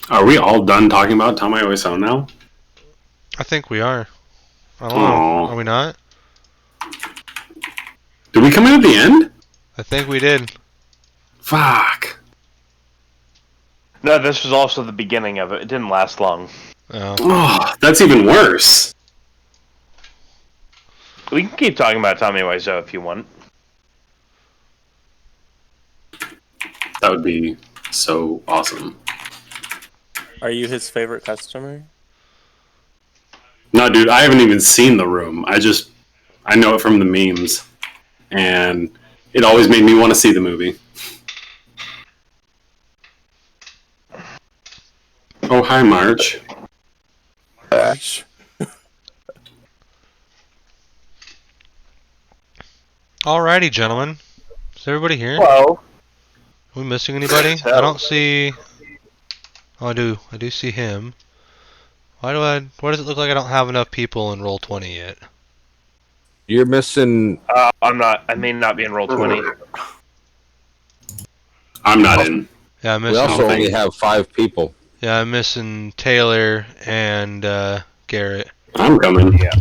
Are we all done talking about Tommy Wiseau now? I think we are. I don't know. Are we not? Did we come in at the end? I think we did. Fuck. No, this was also the beginning of it. It didn't last long. Oh, that's even worse. We can keep talking about Tommy Wiseau if you want. That would be so awesome. Are you his favorite customer? No, dude, I haven't even seen The Room. I know it from the memes. And it always made me want to see the movie. Oh, hi, March. Gosh. Alrighty, gentlemen. Is everybody here? Hello. Are we missing anybody? I don't see... Oh, I do see him. Why does it look like I don't have enough people in Roll20 yet? You're missing... I may not be in Roll20. I'm not in. Yeah, I'm We missing... also only have 5 people. Yeah, I'm missing Taylor and Garrett. I'm coming. Yeah.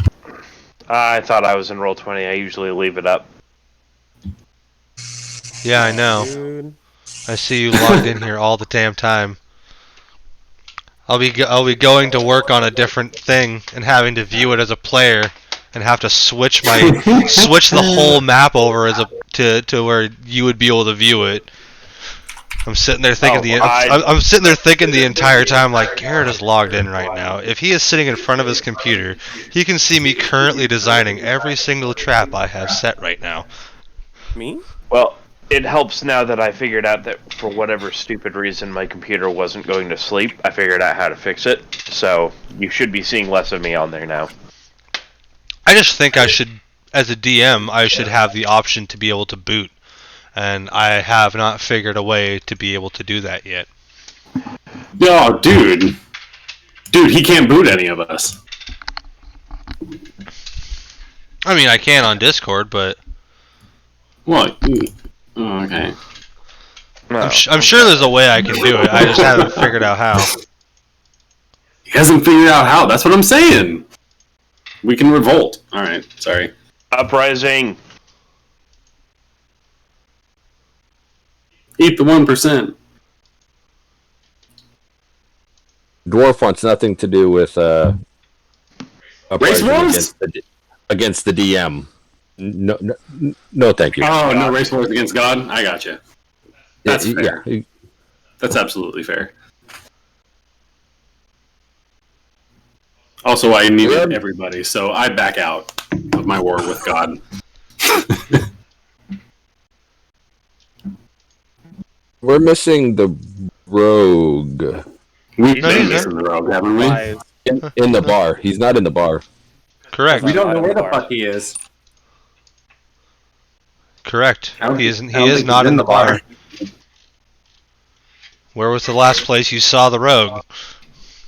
I thought I was in Roll20. I usually leave it up. Yeah, I know. Dude. I see you logged in here all the damn time. I'll be going to work on a different thing and having to view it as a player and have to switch the whole map over to where you would be able to view it. I'm sitting there thinking I'm sitting there thinking the entire time, like, Garrett is logged in right now. If he is sitting in front of his computer, he can see me currently designing every single trap I have set right now. Me? Well, it helps now that I figured out that for whatever stupid reason my computer wasn't going to sleep. I figured out how to fix it. So you should be seeing less of me on there now. I just think I should, as a DM, I should have the option to be able to boot. And I have not figured a way to be able to do that yet. Oh, dude. Dude, he can't boot any of us. I mean, I can on Discord, but... What? Oh, okay. No. I'm sure there's a way I can do it. I just haven't figured out how. He hasn't figured out how. That's what I'm saying. We can revolt. Alright, sorry. Uprising. Eat the 1%. Dwarf wants nothing to do with Race wars? against the DM. No, thank you. Oh, no race wars against God? I gotcha. That's fair. Yeah. That's absolutely fair. Also, I needed everybody, so I back out of my war with God. We're missing the rogue We've No, been he's missing the rogue, haven't we? Lies. in the bar. He's not in the bar. Correct. We don't know where the fuck he is. Correct. I don't He think is he's not in the bar. Where was the last place you saw the rogue?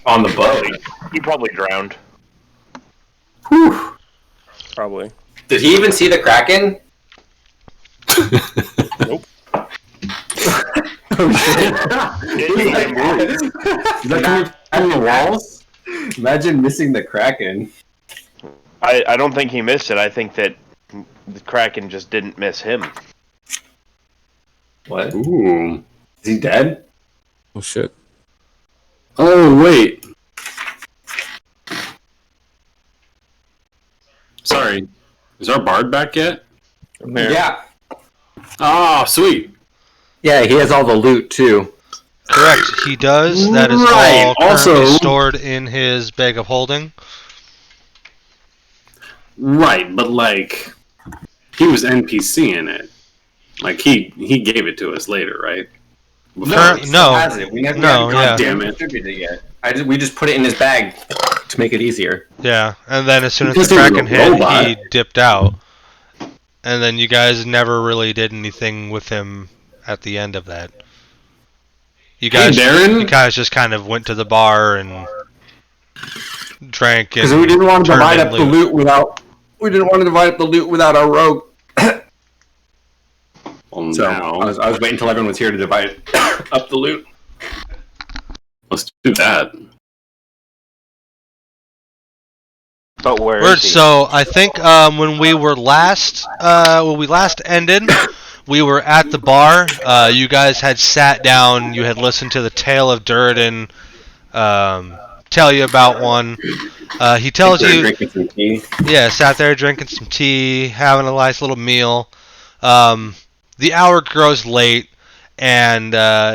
On the boat. He probably drowned. Whew. Probably. Did he even see the Kraken? Nope. Is that coming from the walls? Imagine missing the Kraken. I don't think he missed it. I think that the Kraken just didn't miss him. What? Ooh. Is he dead? Oh shit. Oh, wait. Sorry. Is our bard back yet? Yeah. Ah, sweet. Yeah, he has all the loot too. Correct. He does. That is Right. all currently Also- stored in his bag of holding. Right, but like, he was NPC in it. Like, he gave it to us later, right? No, Current- he still no. has it. We never No, God yeah. damn it. distributed it yet. We just put it in his bag to make it easier. Yeah, and then as soon as Because the he was a Kraken hit, robot. he dipped out. And then you guys never really did anything with him at the end of that. You guys, Darren? you guys just kind of went to the bar and drank and Because we didn't want to turned divide in up the loot without. We didn't want to divide up the loot without our rogue. Well, So now. I was waiting until everyone was here to divide up the loot. Well, Let's do that. But where Word. is he? So I think when we last ended, we were at the bar. You guys had sat down. You had listened to the tale of Durden tell you about one. He tells They're you, drinking some tea. yeah, sat there drinking some tea, having a nice little meal. The hour grows late, and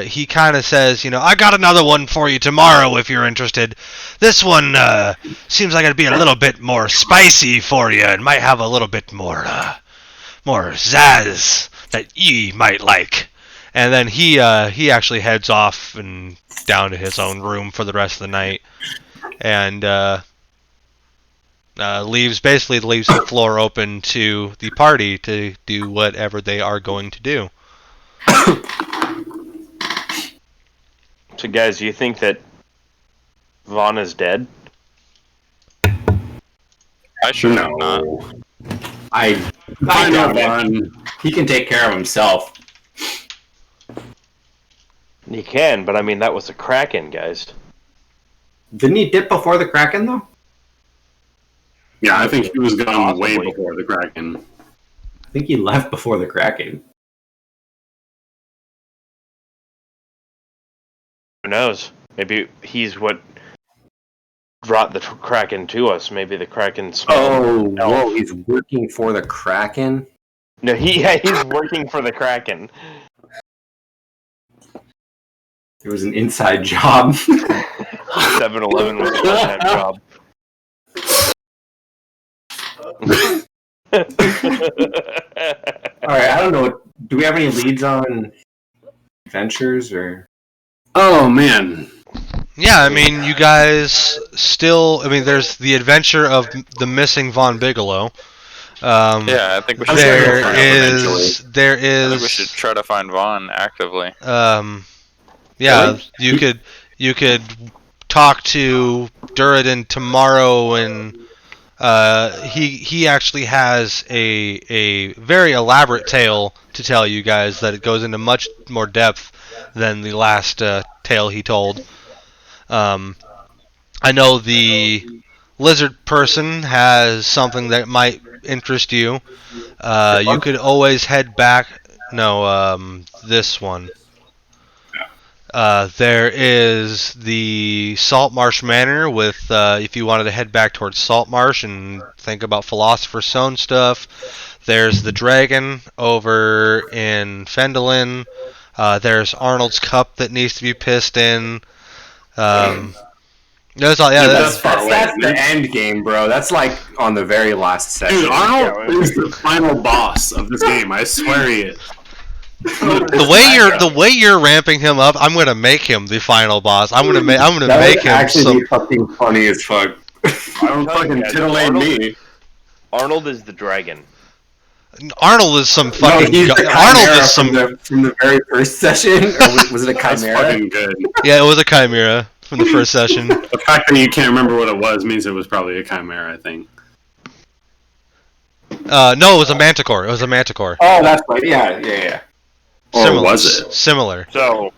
he kind of says, I got another one for you tomorrow if you're interested. This one seems like it'd be a little bit more spicy for you and might have a little bit more zazz that ye might like. And then he actually heads off and down to his own room for the rest of the night, and leaves the floor open to the party to do whatever they are going to do. So, guys, do you think that Vaughn is dead? I sure hope not. No. I I know, doubt it. Vaughn. He can take care of himself. He can, but I mean, that was a Kraken, guys. Didn't he dip before the Kraken, though? Yeah, I think he was gone way Possibly. before the Kraken. I think he left before the Kraken. Who knows? Maybe he's what brought the Kraken to us. Maybe the Kraken smelled. Whoa, he's working for the Kraken? No, he's working for the Kraken. It was an inside job. 7-Eleven was a part-time job. Alright, I don't know. Do we have any leads on adventures or? Oh, man. Yeah, I mean, you guys still. I mean, there's the adventure of the missing Von Bigelow. Yeah, I think we should. There try to find him is. There I think we is. should try to find Vaughn actively. Yeah, Really? you could talk to Durden tomorrow, and he actually has a very elaborate tale to tell you guys that it goes into much more depth than the last tale he told. I know the lizard person has something that might interest you. You could always head back. No, this one. There is the Saltmarsh Manor with, if you wanted to head back towards Saltmarsh and think about Philosopher's Stone stuff. There's the Dragon over in Fendelin. There's Arnold's Cup that needs to be pissed in. That's all. Yeah, That's far away, That's isn't the it? end game, bro. That's like on the very last session. Dude, Arnold is the final boss of this game. I swear he is. the way you're ramping him up, I'm gonna make him the final boss. I'm gonna make That would him actually some. be fucking funny as fuck. I don't fucking titillate me. Arnold is the dragon. Arnold is some No, fucking. he's the Arnold Chimera is some. from the very first session, or was it a That's Chimera? fucking good. Yeah, it was a chimera from the first session. The fact that you can't remember what it was means it was probably a chimera, I think. No, it was a manticore. It was a manticore. Oh, that's right. Yeah. Or Similar. was it? Similar. So,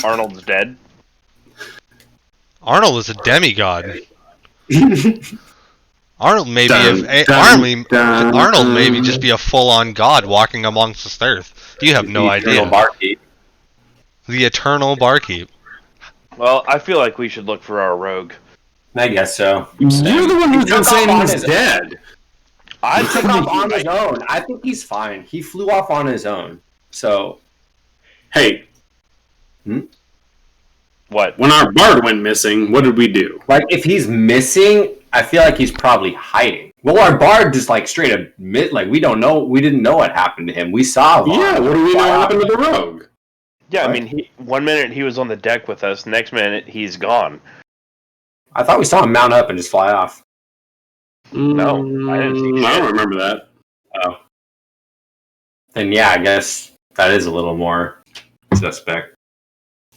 Arnold's dead. Arnold is a demigod. Arnold maybe Dun, Arnold maybe just be a full-on god walking amongst this earth. You have no The eternal idea. barkeep. The eternal barkeep. Well, I feel like we should look for our rogue. I guess so. You're the one who's been took saying off he's on his- dead. I took off on his own. I think he's fine. He flew off on his own. So, Hey, What? when our bard went missing, what did we do? like, if he's missing, I feel like he's probably hiding. Well, our bard just like straight admit, like we don't know, we didn't know what happened to him. We saw Vaughn. Yeah, what do we know happened to the rogue? Yeah, I What? mean, one minute he was on the deck with us, next minute he's gone. I thought we saw him mount up and just fly off. No, I didn't see I shit. don't remember that. Oh. Then yeah, I guess that is a little more suspect.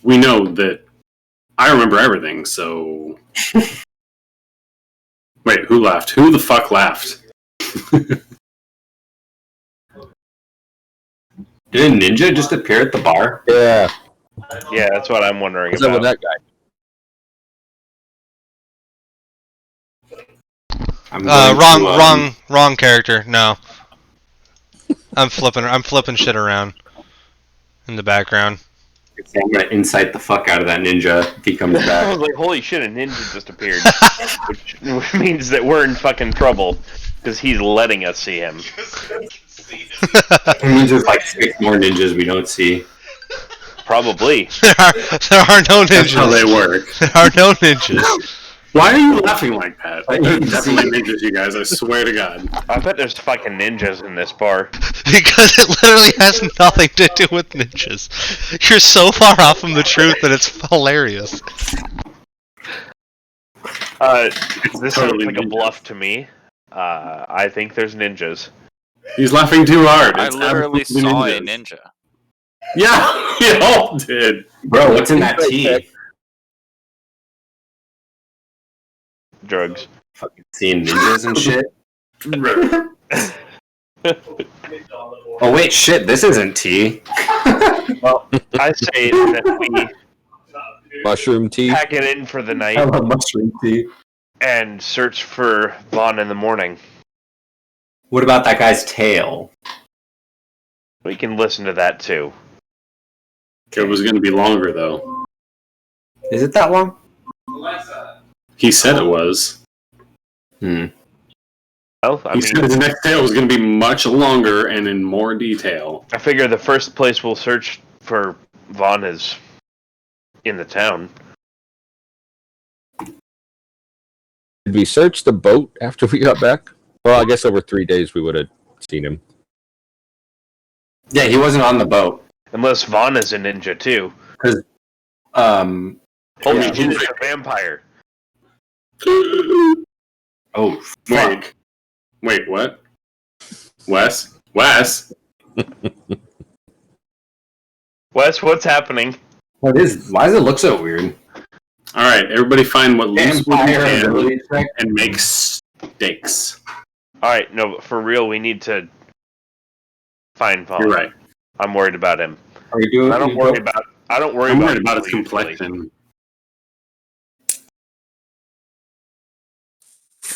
We know that I remember everything, so... Wait, who left? Who the fuck left? Did a ninja just appear at the bar? Yeah. Yeah, that's what I'm wondering What's up with about. that guy? I'm going Wrong character. No, I'm flipping shit around in the background. I'm gonna incite the fuck out of that ninja if he comes I back. was like, holy shit, a ninja just appeared. which means that we're in fucking trouble. Because he's letting us see him. It means there's like 6 more ninjas we don't see. Probably. There are no ninjas. That's how they work. There are no ninjas. Why are you laughing like that? There's definitely ninjas, you guys. I swear to God. I bet there's fucking ninjas in this bar. Because it literally has nothing to do with ninjas. You're so far off from the truth that it's hilarious. This sounds like a bluff to me. I think there's ninjas. He's laughing too hard. I It's literally absolutely saw a ninjas. ninja. Yeah, we all did. Bro, what's in that tea? Drugs. Fucking seeing ninjas and shit. Oh wait, shit, this isn't tea. Well, I say that we Mushroom tea. pack it in for the I night love mushroom tea. and search for Vaughn in the morning. What about that guy's tail? We can listen to that too. It was going to be longer, though. Is it that long? He said it was. Well, I He said his next tale was going to be much longer and in more detail. I figure the first place we'll search for Vaughn is in the town. Did we search the boat after we got back? Well, I guess over 3 days we would have seen him. Yeah, he wasn't on the boat. Unless Vaughn is a ninja too. Holy Holy yeah. shit, it's a vampire. Oh, fuck. Wait, what? Wes? Wes? Wes, what's happening? Why does it look so weird? Alright, everybody find what loose wood you Vampire can ability check? and make steaks. Alright, no, but for real, we need to find Vaughn. You're right. I'm worried about him. Are we doing? I don't worry about I'm worried about his usually. complexion.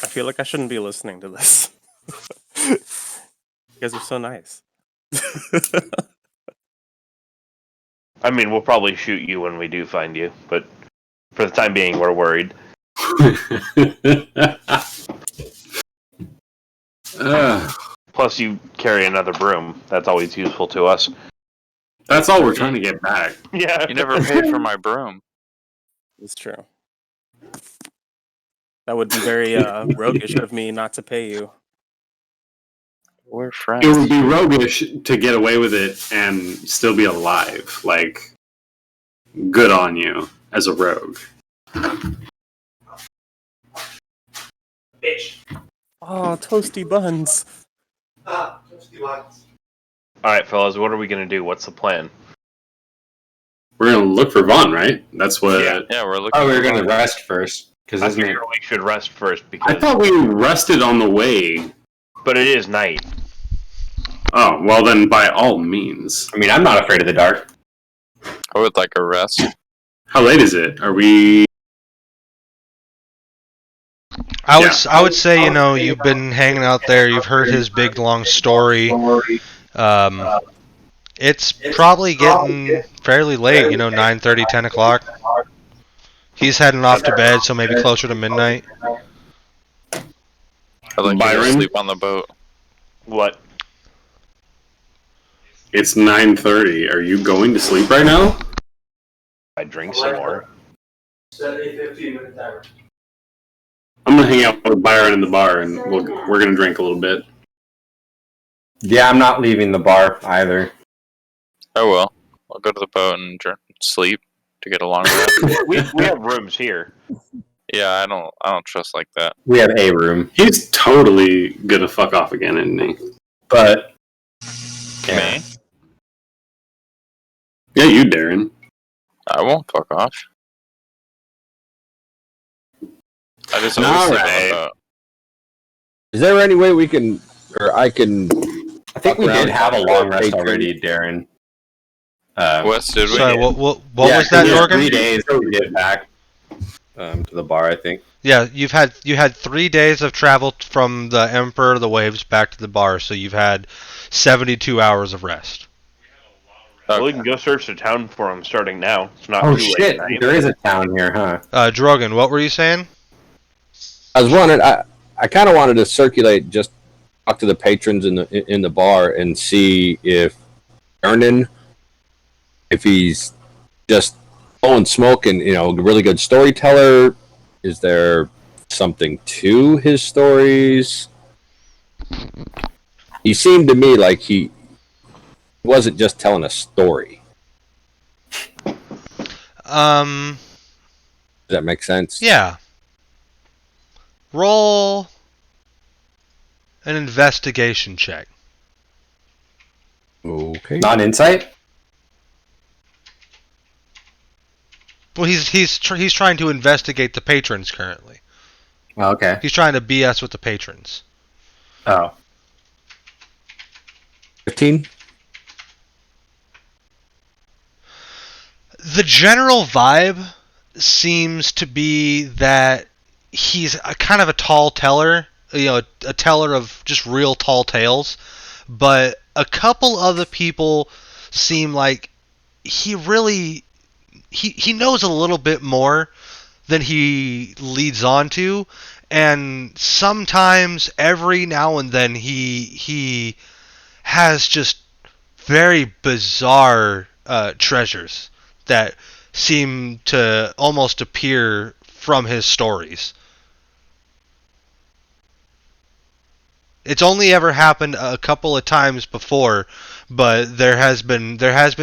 I feel like I shouldn't be listening to this. You guys are so nice. I mean, we'll probably shoot you when we do find you, but for the time being, we're worried. Plus, you carry another broom. That's always useful to us. That's all we're trying to get back. Yeah. You never paid for my broom. It's true. That would be very roguish of me not to pay you. We're It friends. would be roguish to get away with it and still be alive. Like, good on you as a rogue. Bitch. Oh, toasty buns. Alright, fellas, what are we going to do? What's the plan? We're gonna look for Vaughn, right? That's what. Yeah, we're looking. Oh, we were for gonna one. rest first. Because I isn't it? figure we should rest first I because... thought we rested on the way. But it is night. Oh, well then, by all means. I mean, I'm not afraid of the dark. I would like a rest. How late is it? Are we? I would say, you know, you've been hanging out there, you've heard his big long story. It's probably getting fairly late, you know, 9:30, 10 o'clock. He's heading off to bed, so maybe closer to midnight. I'd like you to Byron? sleep on the boat. What? It's 9:30. Are you going to sleep right now? I drink some more. I'm gonna hang out with Byron in the bar, and we're gonna drink a little bit. Yeah, I'm not leaving the bar either. Oh well. I'll go to the boat and sleep to get a long rest. we have rooms here. Yeah, I don't trust like that. We have a room, He's totally gonna fuck off again, isn't he? but yeah. Me? Yeah, you, Darren. I won't fuck off. I just always All sleep on right. the boat. Is there any way we can, or I can? I think we Around did have a long rest Patron. already, Darren. Wes, did we? Sorry, what Yeah, was that, 'cause it was Jorgen? 3 days that we did back. to the bar, I think. Yeah, you had 3 days of travel from the Emperor of the Waves back to the bar, so you've had 72 hours of rest. Well, we Okay. can go search the town for him starting now. It's not Oh too late shit, tonight. there is a town here, huh? Drogan, what were you saying? I was wondering. I kind of wanted to circulate, just talk to the patrons in the bar and see if Ernan, if he's just blowing smoke and a really good storyteller. Is there something to his stories? He seemed to me like he wasn't just telling a story. Um, Does that make sense? yeah. Roll an investigation check. Okay. Not insight. Well, he's trying to investigate the patrons currently. Oh, okay. He's trying to BS with the patrons. Oh. 15. The general vibe seems to be that he's a kind of a tall teller, a teller of just real tall tales, but a couple other people seem like he really he knows a little bit more than he leads on to, and sometimes every now and then he has just very bizarre treasures that seem to almost appear from his stories. It's only ever happened a couple of times before, but there has been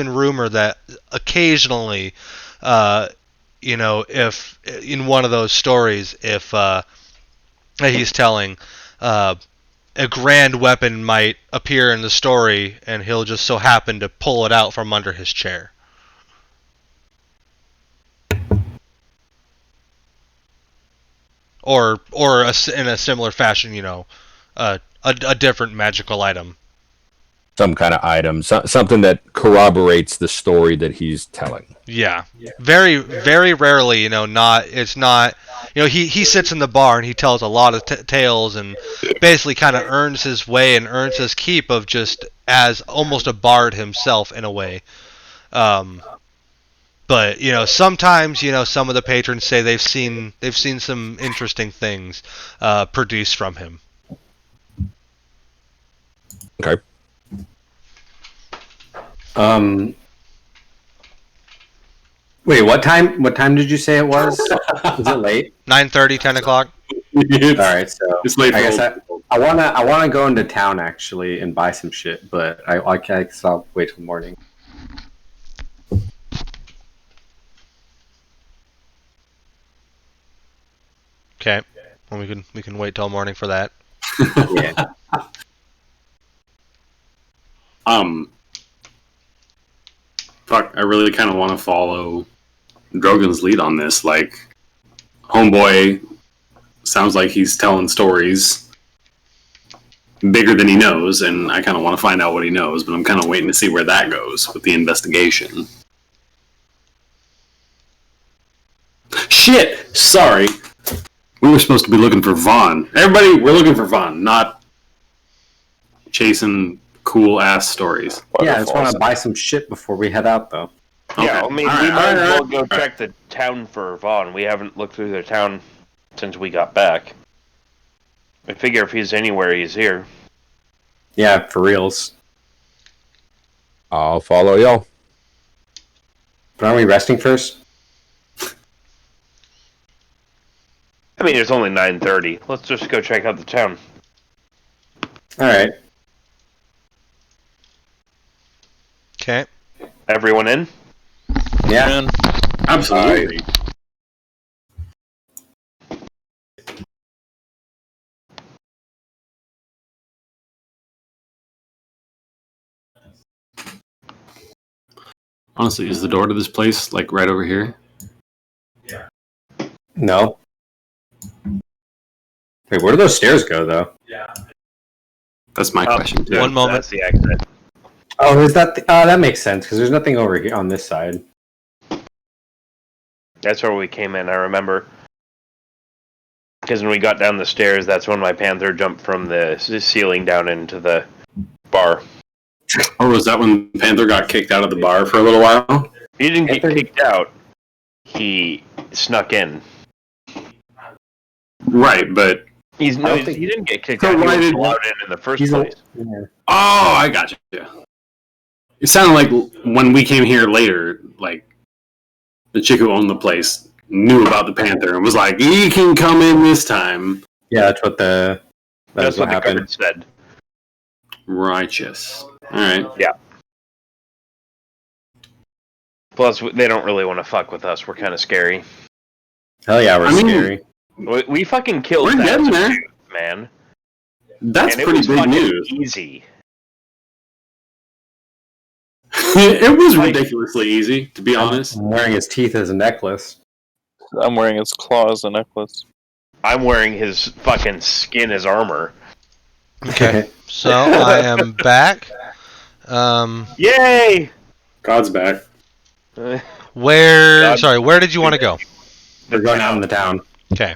rumor that occasionally, if in one of those stories, if that he's telling, a grand weapon might appear in the story, and he'll just so happen to pull it out from under his chair. Or in a similar fashion, a different magical item. Some kind of item, something that corroborates the story that he's telling. Yeah. Very, very rarely, it's not, he sits in the bar and he tells a lot of tales and basically kind of earns his way and earns his keep of just as almost a bard himself in a way. But sometimes some of the patrons say they've seen some interesting things produced from him. Okay. Wait, what time? What time did you say it was? Is it late? 9:30, 10 o'clock. All right, so It's late. I For guess old people. I wanna go into town actually and buy some shit, but I guess I'll wait till morning. Okay. Well, we can wait till morning for that. Yeah. Fuck, I really kind of want to follow Drogon's lead on this. Like, homeboy sounds like he's telling stories bigger than he knows, and I kind of want to find out what he knows, but I'm kind of waiting to see where that goes with the investigation. Shit! Sorry. We were supposed to be looking for Vaughn. Everybody, we're looking for Vaughn, not chasing cool-ass stories. Yeah, I just want to buy some shit before we head out, though. Yeah, I Okay. mean, All we right, might as well all go right. check the town for Vaughn. We haven't looked through the town since we got back. I figure if he's anywhere, he's here. Yeah, for reals. I'll follow y'all. But aren't we resting first? I mean, it's only 9:30. Let's just go check out the town. All right. Okay. Everyone in? Yeah. Man, Absolutely. Honestly, is the door to this place like right over here? No. Wait, where do those stairs go, though? That's my question too. One moment. That's the exit. Oh, is that? That makes sense because there's nothing over here on this side. That's where we came in, I remember. because when we got down the stairs, that's when my panther jumped from the ceiling down into the bar. Or was that when Panther got kicked out of the bar for a little while? He didn't get kicked out. He snuck in. Right, but He didn't get kicked So out. He why was did- allowed in the first place. oh, I got you. It sounded like when we came here later, like the chick who owned the place knew about the Panther and was like, "He can come in this time." Yeah, that's what That's what the happened. guard said. Righteous. All right. Plus, they don't really want to fuck with us. We're kind of scary. Hell yeah, we're I mean- scary. We fucking killed We're that getting there. dude, man. That's And it pretty was big fucking news. easy. It was ridiculously easy, to be honest. I'm wearing his teeth as a necklace. I'm wearing his claw as a necklace. I'm wearing his fucking skin as armor. Okay. So I am back. Yay! God's back. Where? God. Sorry, where did you want to go? We're going out in the town. Okay.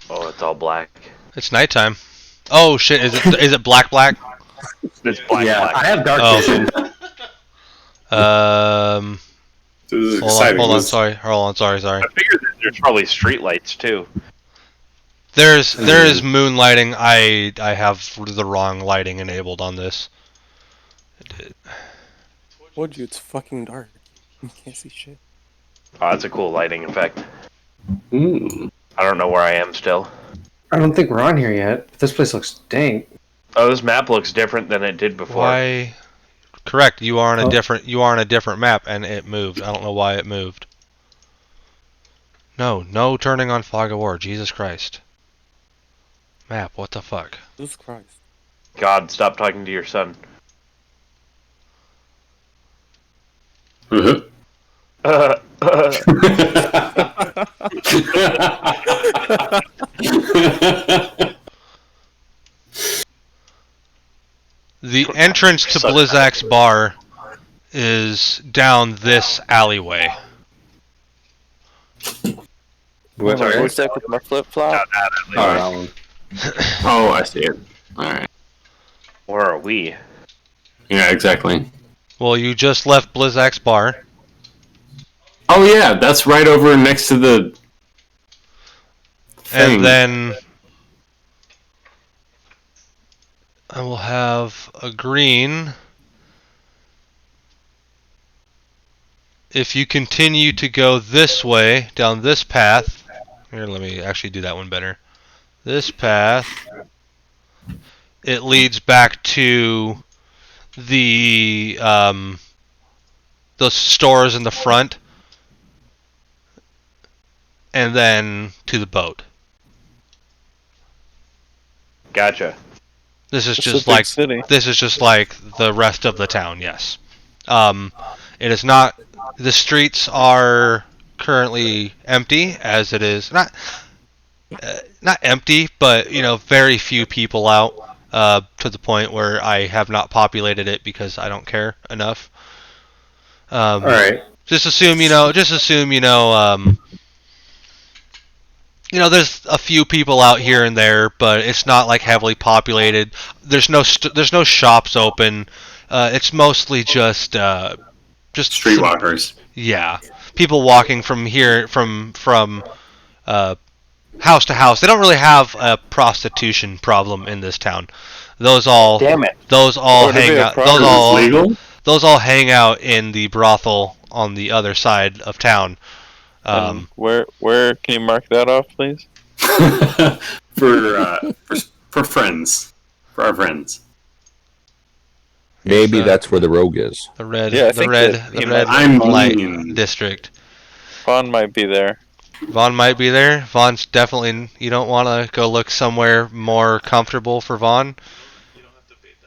Oh, it's all black. It's nighttime. Oh shit! Is it black? It's black. Yeah, black. I have dark Oh. vision. This is Hold exciting. on. This- Sorry. Sorry. I figured that there's probably street lights too. There is moonlighting. I have the wrong lighting enabled on this. Told you it's fucking dark. You can't see shit. Oh, that's a cool lighting effect. Mm. I don't know where I am still. I don't think we're on here yet. This place looks dank. Oh, this map looks different than it did before. Why? Correct. You are on a Oh. different. You are on a different map, and it moved. I don't know why it moved. No turning on fog of war. Jesus Christ. Map. What the fuck? Jesus Christ. God, stop talking to your son. Uh-huh. The entrance to Blizzak's bar is down this alleyway. What, Sorry, where? what's Stick with my flip flop. Not that Oh, alleyway. that one. Oh, I see it. All right. Where are we? Yeah, exactly. Well, you just left Blizzak's bar. Oh yeah, that's right over next to the thing. And then I will have a green. If you continue to go this way, down this path, here, let me actually do that one better. This path, it leads back to the stores in the front, and then to the boat. Gotcha. This is It's a just big like city. this is just like the rest of the town. Yes, it is not. The streets are currently empty, as it is not empty, but very few people out. To the point where I have not populated it because I don't care enough. All right. Just assume there's a few people out here and there, but it's not like heavily populated. There's no shops open. It's mostly just Streetwalkers. Yeah, people walking from here from house to house. They don't really have a prostitution problem in this town. Those all Damn it. Those all Would it be hang a out. problem? Those Is this all legal? those all hang out in the brothel on the other side of town. Where can you mark that off, please? for friends, for our friends. Maybe So- that's where the rogue is. The red, Yeah, I the think red, that the he red I'm light mean. district. Vaughn might be there. Vaughn might be there. Vaughn's definitely. You don't want to go look somewhere more comfortable for Vaughn.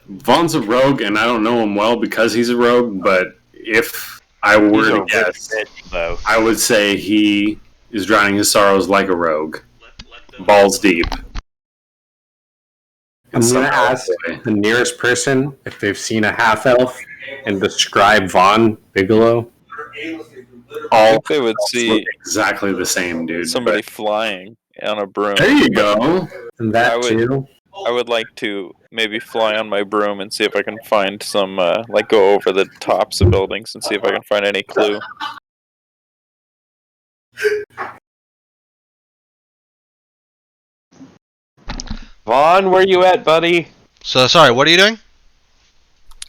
Vaughn's a rogue, and I don't know him well because he's a rogue. But if I were He's a to rich guess, bitch, though. I would say he is drowning his sorrows like a rogue, balls deep. I'm It's gonna some ask boy. the nearest person if they've seen a half elf and describe Vaughn Bigelow. I All think they would look see exactly the same, dude. somebody flying on a broom. There you go. And that I would- too. I would like to maybe fly on my broom and see if I can find some, like go over the tops of buildings and see if I can find any clue. Vaughn, where you at, buddy? So sorry, what are you doing?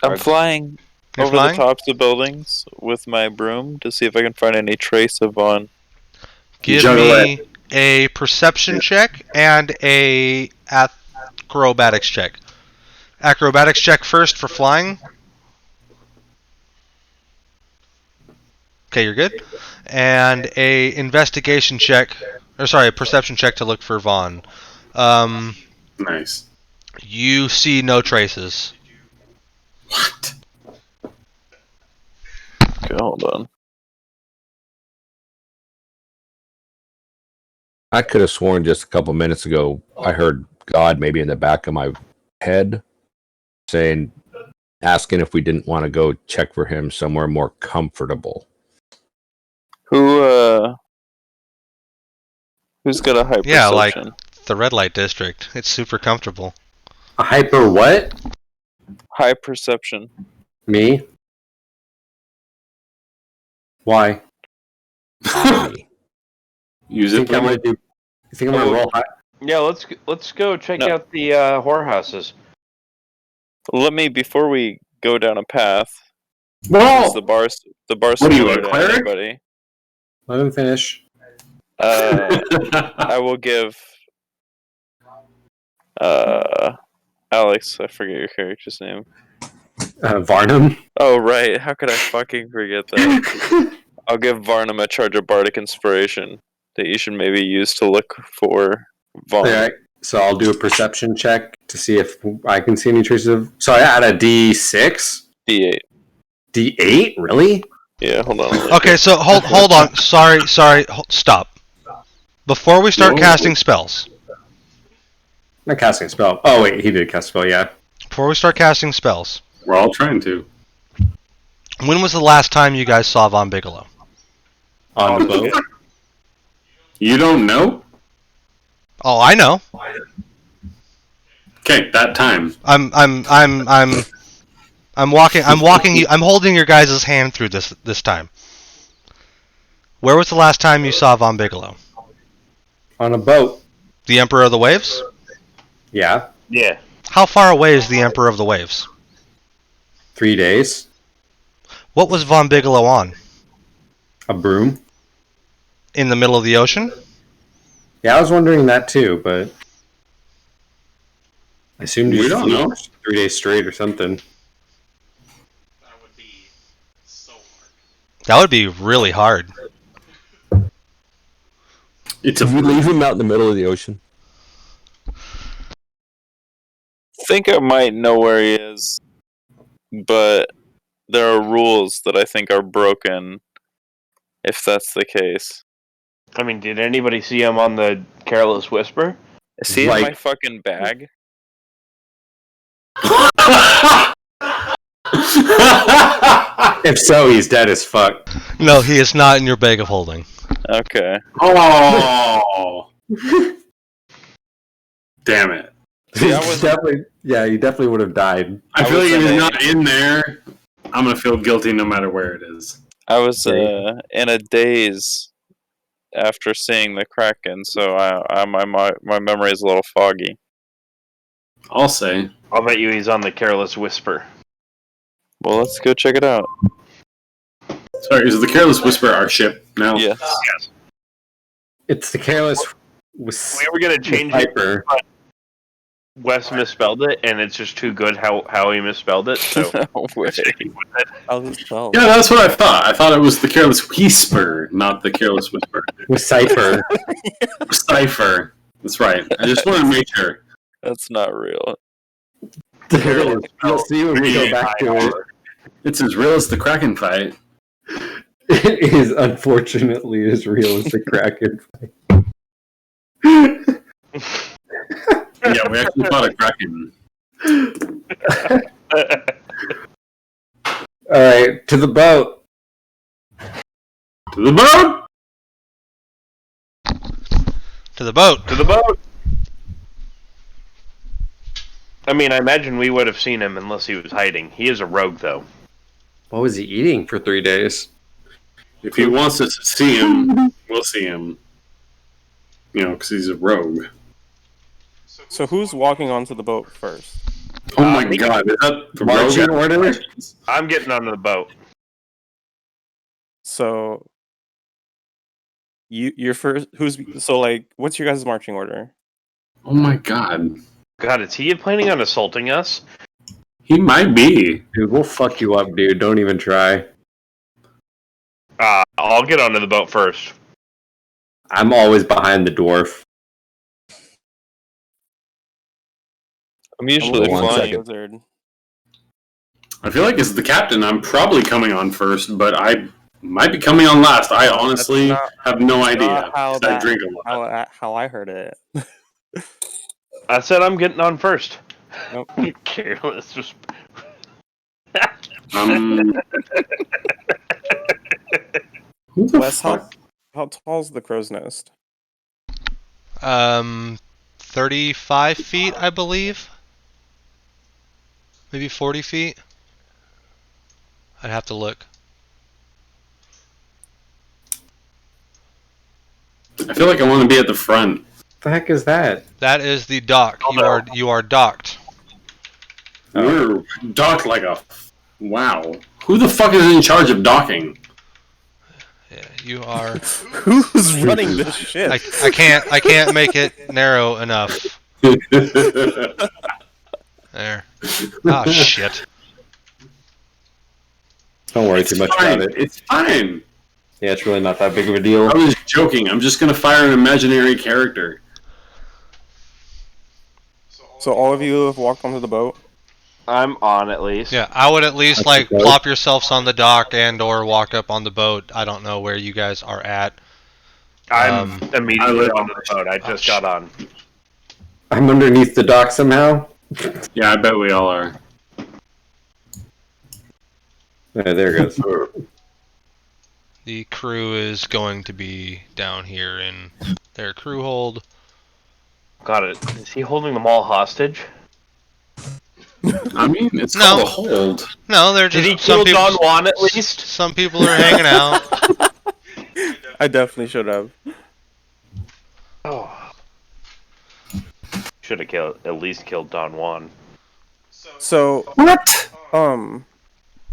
I'm flying You're over flying? the tops of buildings with my broom to see if I can find any trace of Vaughn. Give Juggle me a perception check and a acrobatics check. Acrobatics check first for flying. Okay, you're good. And a investigation check, or sorry, a perception check to look for Vaughn. Nice. You see no traces. What? Okay, hold on. I could have sworn just a couple minutes ago I heard God maybe in the back of my head saying, asking if we didn't want to go check for him somewhere more comfortable. Who's got a high Yeah, like perception? the red light district. It's super comfortable. A hyper what? High perception. Me? Why? Use You it. think I'm gonna do? You think I'm gonna roll high? Yeah, let's go check No. out the whorehouses. Let me, before we go down a path, is No. the bar What are you, similar a to cleric? anybody? Let him finish. I will give Alex, I forget your character's name. Varnum. Oh right, how could I fucking forget that? I'll give Varnum a charge of bardic inspiration that you should maybe use to look for Vaughn. Alright, so I'll do a perception check to see if I can see any traces of. So I add a D6, D8. D8. Really? Yeah, hold on. Okay, so hold on. Sorry, stop. Before we start Whoa. casting spells. Not casting a spell. Oh wait, he did cast a spell. Yeah. Before we start casting spells. We're all trying to. When was the last time you guys saw Von Bigelow? On the boat. You don't know? Oh, I know. Okay, that time. I'm walking you. I'm holding your guys' hand through this time. Where was the last time you saw Von Bigelow? On a boat. The Emperor of the Waves? Yeah. Yeah. How far away is the Emperor of the Waves? 3 days. What was Von Bigelow on? A broom. In the middle of the ocean? Yeah, I was wondering that too, but I assumed We you don't flew know. 3 days straight or something. That would be really hard. It's a Did we leave him out in the middle of the ocean? think I might know where he is, but there are rules that I think are broken if that's the case. I mean, did anybody see him on the Careless Whisper? Is he in Like- my fucking bag? If so, he's dead as fuck. No, he is not in your bag of holding. Okay. Oh. Damn it. See, I was- definitely, yeah, he definitely would have died. I I feel was like if in he's a- not in there, I'm gonna feel guilty no matter where it is. I was in a daze after seeing the Kraken, so my memory is a little foggy. I'll say. I'll bet you he's on the Careless Whisper. Well, let's go check it out. Sorry, is the Careless Whisper our ship now? Yes. It's the careless We were gonna change it. Viper. Wes misspelled it, and it's just too good how he misspelled it. So No way. How's it spelled? Yeah, that's what I thought. I thought it was the Careless Whisper, not the Careless Whisper. with Cypher. Cipher. That's right. I just wanted to make sure. That's not real. You'll see when we go back to it. It's as real as the Kraken fight. It is unfortunately as real as the Kraken. Yeah, we actually fought a kraken. All right, to the boat. To the boat! To the boat. To the boat. I mean, I imagine we would have seen him unless he was hiding. He is a rogue, though. What was he eating for 3 days? If he wants us to see him, we'll see him. You know, because he's a rogue. So who's walking onto the boat first? Oh my god, is that the Marching rogue? order? I'm getting onto the boat. So you're first. What's your guys' marching order? Oh my god. God, is he planning on assaulting us? He might be. Dude, we'll fuck you up, dude. Don't even try. I'll get onto the boat first. I'm always behind the dwarf. I'm usually looking one for the flying. second. wizard. I feel like as the captain, I'm probably coming on first, but I might be coming on last. I honestly not- have no idea. Not how 'cause I that. drink a lot. How I heard it. I said I'm getting on first. Nope. Careless. Just... Who the Wes, fuck? how tall's the crow's nest? 35 feet, I believe. Maybe 40 feet. I'd have to look. I feel like I want to be at the front. What the heck is that? That is the dock. You are docked. We're docked like a. Wow. Who the fuck is in charge of docking? Yeah, you are. Who's running this ship? I can't make it narrow enough. There. Oh shit. Don't worry too much fine. about it. It's fine. Yeah, it's really not that big of a deal. I was joking. I'm just gonna fire an imaginary character. So all of you have walked onto the boat. I'm on at least. Yeah, I would at least That's okay. plop yourselves on the dock and or walk up on the boat. I don't know where you guys are at. I'm I immediately live onto on the boat. I just got on. I'm underneath the dock somehow. Yeah, I bet we all are. Yeah, there it goes. The crew is going to be down here in their crew hold. Got it. Is he holding them all hostage? I mean, it's No. called a hold. No, they're Did just he kill Don Juan at least? Some people are hanging out. I definitely should have. Oh. Should have at least killed Don Juan. So What?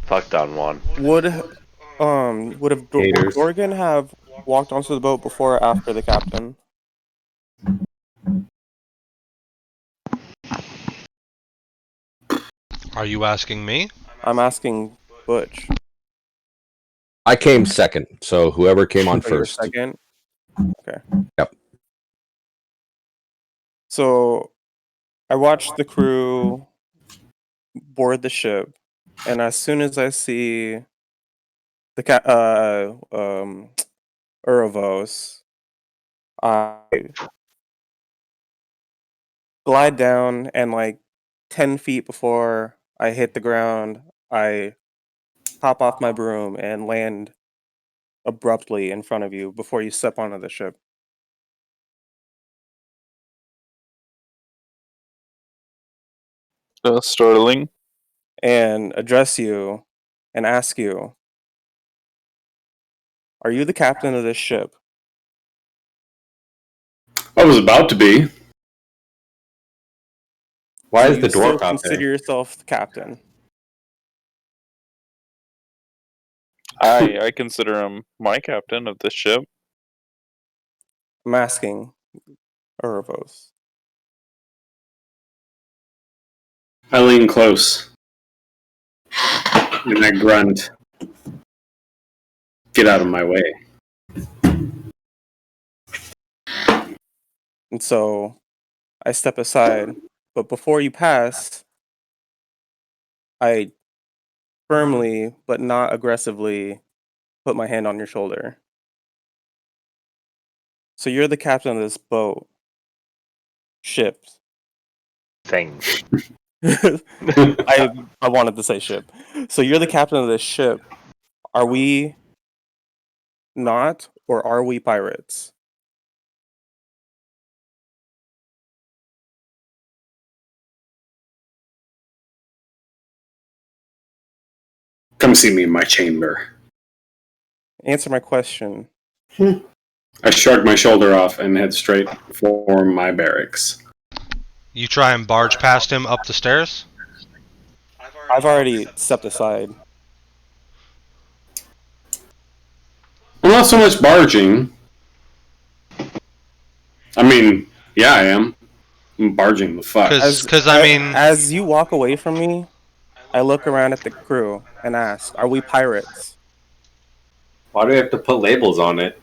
Fuck Don Juan. would Haters. Dorgan have walked onto the boat before or after the captain? Are you asking me? I'm asking Butch. I came second, so whoever came on Oh, you're first. second. Okay. Yep. So I watched the crew board the ship, and as soon as I see the Uravos, I glide down, and like 10 feet before I hit the ground, I hop off my broom and land abruptly in front of you before you step onto the ship. Startling. And address you and ask you, are you the captain of this ship? I was about to be. Why So is the you still dwarf out consider there? yourself the captain? I consider him my captain of this ship. I'm asking Uravos. I lean close. And I grunt. Get out of my way. And so I step aside, but before you pass, I firmly but not aggressively put my hand on your shoulder. So you're the captain of this boat, ship, thing. I wanted to say ship. So you're the captain of this ship. Are we not, or are we pirates? Come see me in my chamber. Answer my question. I shrug my shoulder off and head straight for my barracks. You try and barge past him up the stairs? I've already stepped aside. Well, not so much barging. I mean, yeah, I am. I'm barging the fuck. Because I mean, as you walk away from me, I look around at the crew and ask, "Are we pirates?" Why do we have to put labels on it?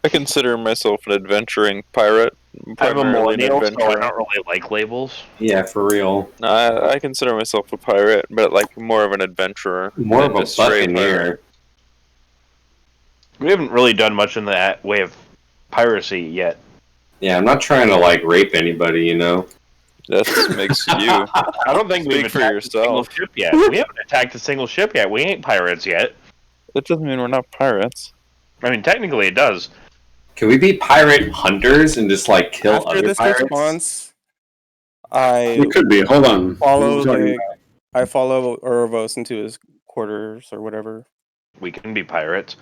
I consider myself an adventuring pirate. I'm a Primarily an millennial, so I adventurer. don't really like labels. Yeah, for real. No, I consider myself a pirate, but like more of an adventurer. More than of a just straight pirate. buccaneer. We haven't really done much in that way of piracy yet. Yeah, I'm not trying to like rape anybody, you know. That makes you. I don't think we've Speak for attacked a single yourself. ship yet. We haven't attacked a single ship yet. We ain't pirates yet. That doesn't mean we're not pirates. I mean, technically it does. Can we be pirate hunters and just like kill After other this pirates? response, I It could be. Hold on. follow What are you talking I follow Urovos into his quarters or whatever. We can be pirates.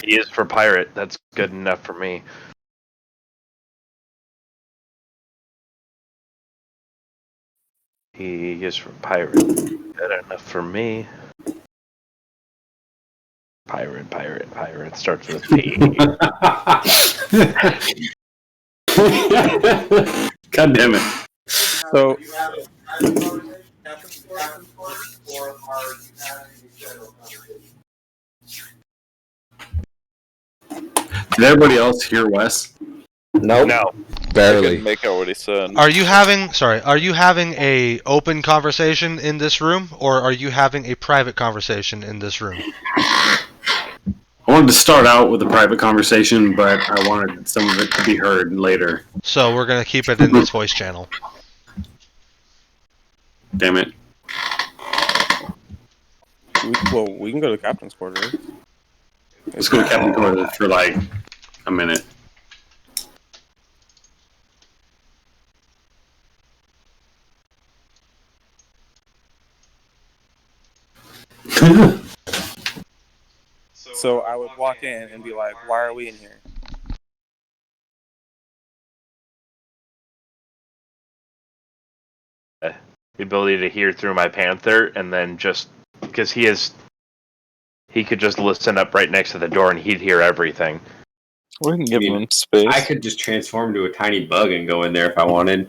He is for pirate. That's good enough for me. He is for pirate. Good enough for me. Pirate, pirate, pirate. Starts with P. God damn it. So Did everybody else hear Wes? Nope. No. I Barely. couldn't make out what he said. are you having a open conversation in this room, or are you having a private conversation in this room? I wanted to start out with a private conversation, but I wanted some of it to be heard later. So we're gonna keep it in this voice channel. Damn it. we can go to the captain's quarters. Let's go to Captain Quarters for like a minute. So I would walk in and be like, "Why are we in here?" The ability to hear through my panther, and then just because he could just listen up right next to the door and he'd hear everything. We can give I mean, him space. I could just transform into a tiny bug and go in there if I wanted.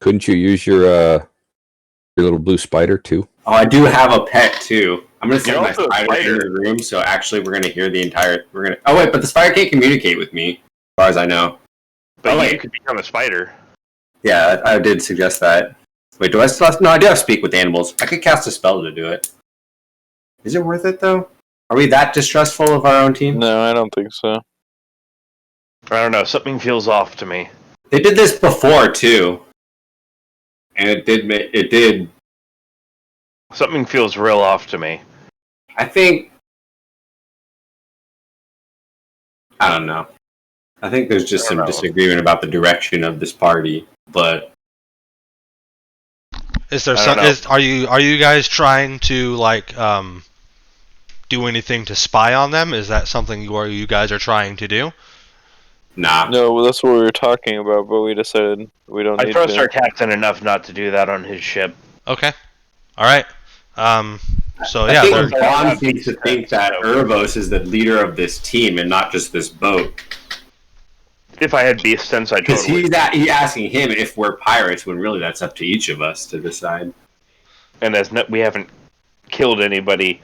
Couldn't you use your little blue spider too? Oh, I do have a pet too. I'm gonna send You're my also a spider in spider. the room, so actually we're gonna hear the entire. We're gonna. Oh wait, but the spider can't communicate with me, as far as I know. But Oh, you wait. could become a spider. Yeah, I did suggest that. Wait, do I still have... No, I do have speak with animals. I could cast a spell to do it. Is it worth it though? Are we that distrustful of our own team? No, I don't think so. I don't know. Something feels off to me. They did this before too, and it did. Something feels real off to me. I think. I don't know. I think there's just some disagreement about the direction of this party, but Is there I some? don't know. Are you guys trying to like do anything to spy on them? Is that something you guys are trying to do? nah. No, well, that's what we were talking about, but we decided we don't I need trust to. our captain enough not to do that on his ship. Okay. All right. So I yeah, think they're- Bond needs to think that Urovos is the leader of this team and not just this boat. If I had beast sense, I Because totally. he's asking him if we're pirates, when really that's up to each of us to decide. And we haven't killed anybody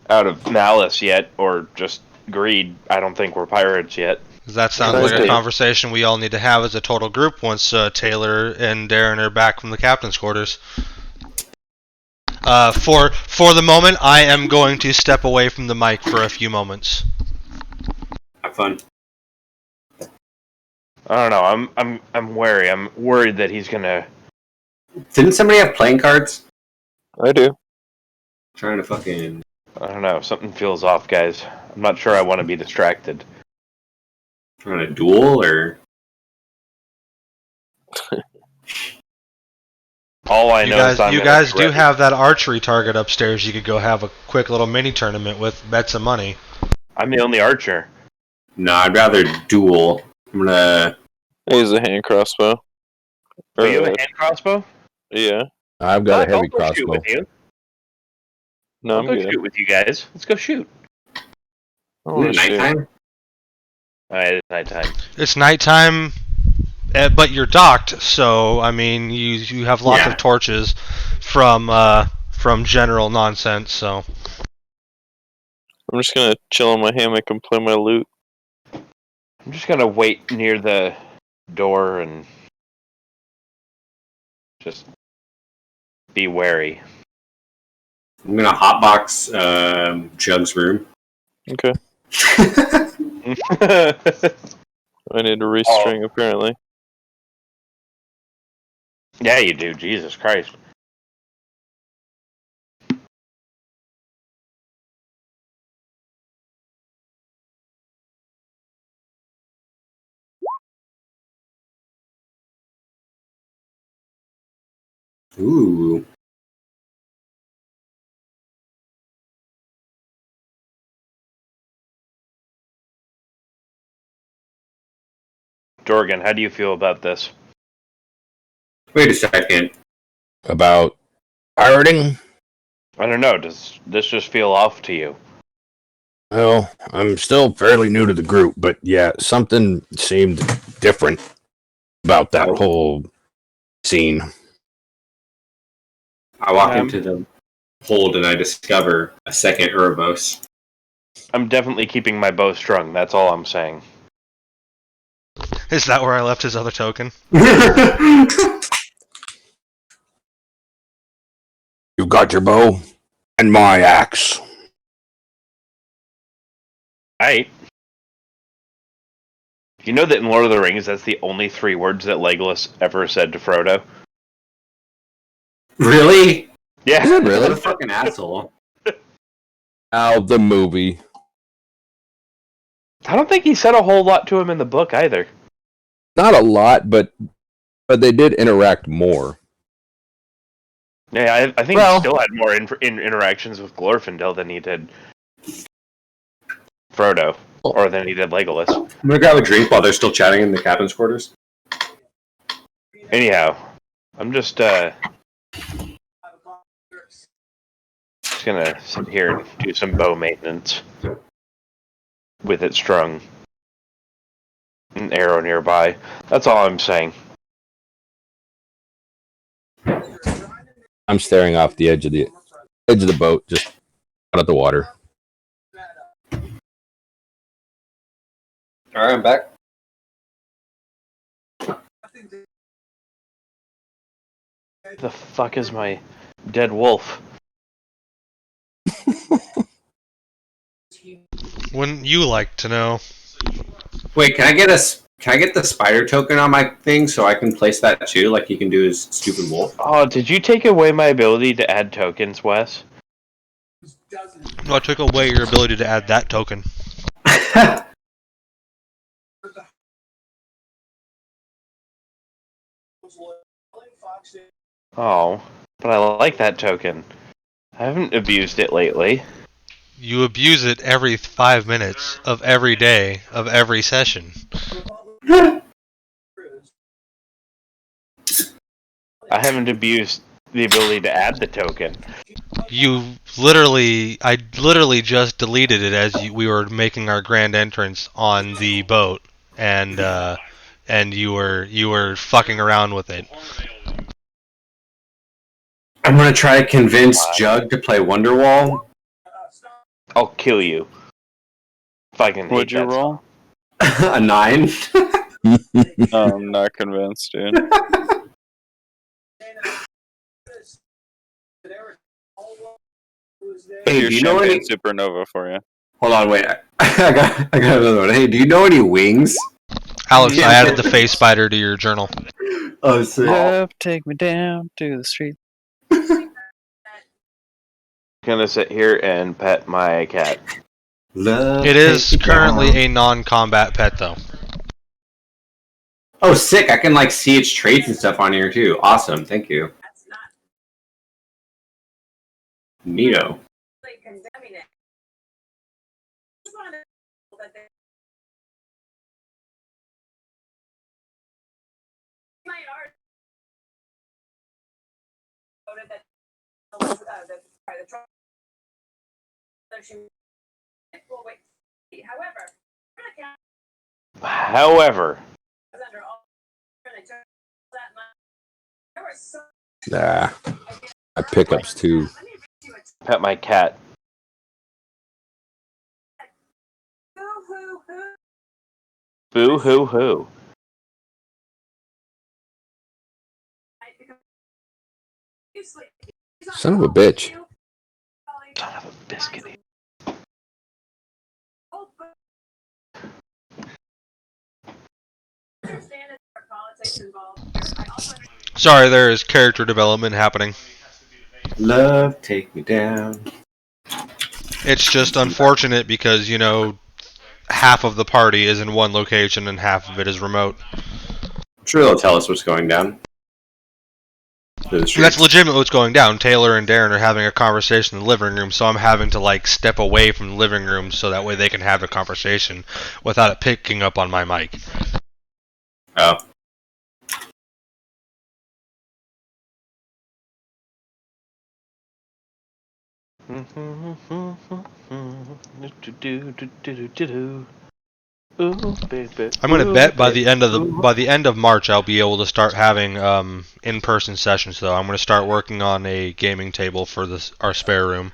out of malice yet, or just greed. I don't think we're pirates yet. that sounds like a conversation we all need to have as a total group once Taylor and Darren are back from the captain's quarters. For the moment, I am going to step away from the mic for a few moments. Have fun. I don't know. I'm wary. I'm worried that he's gonna. Didn't somebody have playing cards? I do. Trying to fucking. I don't know. Something feels off, guys. I'm not sure I want to be distracted. Trying to duel or. All I You know guys, is I'm you gonna guys be do ready. have that archery target upstairs. You could go have a quick little mini tournament with bets of money. I'm the only archer. No, I'd rather duel. I'm gonna. I use a hand crossbow. Oh, you have a hand crossbow? Yeah. I've got a I'll heavy go shoot crossbow. with you. No, I'll I'm go good. shoot with you guys. Let's go shoot. I Is want it to shoot. nighttime? Alright, it's nighttime. It's nighttime, but you're docked, so I mean, you have lots Yeah. of torches from general nonsense. So I'm just gonna chill in my hammock and play my loot. I'm just gonna wait near the door and just be wary. I'm gonna hotbox Jug's room. Okay. Yeah, I need to restring apparently. you do. Jesus Christ. Ooh. Dorgan, how do you feel about this? Wait a second. About pirating? I don't know. Does this just feel off to you? Well, I'm still fairly new to the group, but yeah, something seemed different about that Oh. whole scene. I walk into the hold and I discover a second Urovos. I'm definitely keeping my bow strung. That's all I'm saying. is that where I left his other token? You've got your bow and my axe. Right. You know that in Lord of the Rings, that's the only 3 words that Legolas ever said to Frodo? Really? Yeah. What a fucking asshole. Out the movie. I don't think he said a whole lot to him in the book either. Not a lot, but they did interact more. Yeah, I think Well- he still had more interactions with Glorfindel than he did Frodo, or than he did Legolas. I'm gonna grab a drink while they're still chatting in the captain's quarters. Anyhow, I'm just gonna sit here and do some bow maintenance with it strung. An arrow nearby. That's all I'm saying. I'm staring off the edge of the boat, just out of the water. Alright, I'm back. The fuck is my dead wolf? Wouldn't you like to know? Wait, can I get the spider token on my thing so I can place that too, like he can do his stupid wolf? Oh, did you take away my ability to add tokens, Wes? No, I took away your ability to add that token. Oh, but I like that token. I haven't abused it lately. You abuse it every 5 minutes of every day of every session. I haven't abused the ability to add the token. I literally just deleted it as we were making our grand entrance on the boat, and you were fucking around with it. I'm gonna try to convince Jug to play Wonderwall. I'll kill you. Fucking hate What'd you that roll? A 9. I'm not convinced, dude. Hey, Your do you know any? champagne supernova for you. Hold on, wait. I got another one. Hey, do you know any wings? Alex, I added the face spider to your journal. Oh, sick. Love, take me down to the street. Gonna sit here and pet my cat. Love, It is take me currently down. a non-combat pet, though. Oh, sick! I can like see its traits and stuff on here too. Awesome, thank you. Neato. However, Nah, my pickups too. pet my cat. Boo hoo hoo. Son of a bitch. Son of a biscuit. Sorry, there is character development happening. Love, take me down. It's just unfortunate because, you know, half of the party is in one location and half of it is remote. I'm sure they'll tell us what's going down. That's legitimate what's going down. Taylor and Darren are having a conversation in the living room, so I'm having to, like, step away from the living room so that way they can have a conversation without it picking up on my mic. Oh. I'm gonna bet by the end of March I'll be able to start having in-person sessions. Though I'm gonna start working on a gaming table for our spare room.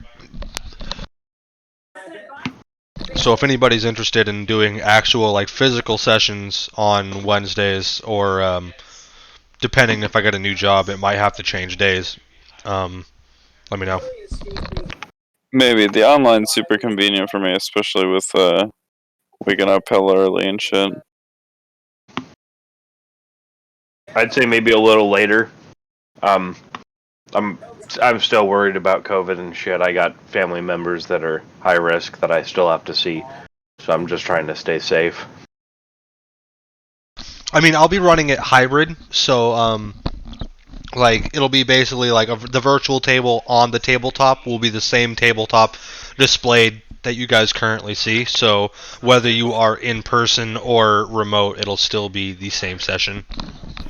So if anybody's interested in doing actual like physical sessions on Wednesdays, or depending if I get a new job, it might have to change days. Let me know. Maybe the online's super convenient for me, especially with waking up hella early and shit. I'd say maybe a little later. I'm still worried about COVID and shit. I got family members that are high risk that I still have to see, so I'm just trying to stay safe. I mean, I'll be running it hybrid, so like it'll be basically like the virtual table on the tabletop will be the same tabletop displayed that you guys currently see. So whether you are in person or remote, it'll still be the same session.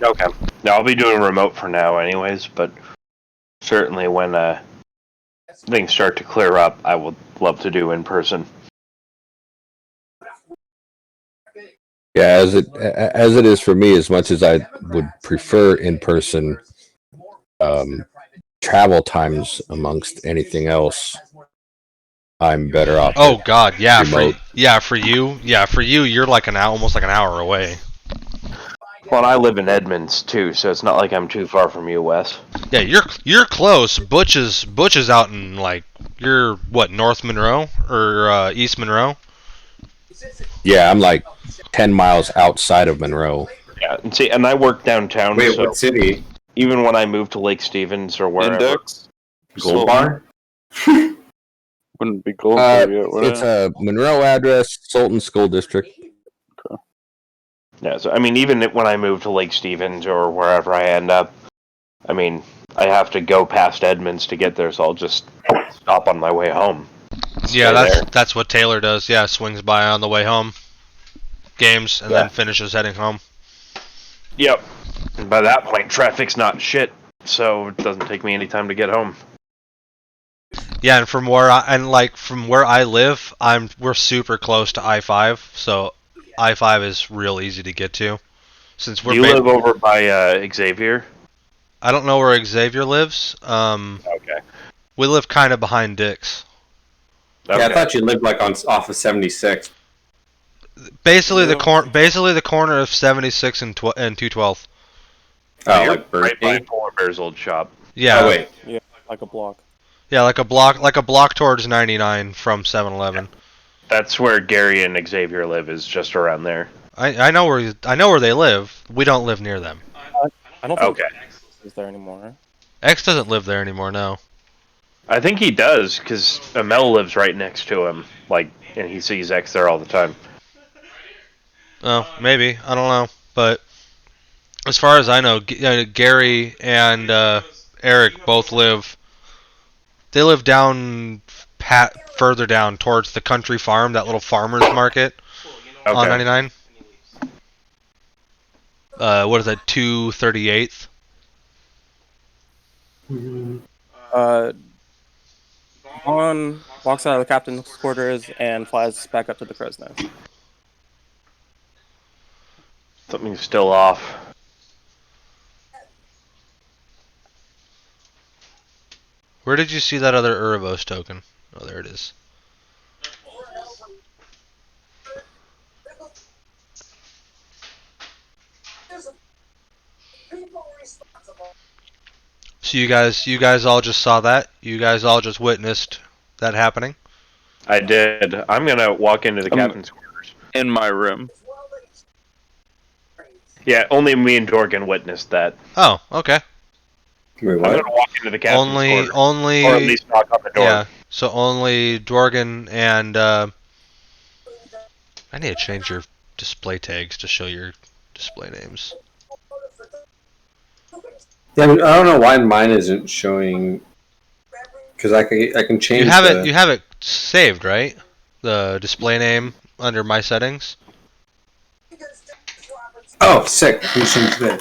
Okay. Now I'll be doing remote for now, anyways. But certainly when things start to clear up, I would love to do in person. Yeah, as it is for me, as much as I would prefer in person, travel times amongst anything else, I'm better off. Oh God, yeah, remote. for you, you're like almost like an hour away. Well, and I live in Edmonds too, so it's not like I'm too far from you, Wes. Yeah, you're close. Butch is out in like you're what, North Monroe or East Monroe? Yeah, I'm like 10 miles outside of Monroe. Yeah, and see, and I work downtown. Wait, so what city? even when I move to Lake Stevens or wherever, Index? Gold Bar? Wouldn't be gold bar yet, would It's it? a Monroe address, Sultan School District. yeah. So I mean, even when I move to Lake Stevens or wherever I end up, I mean, I have to go past Edmonds to get there, so I'll just stop on my way home. Yeah, Stay that's what Taylor does. Yeah, swings by on the way home, games, and then finishes heading home. Yep. And by that point, traffic's not shit, so it doesn't take me any time to get home. Yeah, and from where I live, we're super close to I-5, so I-5 is real easy to get to. Since Do you live over by Xavier? I don't know where Xavier lives. Okay. We live kind of behind Dick's. Yeah, I thought you lived like off of 76. Basically the corner of 76 and 212. Oh, you're like Burger right by King? Polar Bear's old shop. Yeah. Oh, wait. Yeah, like a block. Yeah, like a block towards 99 from 7-Eleven. That's where Gary and Xavier live, is just around there. I know where they live. We don't live near them. I don't think Okay. X is there anymore. X doesn't live there anymore. No. I think he does, because Amel lives right next to him, and he sees X there all the time. Oh, maybe. I don't know. But as far as I know, Gary and Eric both live. They live down further down towards the country farm, that little farmers market on 99. What is that? 238th. Vaughn walks out of the captain's quarters and flies back up to the crow's nest. Something's still off. Where did you see that other Urovos token? Oh, there it is. So you guys all just saw that? You guys all just witnessed that happening? I did. I'm gonna walk into the captain's quarters. In my room. Yeah, only me and Dorgan witnessed that. Oh, okay. Wait, I'm what? gonna walk into the captain's quarters. Only, Or at least knock on the door. yeah. So only Dorgan and I need to change your display tags to show your display names. Yeah, I don't know why mine isn't showing. Because I can change. You have it saved, right? The display name under my settings. Oh, sick! Who's today?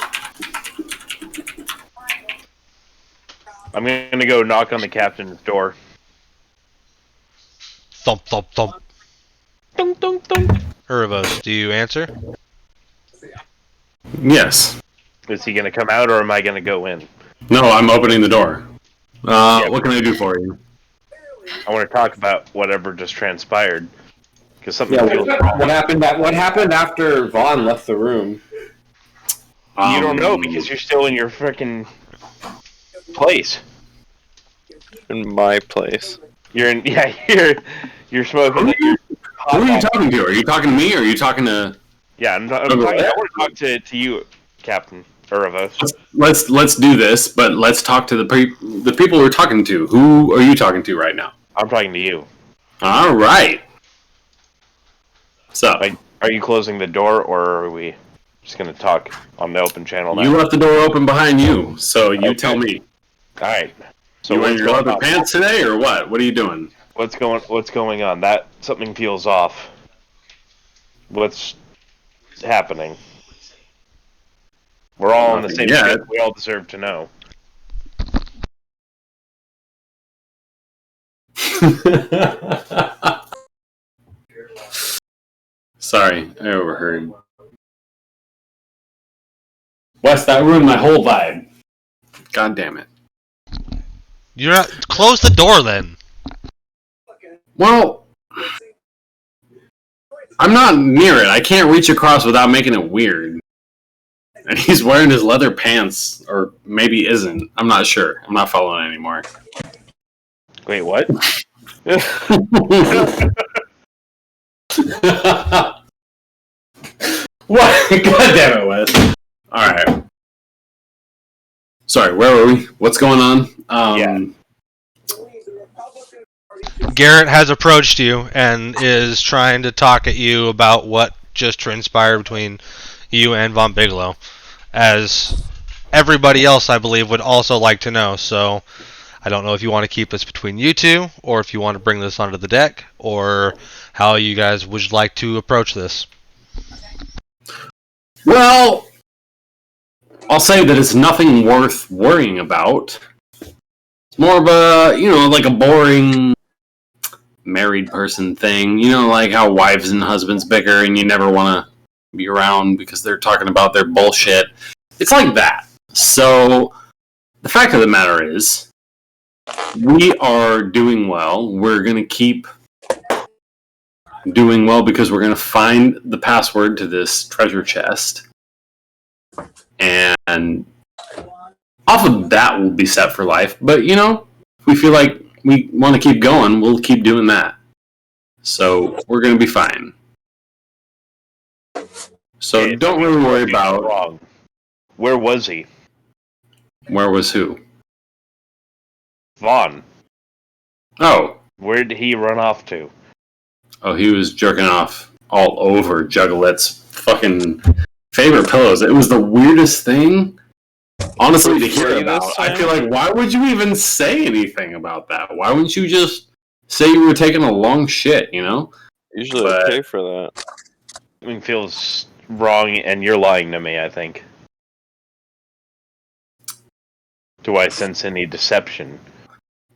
I'm gonna go knock on the captain's door. Thump thump thump. Dunk, dunk, dunk. Urovos, do you answer? Yes. Is he gonna come out, or am I gonna go in? No, I'm opening the door. What can I do for you? I want to talk about whatever just transpired. Because something Yeah, feels wrong. what happened? What happened after Vaughn left the room? You don't know because you're still in your freaking place. In my place. You're in. Yeah, you're smoking. Who are you talking to? Are you talking to me, or are you talking to? Yeah, I want to talk to you, Captain Urovos. Let's do this, but let's talk to the people we're talking to. Who are you talking to right now? I'm talking to you. All right. So Are you closing the door, or are we just gonna talk on the open channel now? you left the door open behind you, so you Okay. tell me. All right. So You wearing what's your going leather on? pants today, or what? What are you doing? What's going on? That something feels off. What's happening? We're all on the same Yeah. ship. We all deserve to know. Sorry, I overheard. Wes, that ruined my whole vibe. God damn it. You're not. Close the door then. Well, I'm not near it. I can't reach across without making it weird. And he's wearing his leather pants, or maybe isn't. I'm not sure. I'm not following anymore. Wait, what? What? God damn it, Wes. Alright. Sorry, where were we? What's going on? Yeah. Garrett has approached you and is trying to talk at you about what just transpired between you and Von Bigelow, as everybody else, I believe, would also like to know. So I don't know if you want to keep this between you two, or if you want to bring this onto the deck, or how you guys would like to approach this. Well, I'll say that it's nothing worth worrying about. It's more of a, like a boring married person thing. Like how wives and husbands bicker and you never want to be around because they're talking about their bullshit. It's like that. So, the fact of the matter is, we are doing well. We're going to keep doing well because we're going to find the password to this treasure chest. And off of that, we'll be set for life. But, if we feel like we want to keep going, we'll keep doing that. So, we're going to be fine. So Okay, don't so really worry he's about wrong. Where was he? where was who. Vaughn. Oh, Where did he run off to? oh, he was jerking off all over Juggalet's fucking favorite pillows. It was the weirdest thing, honestly, to hear Free about. this I time? feel like, why would you even say anything about that? Why wouldn't you just say you were taking a long shit, you know? Usually But- I pay for that. Something feels wrong, and you're lying to me, I think. Do I sense any deception?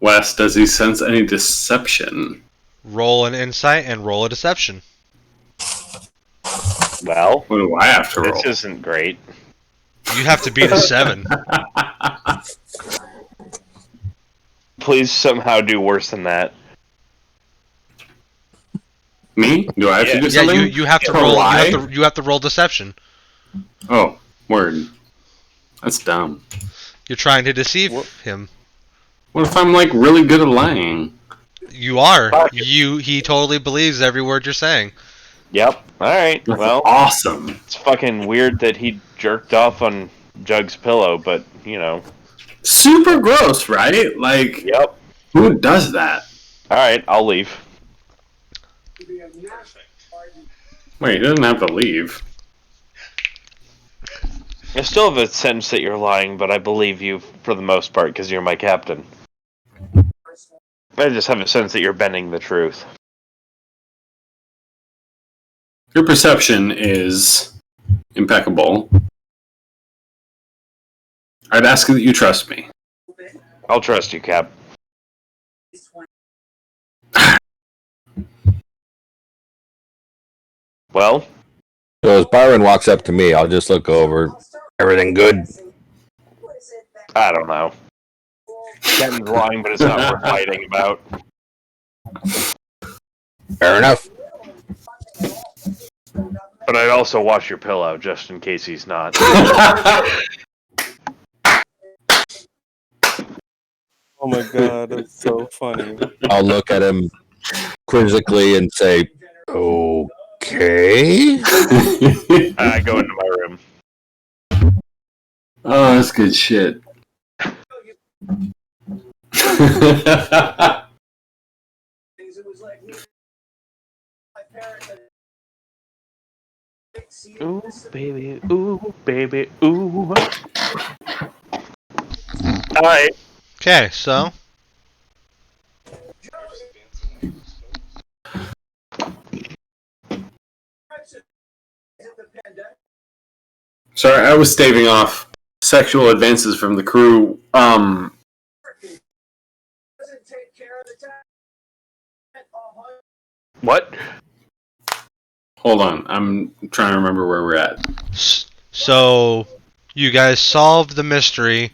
Wes, does he sense any deception? Roll an insight and roll a deception. Well, What do I have to roll? this isn't great. You have to beat a 7. Please somehow do worse than that. Me? Do I have to do Yeah, something? you have to To roll. lie? You have to roll deception. Oh, word. That's dumb. You're trying to deceive him. What if I'm like really good at lying? You are. Fuck. He totally believes every word you're saying. Yep. Alright, That's well, awesome. it's fucking weird that he jerked off on Jug's pillow, but, you know. Super gross, right? Like, Yep. who does that? Alright, I'll leave. Wait, he doesn't have to leave. I still have a sense that you're lying, but I believe you for the most part because you're my captain. I just have a sense that you're bending the truth. Your perception is impeccable. I'd ask that you trust me. I'll trust you, Cap. Well, So as Byron walks up to me, I'll just look over. Everything good? I don't know. Captain's lying, but it's not worth fighting about. Fair enough. But I'd also wash your pillow just in case he's not. Oh my god, that's so funny. I'll look at him quizzically and say, okay. I go into my room. Oh, that's good shit. Ooh, baby, ooh, baby, ooh. Alright. Okay, so Sorry, I was staving off sexual advances from the crew. What? Hold on, I'm trying to remember where we're at. so you guys solved the mystery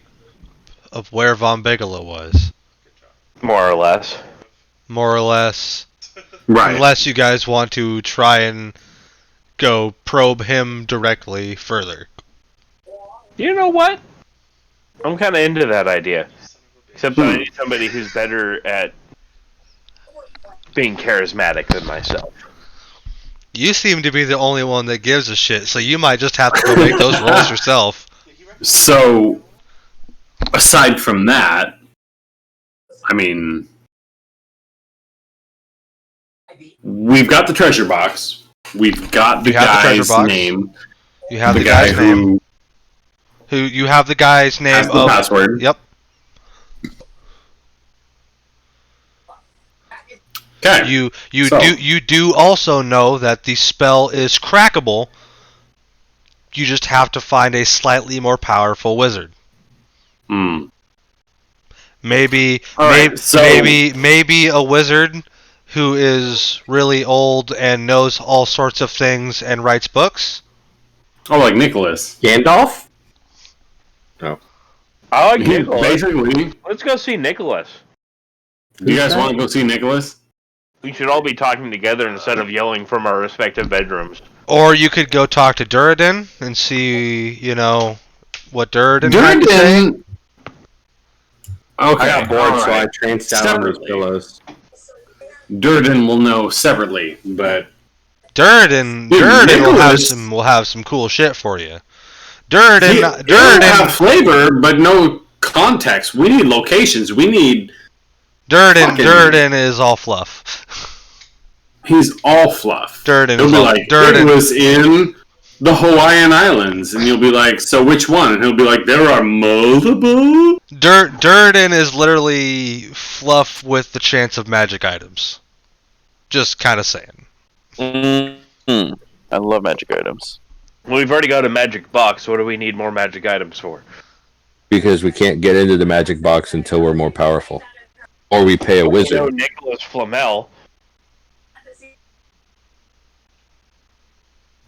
of where Von Bigelow was, More or less. more or less. Right. Unless you guys want to try and go probe him directly further. You know what? I'm kind of into that idea. Except that I need somebody who's better at being charismatic than myself. You seem to be the only one that gives a shit, so you might just have to go make those rolls yourself. So, aside from that, I mean, we've got the treasure box. We've got the You have the treasure guy's box. name. You have the guy guy's name. Who you have the guy's name has the of? password. Yep. Okay. You do also know that the spell is crackable. You just have to find a slightly more powerful wizard. Maybe maybe a wizard who is really old and knows all sorts of things and writes books. Oh, like Nicholas. Gandalf? I like Nicholas. Basically, Let's go see Nicholas. do you guys want to go see Nicholas? We should all be talking together instead of yelling from our respective bedrooms. Or you could go talk to Durden and see, what Durden had to say. Okay. I got bored, so I alright. tranced out on those Separately. pillows. Durden will know separately, but Durden Dude, Nicholas- will have some cool shit for you. It'll have flavor, but no context. We need locations. We need. Durden is all fluff. He's all fluff. Durden He'll is be all like, Durden. It was in the Hawaiian Islands, and you'll be like, so which one? And he'll be like, there are multiple. Durden is literally fluff with the chance of magic items. Just kind of saying. Mm-hmm. I love magic items. Well, we've already got a magic box. What do we need more magic items for? Because we can't get into the magic box until we're more powerful, or we pay a wizard. You know, Nicholas Flamel.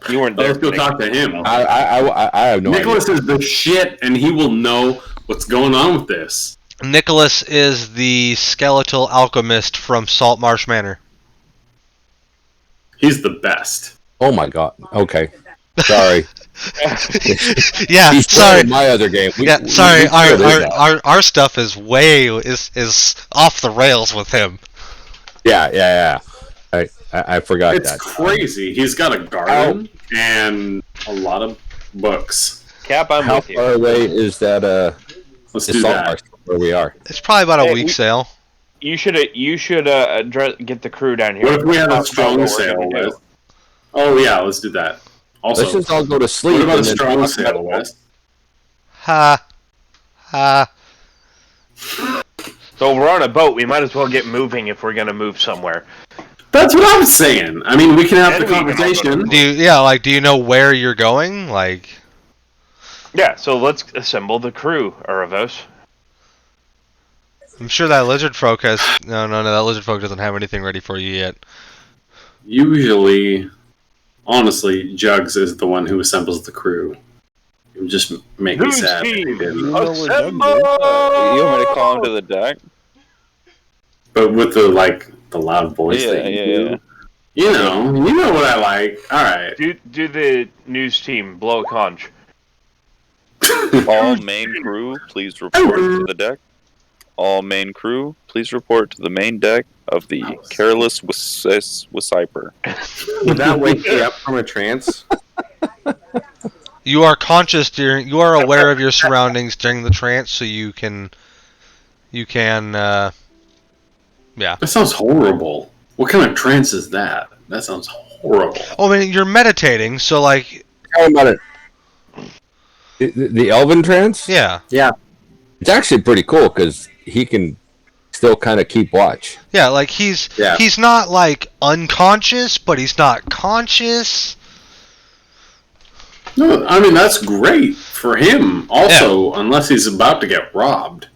You weren't there. Let's go talk to him. I have no Nicholas idea. is the shit, and he will know what's going on with this. Nicholas is the skeletal alchemist from Saltmarsh Manor. He's the best. Oh my god. Okay. Sorry. Yeah, He's sorry. playing my other game. Sorry. Our Our stuff is is off the rails with him. yeah. I forgot It's that. crazy. He's got a garden and a lot of books. Cap, I'm How with you. far away is that? Let's the do salt that. marsh where we are? It's probably about a Hey, week we- sail. You should get the crew down here. What if we had a Talk about strong what we're sail, gonna do. Wes? Oh yeah, let's do that. Also, Let's just all go to sleep. what about a and then strong talk sail, about it. Wes? Ha. So we're on a boat. We might as well get moving if we're gonna move somewhere. That's what I'm saying. I mean, we can have And the we can also conversation. Do you know where you're going? Like, Yeah. So let's assemble the crew, Uravos. I'm sure that lizard folk has. No, that lizard folk doesn't have anything ready for you yet. Usually, honestly, Jugs is the one who assembles the crew. It would just make me Who's sad. team? They didn't. Assemble! You want me to call him to the deck? But with the loud voice Yeah, that you yeah, do. yeah. You know what I like. All right. Do the news team blow a conch? All main crew, please report to the deck. All main crew, please report to the main deck of the Careless Wisiper. Would that wake me up from a trance? You are conscious during. You are aware of your surroundings during the trance, so you can. Yeah. That sounds horrible. What kind of trance is that? That sounds horrible. Oh, I mean, you're meditating, so like, How about it? The Elven trance? yeah, It's actually pretty cool because he can still kind of keep watch. yeah, like he's not like unconscious, but he's not conscious. No, I mean that's great for him. Also, unless he's about to get robbed.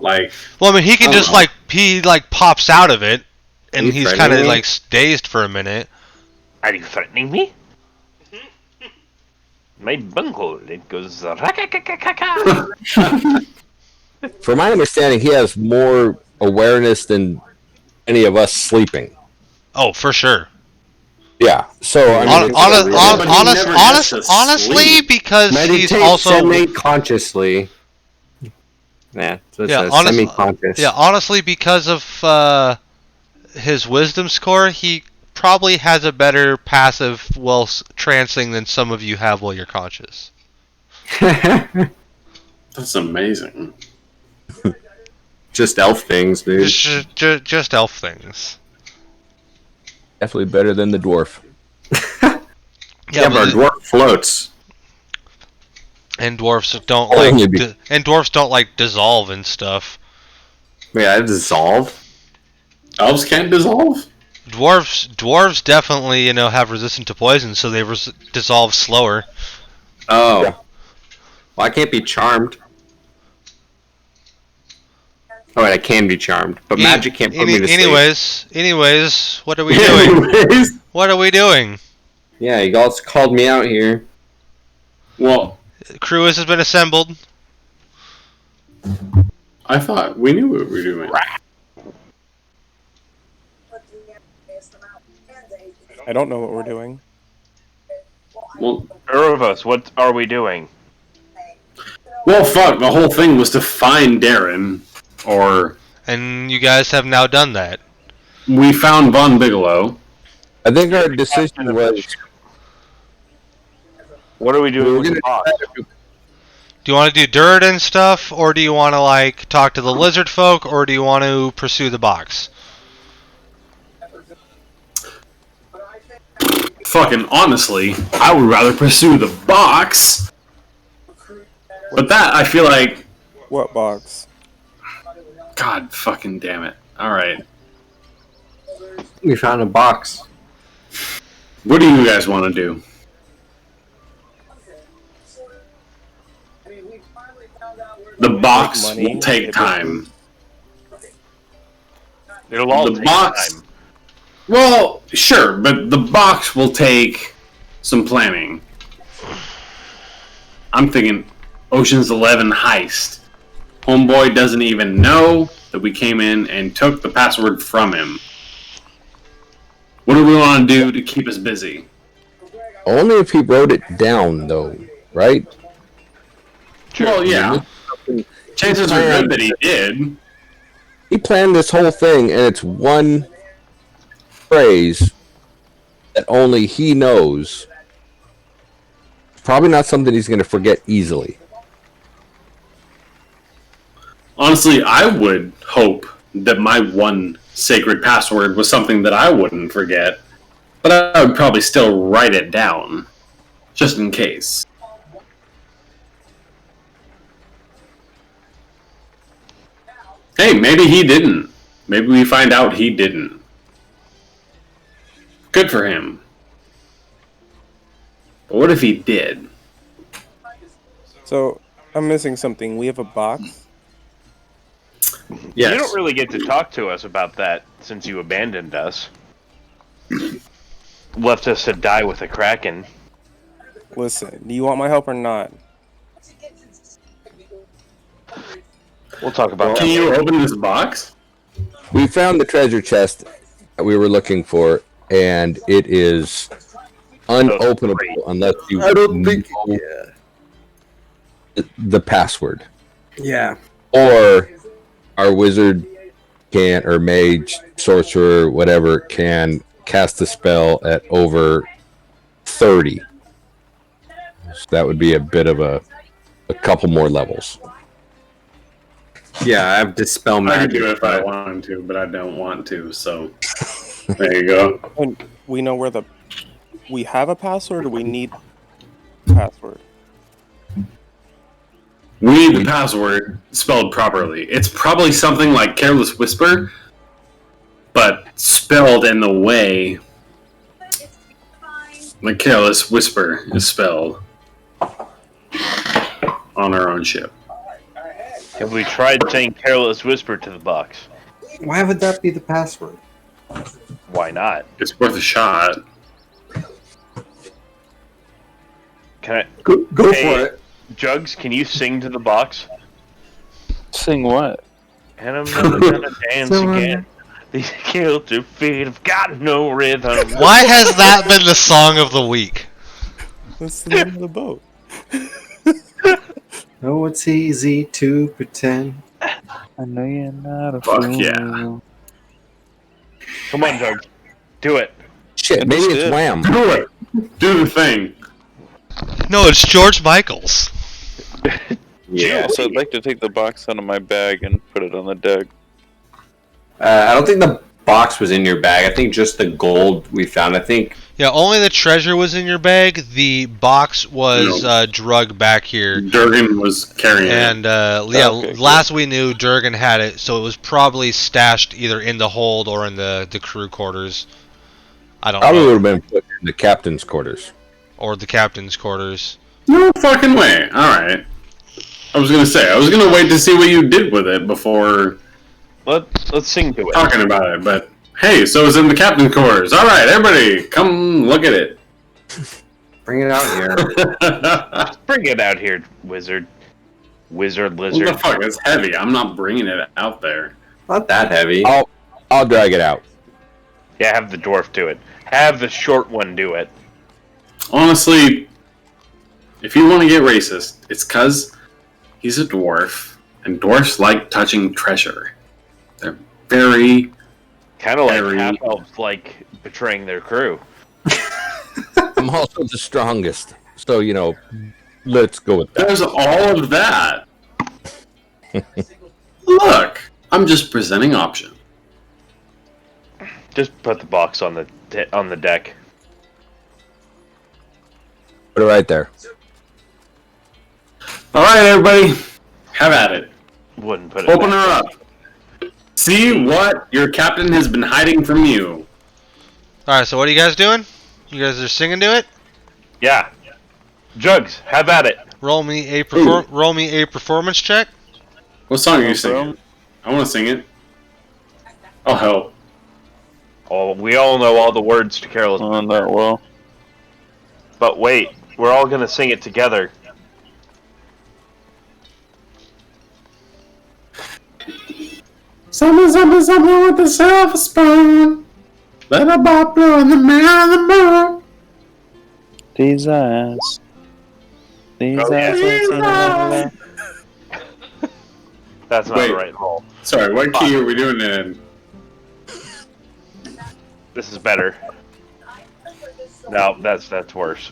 Like, Well, I mean, he can I just don't know. he pops out of it, and you he's threatening kind of me? like dazed for a minute. Are you threatening me? My bunghole, it goes rakakakaka. From my understanding, he has more awareness than any of us sleeping. Oh, for sure. Yeah. So I mean, but he never gets to Honestly, sleep. because Meditate he's also semi-consciously. Yeah, so it says semi-conscious. yeah, honestly, because of his wisdom score, he probably has a better passive while trancing than some of you have while you're conscious. That's amazing. Just elf things, dude. Just elf things. definitely better than the dwarf. Yeah, but our dwarf floats. And dwarfs don't Oh, like maybe. and dwarfs don't like dissolve and stuff. Wait, I dissolve? Elves can't dissolve? Dwarves definitely have resistance to poison, so they dissolve slower. Oh. Yeah. Well, I can't be charmed. Oh, wait, I can be charmed. But magic can't put me to sleep. Anyways, what are we doing? Anyways, What are we doing? Yeah, you guys called me out here. well, Crew has been assembled. I thought we knew what we were doing. I don't know what we're doing. Well, Uravos, what are we doing? fuck. The whole thing was to find Darren, or And you guys have now done that. we found Von Bigelow. I think our decision was What are we we doing were with going the box? Do you want to do dirt and stuff, or do you want to like talk to the lizard folk, or do you want to pursue the box? Fucking honestly, I would rather pursue the box. But that, I feel like... What box? God fucking damn it. Alright. We found a box. What do you guys want to do? The box money, will take get time. It'll all The take box- time. Well, sure, but the box will take some planning. I'm thinking Ocean's 11 heist. Homeboy doesn't even know that we came in and took the password from him. What do we want to do to keep us busy? only if he wrote it down, though, right? Well, yeah. Chances are good that he did. He planned this whole thing, and it's one phrase that only he knows. Probably not something he's going to forget easily. Honestly, I would hope that my one sacred password was something that I wouldn't forget, but I would probably still write it down, just in case. Hey, maybe he didn't. Maybe we find out he didn't. Good for him. But what if he did? So I'm missing something. We have a box. Yes. You don't really get to talk to us about that since you abandoned us. Left us to die with a kraken. Listen, do you want my help or not? We'll talk about Can that you later. open this box? We found the treasure chest that we were looking for, and it is unopenable unless you know the password. Yeah. Or our wizard can, or mage, sorcerer, whatever, can cast a spell at over 30. So that would be a bit of a couple more levels. Yeah, I have Dispel I Magic. could do it if I wanted to, but I don't want to, so there you go. And we know where we have a password or we need a password. We need the password spelled properly. It's probably something like Careless Whisper, but spelled in the way like Careless Whisper is spelled on our own ship. Have we tried saying careless whisper to the box? Why would that be the password? Why not? It's worth a shot. Can I, Go Hey. for it. Jugs, can you sing to the box? Sing what? And I'm never gonna dance again. These guilty feet have got no rhythm. Why has that been the song of the week? That's the name of the boat. Oh, it's easy to pretend. I know you're not a Fuck fool. yeah. Come on, Jugs. Do it. Shit, maybe it's Understood. Wham. Do it. Do the thing. No, it's George Michael's. Yeah. Also, I'd like to take the box out of my bag and put it on the deck. I don't think the box was in your bag. I think just the gold we found. I think. Yeah, only the treasure was in your bag. The box was drug back here. Durgan was carrying it. And Okay, last we knew, Durgan had it, so it was probably stashed either in the hold or in the crew quarters. I don't Probably would know. have been put in the captain's quarters. Or the captain's quarters. No fucking way. Alright. I was gonna wait to see what you did with it before Let's sing to it. talking about it, but hey, so it's in the captain's quarters. Alright, everybody, come look at it. Bring it out here. Bring it out here, wizard. Wizard lizard. What the fuck? It's heavy. I'm not bringing it out there. Not that heavy. I'll drag it out. Yeah, have the dwarf do it. Have the short one do it. Honestly, if you want to get racist, it's because he's a dwarf, and dwarfs like touching treasure. They're very, Kind of like Harry. half elves like betraying their crew. I'm also the strongest, so let's go with that. There's all of that. Look, I'm just presenting options. Just put the box on the deck. Put it right there. All right, everybody, have at it. Wouldn't put it. Open her up. See what your captain has been hiding from you. Alright, so what are you guys doing? You guys are singing to it? Yeah. Jugs, have at it. Roll me a performance check. What song are you singing? I want to sing it. I'll help. Oh, we all know all the words to Carol's. Oh, that well. But wait, we're all gonna sing it together. Something, something, something with the silver spoon. Let a bop blow in the man of the moon. These eyes. These Oh, yeah. eyes. That's not Wait. the right hole. Sorry, what key are we doing it in? This is better. No, that's worse.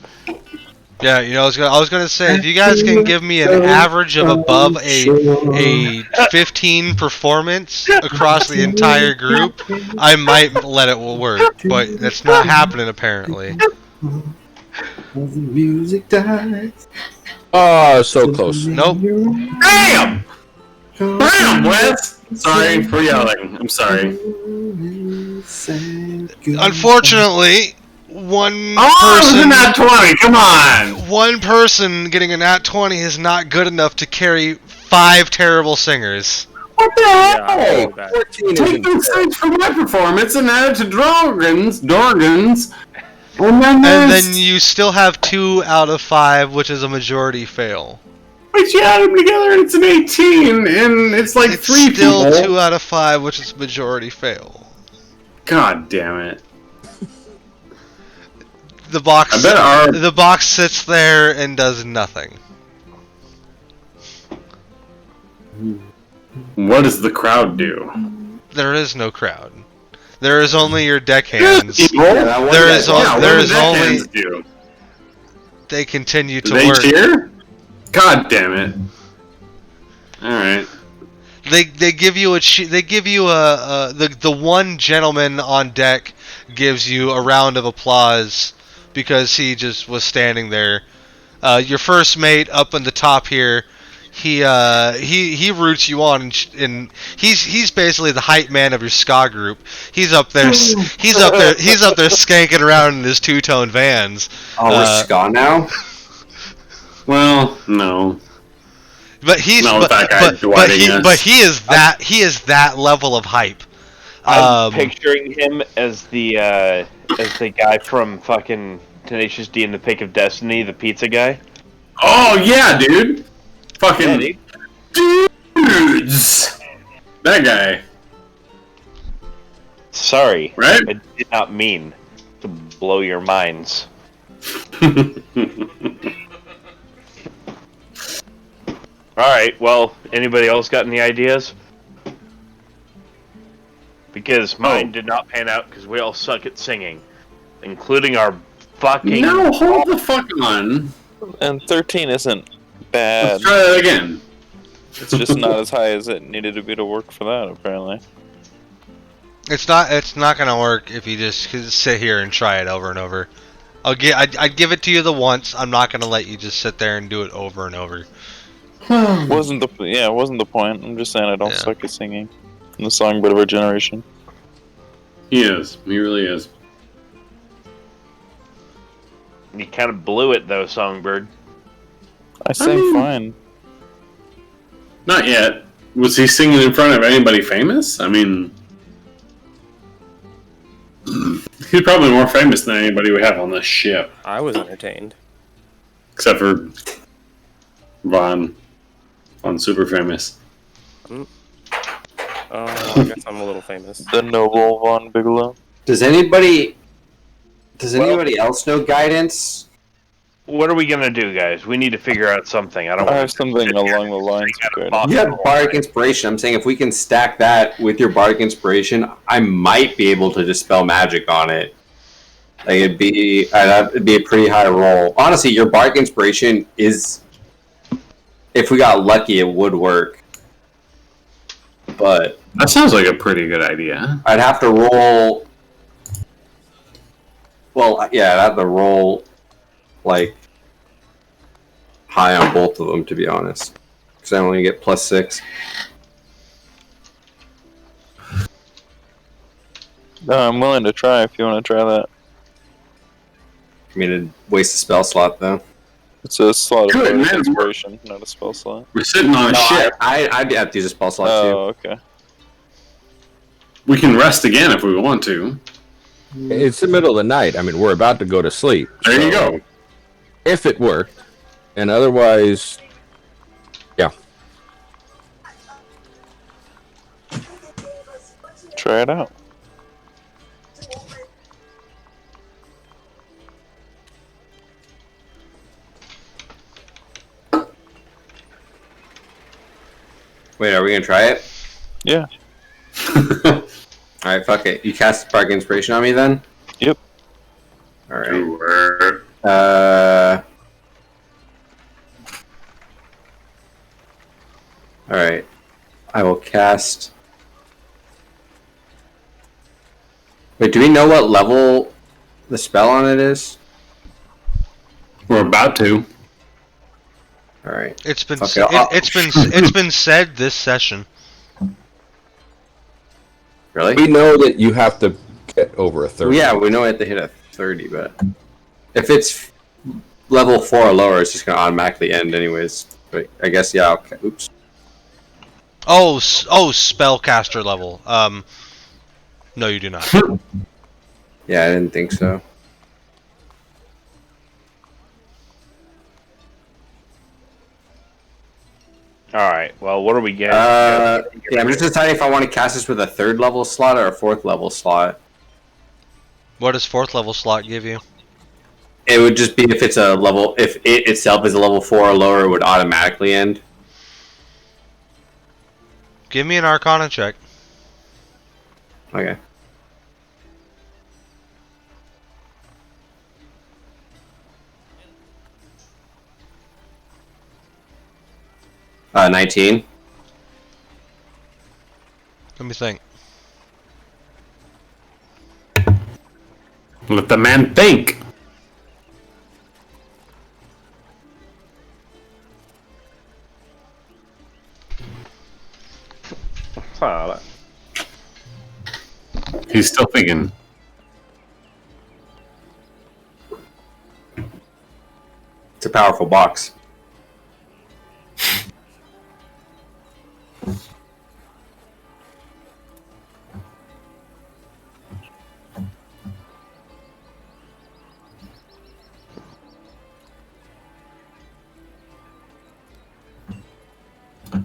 Yeah, I was gonna say, if you guys can give me an average of above a 15 performance across the entire group, I might let it work, but that's not happening apparently. Music dies. Oh, so close. Nope. Bam! Bam, Wes! Sorry for yelling. I'm sorry. Unfortunately, one Oh, person, isn't that 20? Come on! one person getting a nat 20 is not good enough to carry 5 terrible singers. What the Yeah, hell? I know that. 14 Take isn't those fair. things from my performance and add it to Dorgan's, and then And there's... then you still have 2 out of 5, which is a majority fail. But you add them together and it's an 18, and it's like It's 3 still people. 2 out of 5, which is majority fail. God damn it. The box, I bet our... the box sits there and does nothing. What does the crowd do? There is no crowd. There is only your deckhands. People. There is what there do is the only. deckhands do? They continue Do to they work. cheer? God damn it. Alright. They give you the one gentleman on deck gives you a round of applause because he just was standing there. Your first mate up in the top here, he roots you on, and he's basically the hype man of your ska group. He's up there skanking around in his two-tone Vans. Oh, we're ska now? Well, no. But he's Not with that guy dwighting us. he is that level of hype. I'm picturing him as the guy from fucking Tenacious D and the Pick of Destiny, the pizza guy. Oh, yeah, dude. Fucking Yeah, dude. dudes. That guy. Sorry, Right? I did not mean to blow your minds. Alright, well, anybody else got any ideas? Because mine did not pan out because we all suck at singing. Including our fucking... No, hold the fuck on. And 13 isn't bad. Let's try that again. It's just not as high as it needed to be to work for that, apparently. It's not gonna work if you just sit here and try it over and over. I'd give it to you the once. I'm not gonna let you just sit there and do it over and over. Wasn't the point. I'm just saying I don't suck at singing. I'm the songbird of our generation. He is. He really is. You kind of blew it, though, Songbird. I sang fine. Not yet. Was he singing in front of anybody famous? I mean... He's probably more famous than anybody we have on this ship. I was entertained. Except for... Von super famous. I guess I'm a little famous. The noble Von Bigelow. Does anybody else know guidance? what are we gonna do, guys? We need to figure out something. I don't I want have something along the lines of Greta. You have bardic inspiration. I'm saying if we can stack that with your bardic inspiration, I might be able to dispel magic on it. Like it'd be a pretty high roll. Honestly, your bardic inspiration is, if we got lucky, it would work. But That sounds like a pretty good idea. I'd have to roll. Well, yeah, I'd have to roll like high on both of them, to be honest, because I only get +6. No, I'm willing to try if you want to try that. I mean, it'd waste a spell slot though. It's a slot of Good, bardic man. inspiration, not a spell slot. We're sitting on a No, ship. I'd have to use a spell slot Oh, okay. We can rest again if we want to. It's the middle of the night. I mean, we're about to go to sleep. There you go. If it worked, and otherwise, yeah. Try it out. Wait, are we gonna try it? Yeah. Alright, fuck it. You cast Spark Inspiration on me then? Yep. Alright. Sure. Alright. I will cast. Wait, do we know what level the spell on it is? We're about to. Alright. It's been Okay, it's been said this session. Really? We know that you have to get over a 30. Well, yeah, we know we have to hit a 30, but if it's level 4 or lower, it's just gonna automatically end anyways. But I guess, yeah, okay. Oops. Oh, spellcaster level. No, you do not. Yeah, I didn't think so. Alright, well, what are we getting? Yeah, I'm just deciding if I want to cast this with a 3rd level slot or a 4th level slot. What does 4th level slot give you? It would just be if it's a level, if it itself is a level 4 or lower, it would automatically end. Give me an Arcana check. Okay. Uh, 19. Let me think. Let the man think. He's still thinking. It's a powerful box.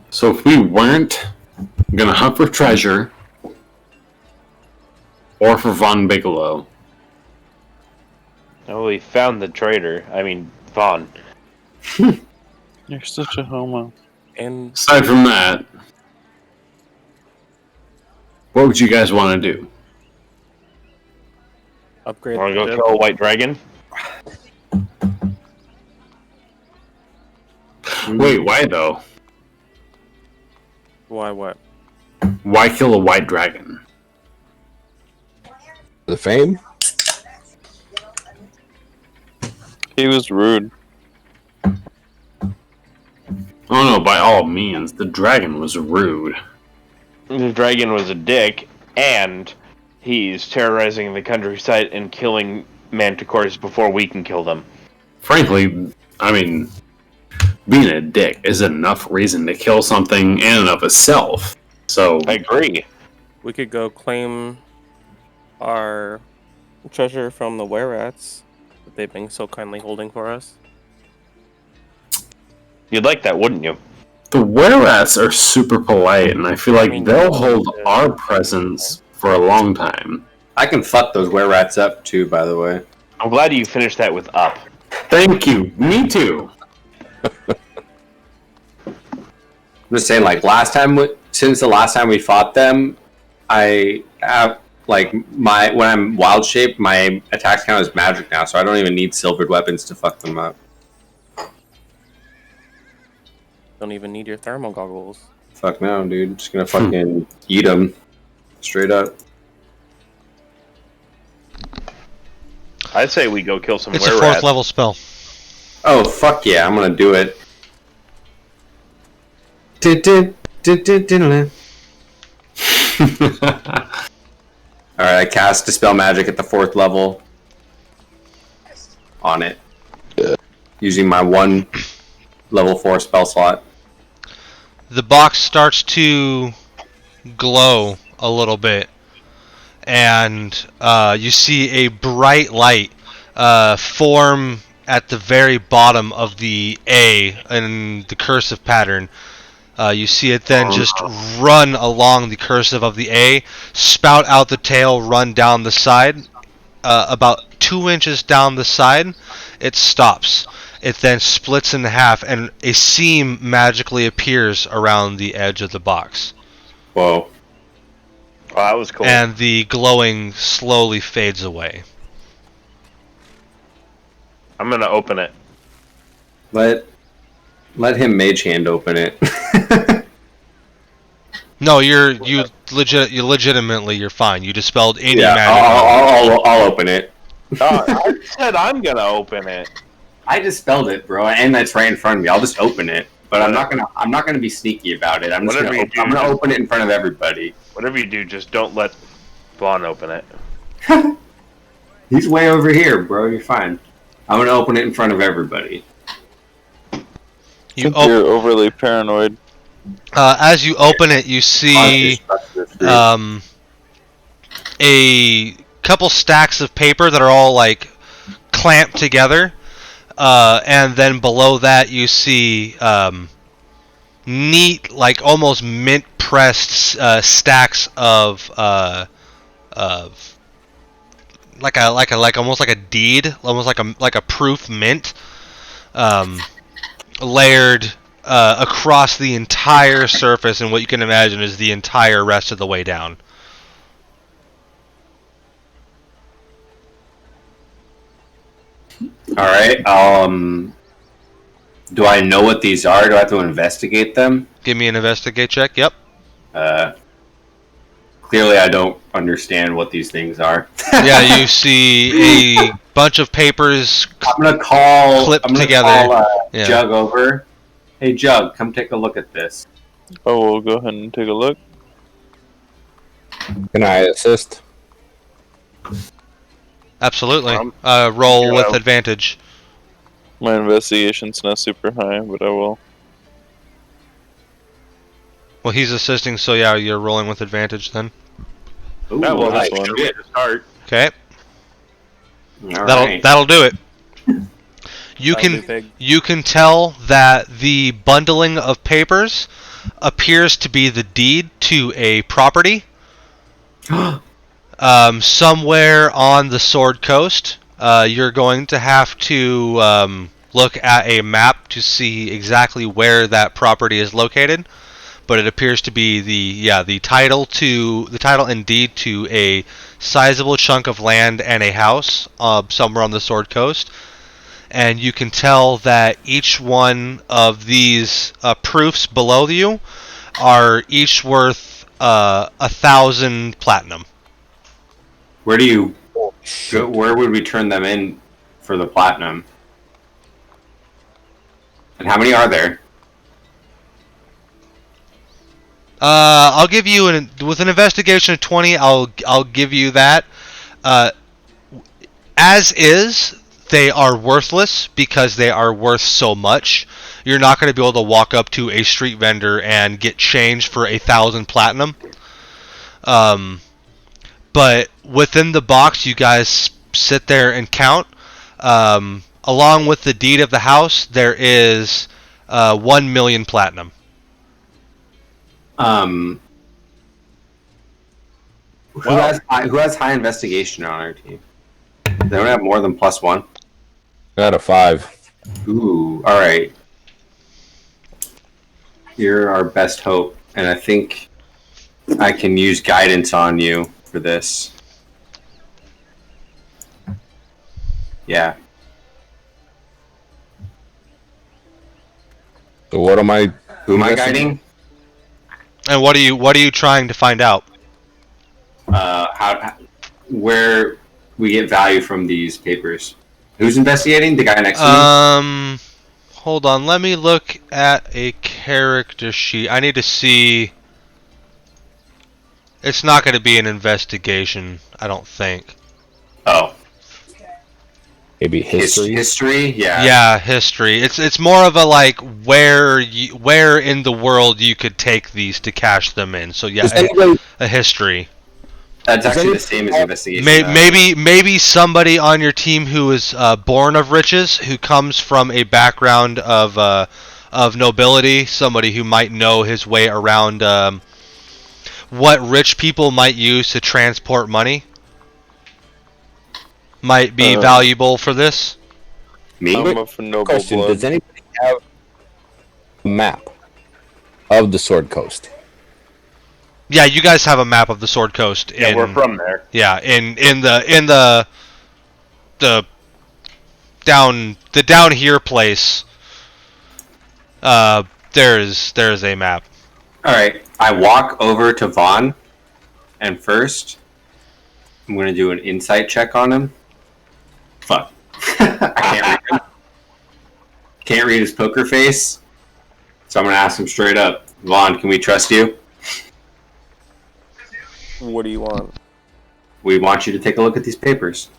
So if we weren't gonna hunt for treasure or for Von Bigelow, Oh, we found the traitor. I mean, Vaughn. You're such a homo. And aside from that, what would you guys want to do? upgrade Want to the go ship. kill a white dragon? Wait, why though? Why what? Why kill a white dragon? The fame? He was rude. Oh no, by all means, the dragon was rude. The dragon was a dick, and he's terrorizing the countryside and killing manticores before we can kill them. Frankly, I mean, being a dick is enough reason to kill something in and of itself. So, I agree. We could go claim our treasure from the were-rats that they've been so kindly holding for us. You'd like that, wouldn't you? the were-rats are super polite, and I feel like I mean, they'll hold our presence for a long time. I can fuck those were rats up too, by the way. I'm glad you finished that with up. Thank you. Me too. I'm just saying, like since the last time we fought them, I have like when I'm wild shaped, my attack count is magic now, so I don't even need silvered weapons to fuck them up. Don't even need your thermal goggles. Fuck no, dude. Just gonna fucking eat them straight up. I'd say we go kill some It's a were 4th rats. level spell. Oh fuck yeah, I'm gonna do it. Alright, I cast Dispel Magic at the 4th level. On it. Using my 1 level 4 spell slot. The box starts to glow a little bit, and you see a bright light form at the very bottom of the A in the cursive pattern. You see it then just run along the cursive of the A, spout out the tail, run down the side. About 2 inches down the side, it stops. It then splits in half, and a seam magically appears around the edge of the box. Whoa. Oh, that was cool. And the glowing slowly fades away. I'm gonna open it. Let him mage hand open it. No, you legitimately you're fine. You dispelled any Yeah, magic. I'll open it. I said I'm gonna open it. I dispelled it, bro, and that's right in front of me. I'll just open it, but I'm not gonna be sneaky about it. I'm gonna open it in front of everybody. Whatever you do, just don't let Vaughn open it. He's way over here, bro. You're fine. I'm gonna open it in front of everybody. You're overly paranoid. As you open it, you see a couple stacks of paper that are all like clamped together, and then below that you see neat, like almost mint pressed stacks of almost like a deed, almost like a proof mint, layered across the entire surface, and what you can imagine is the entire rest of the way down. All right. Do I know what these are? Do I have to investigate them? Give me an investigate check. Yep. Clearly, I don't understand what these things are. Yeah, you see a bunch of papers I'm gonna call together. Yeah. Jug over. Hey, Jug, come take a look at this. Oh, we'll go ahead and take a look. Can I assist? Absolutely. Roll with advantage. My investigation's not super high, but I will. Well, he's assisting, so yeah, you're rolling with advantage then. Ooh, Yeah, well, nice. that's one way to start. Okay. All right. That'll do it. You can tell that the bundling of papers appears to be the deed to a property somewhere on the Sword Coast. You're going to have to look at a map to see exactly where that property is located, but it appears to be the title and deed to a sizable chunk of land and a house somewhere on the Sword Coast. And you can tell that each one of these proofs below you are each worth 1,000 platinum. Where would we turn them in for the platinum? And how many are there? I'll give you with an investigation of 20. I'll give you that. As is, they are worthless because they are worth so much. You're not going to be able to walk up to a street vendor and get change for 1,000 platinum. But within the box, you guys sit there and count. Along with the deed of the house, there is 1 million platinum. Who has high investigation on our team? They don't have more than +1. Out of 5. Ooh, all right. You're our best hope, and I think I can use guidance on you for this. Yeah. So what am I? Who am I guiding? And what are you trying to find out? Where we get value from these papers. Who's investigating? The guy next to me? Hold on. Let me look at a character sheet. I need to see. It's not going to be an investigation, I don't think. Oh. Maybe history. History? Yeah. Yeah, history. It's more of a like where in the world you could take these to cash them in. So yeah, a history. That's actually the same as investigation. Maybe somebody on your team who is born of riches, who comes from a background of nobility, somebody who might know his way around what rich people might use to transport money, might be valuable for this. Me? I'm of noble Question: blood. does anybody have a map of the Sword Coast? Yeah, you guys have a map of the Sword Coast. Yeah, we're from there. Yeah, in the down here place. There's a map. All right. I walk over to Vaughn, and first, I'm going to do an insight check on him. Fuck. I can't read him. Can't read his poker face. So I'm going to ask him straight up. Vaughn, can we trust you? What do you want? We want you to take a look at these papers.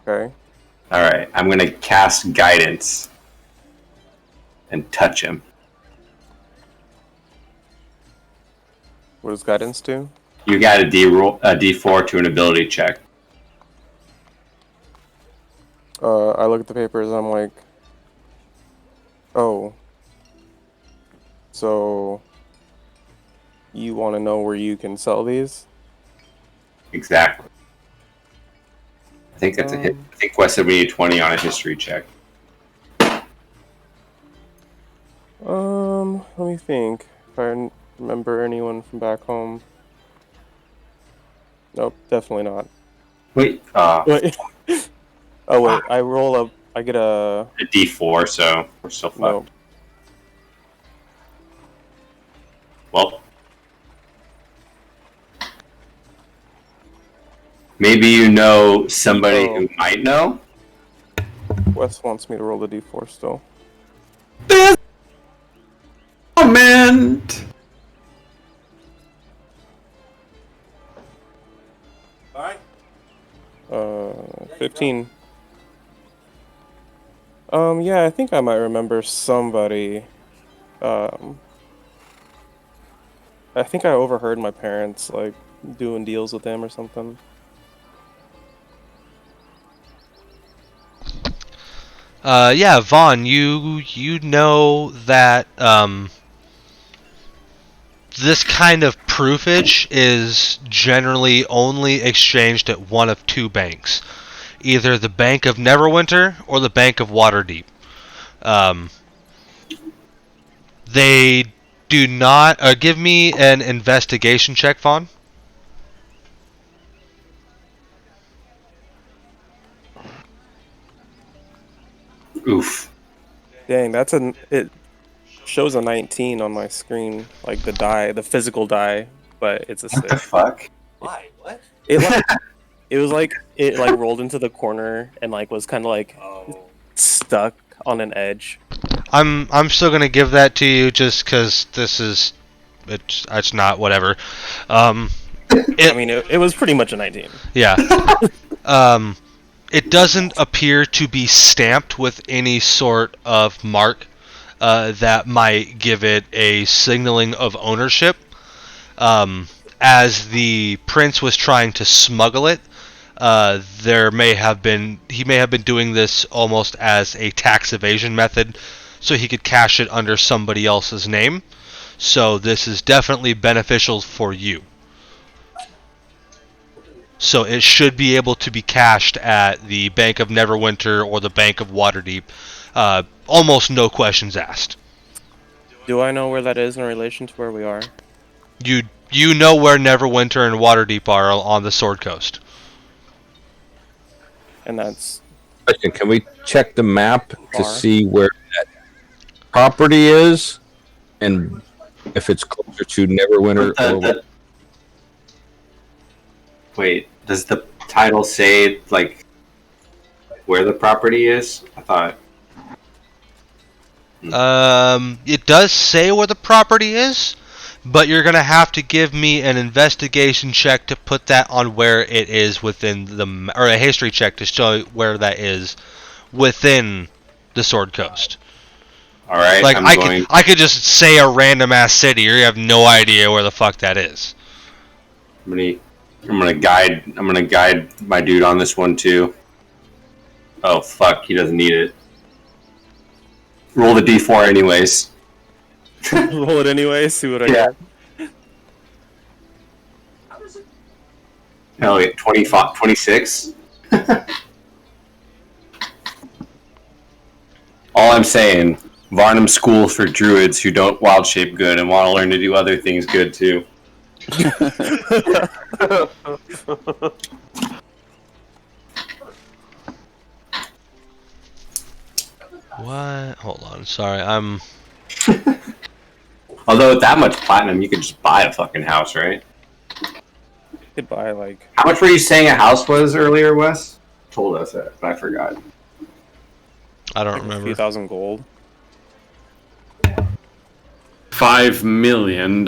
Okay. All right. I'm going to cast guidance and touch him. What does guidance do? You got a D4 to an ability check. I look at the papers and I'm like, oh, so you want to know where you can sell these? Exactly. I think that's a hit. I think Wes said we need 20 on a history check. Let me think. If I remember anyone from back home. Nope, definitely not. Wait. Wait. Oh wait, I roll up. I get a D4, so we're still fucked. no. Well, maybe you know somebody who might know. Wes wants me to roll the d4 still. Moment. 15. Yeah, I think I might remember somebody. I think I overheard my parents like doing deals with him or something. Yeah, Vaughn, you know that this kind of proofage is generally only exchanged at one of two banks, either the Bank of Neverwinter or the Bank of Waterdeep. They do not. Give me an investigation check, Vaughn. Oof. Dang, it shows a 19 on my screen, like the die, the physical die, but it's a What the 6. fuck? Why? What? It was like it like rolled into the corner and like was kind of like stuck on an edge. I'm still gonna give that to you just because it's not whatever. I mean, it was pretty much a 19. Yeah. It doesn't appear to be stamped with any sort of mark that might give it a signaling of ownership. As the prince was trying to smuggle it, he may have been doing this almost as a tax evasion method, so he could cash it under somebody else's name. So this is definitely beneficial for you. So it should be able to be cashed at the Bank of Neverwinter or the Bank of Waterdeep. Almost no questions asked. Do I know where that is in relation to where we are? You know where Neverwinter and Waterdeep are on the Sword Coast. And that's Question: can we check the map to Thar? see where that property is, and if it's closer to Neverwinter? Wait, does the title say like where the property is? I thought. It does say where the property is, but you're gonna have to give me an investigation check to put that on where it is within the, or a history check to show where that is within the Sword Coast. All right, Like I could just say a random ass city, or you have no idea where the fuck that is. I'm gonna guide my dude on this one too. Oh fuck, he doesn't need it. Roll the d4 anyways. Roll it anyway. See what I Yeah. get. Hell yeah, 26. All I'm saying, Varnum School for druids who don't wild shape good and want to learn to do other things good too. What? Hold on, sorry, I'm. Although with that much platinum, you could just buy a fucking house, right? Could buy like How much were you saying a house was earlier, Wes? Told us that, but I forgot. I don't a few remember. thousand gold. $5 million.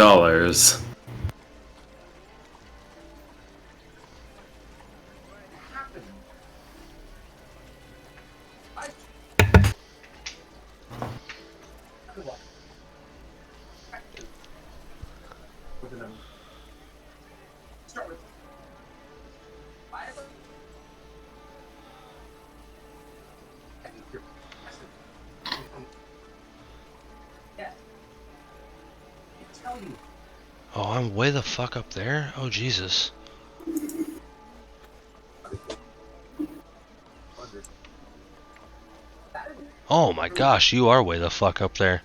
Oh, I'm way the fuck up there? Oh, Jesus. Oh my gosh, you are way the fuck up there.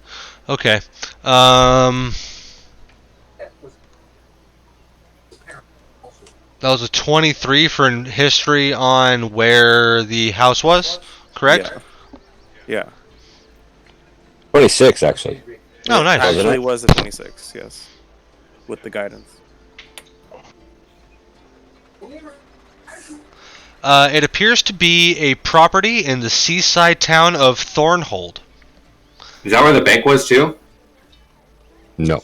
Okay. That was a 23 for history on where the house was, correct? Yeah. 26, actually. Oh, nice. Actually, was a 26. Yes, with the guidance. It appears to be a property in the seaside town of Thornhold. Is that where the bank was too? No.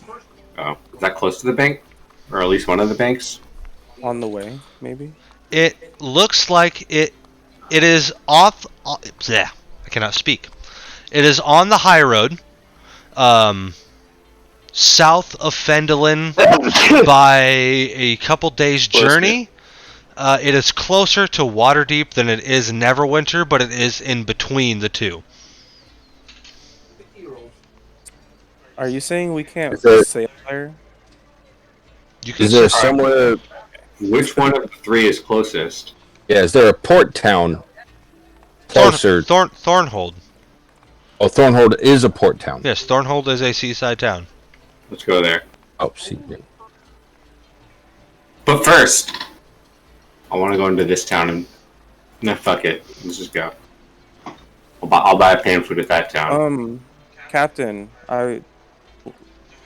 Oh, is that close to the bank, or at least one of the banks? On the way, maybe. It looks like it is off. Yeah, I cannot speak. It is on the high road, south of Fendelin by a couple days journey. It is closer to Waterdeep than it is Neverwinter, but it is in between the two. Are you saying we can't sail there? You can Is there somewhere? Which one of the three is closest? Yeah, is there a port town closer? Thornhold. Oh, Thornhold is a port town. Yes, Thornhold is a seaside town. Let's go there. Oh, see. But first, I want to go into this town and... No, fuck it. Let's just go. I'll buy a pan food at that town. Captain,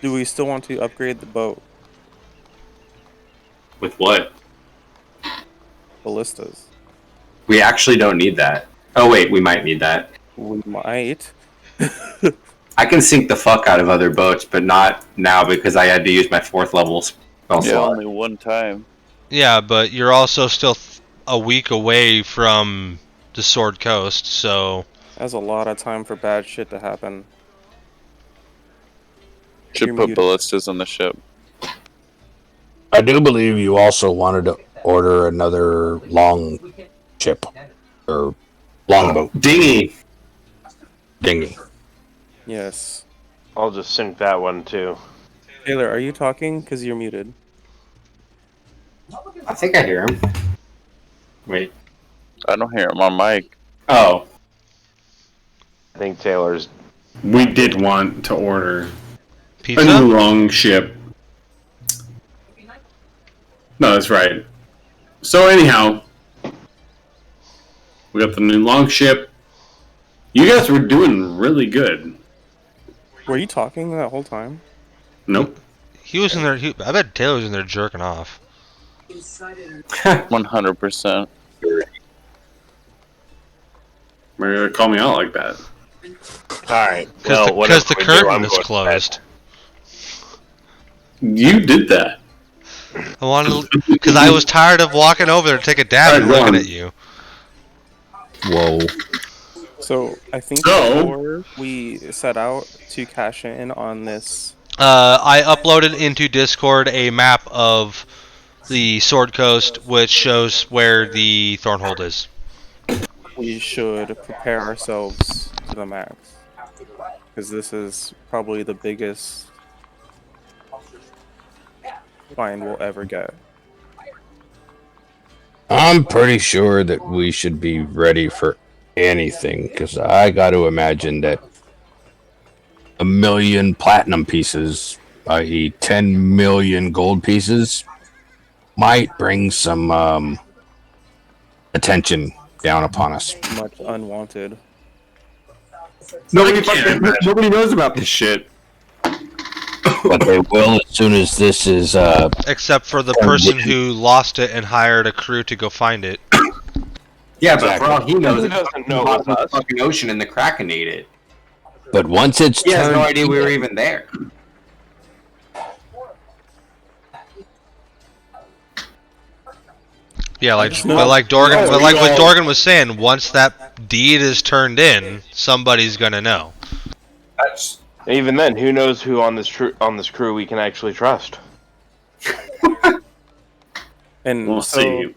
do we still want to upgrade the boat? With what? Ballistas. We actually don't need that. Oh wait, we might need that. We might. I can sink the fuck out of other boats, but not now because I had to use my 4th level spell slot. only one time. Yeah, but you're also still a week away from the Sword Coast, so... That's a lot of time for bad shit to happen. Should You're put muted. ballistas on the ship. I do believe you also wanted to order another long ship or longboat Dinghy! dinghy. Yes. I'll just sink that one too. Taylor, are you talking? Because you're muted. I think I hear him. Wait. I don't hear him on mic. Oh. I think Taylor's. We did want to order a Pizza? new long ship. No, that's right. So anyhow, we got the new long ship. You guys were doing really good. Were you talking that whole time? Nope. He was in there. I bet Taylor was in there jerking off. 100%. Why are you gonna call me out like that? Alright. Because the curtain is closed. You did that. I wanted because I was tired of walking over there to take a dab and Alright, go looking on. at you. Whoa. So I think So- before we set out to cash in on this, I uploaded into Discord a map of the Sword Coast, which shows where the Thornhold is. we should prepare ourselves to the max. Because this is probably the biggest find we'll ever get. I'm pretty sure that we should be ready for anything, because I got to imagine that 1,000,000 platinum pieces, i.e., 10 million gold pieces, might bring some attention down upon us. Much unwanted. Nobody knows about this shit. But they will as soon as this is. Except for the person who lost it and hired a crew to go find it. Yeah, but for all he knows, He it's doesn't know it was the us. fucking ocean and the Kraken ate it. But once it's He has turned, no idea we were even there. Yeah, like just but know- like Dorgan, No, but like what no. Dorgan was saying, once that deed is turned in, somebody's gonna know. That's Even then, who knows who on this crew we can actually trust? And We'll so see.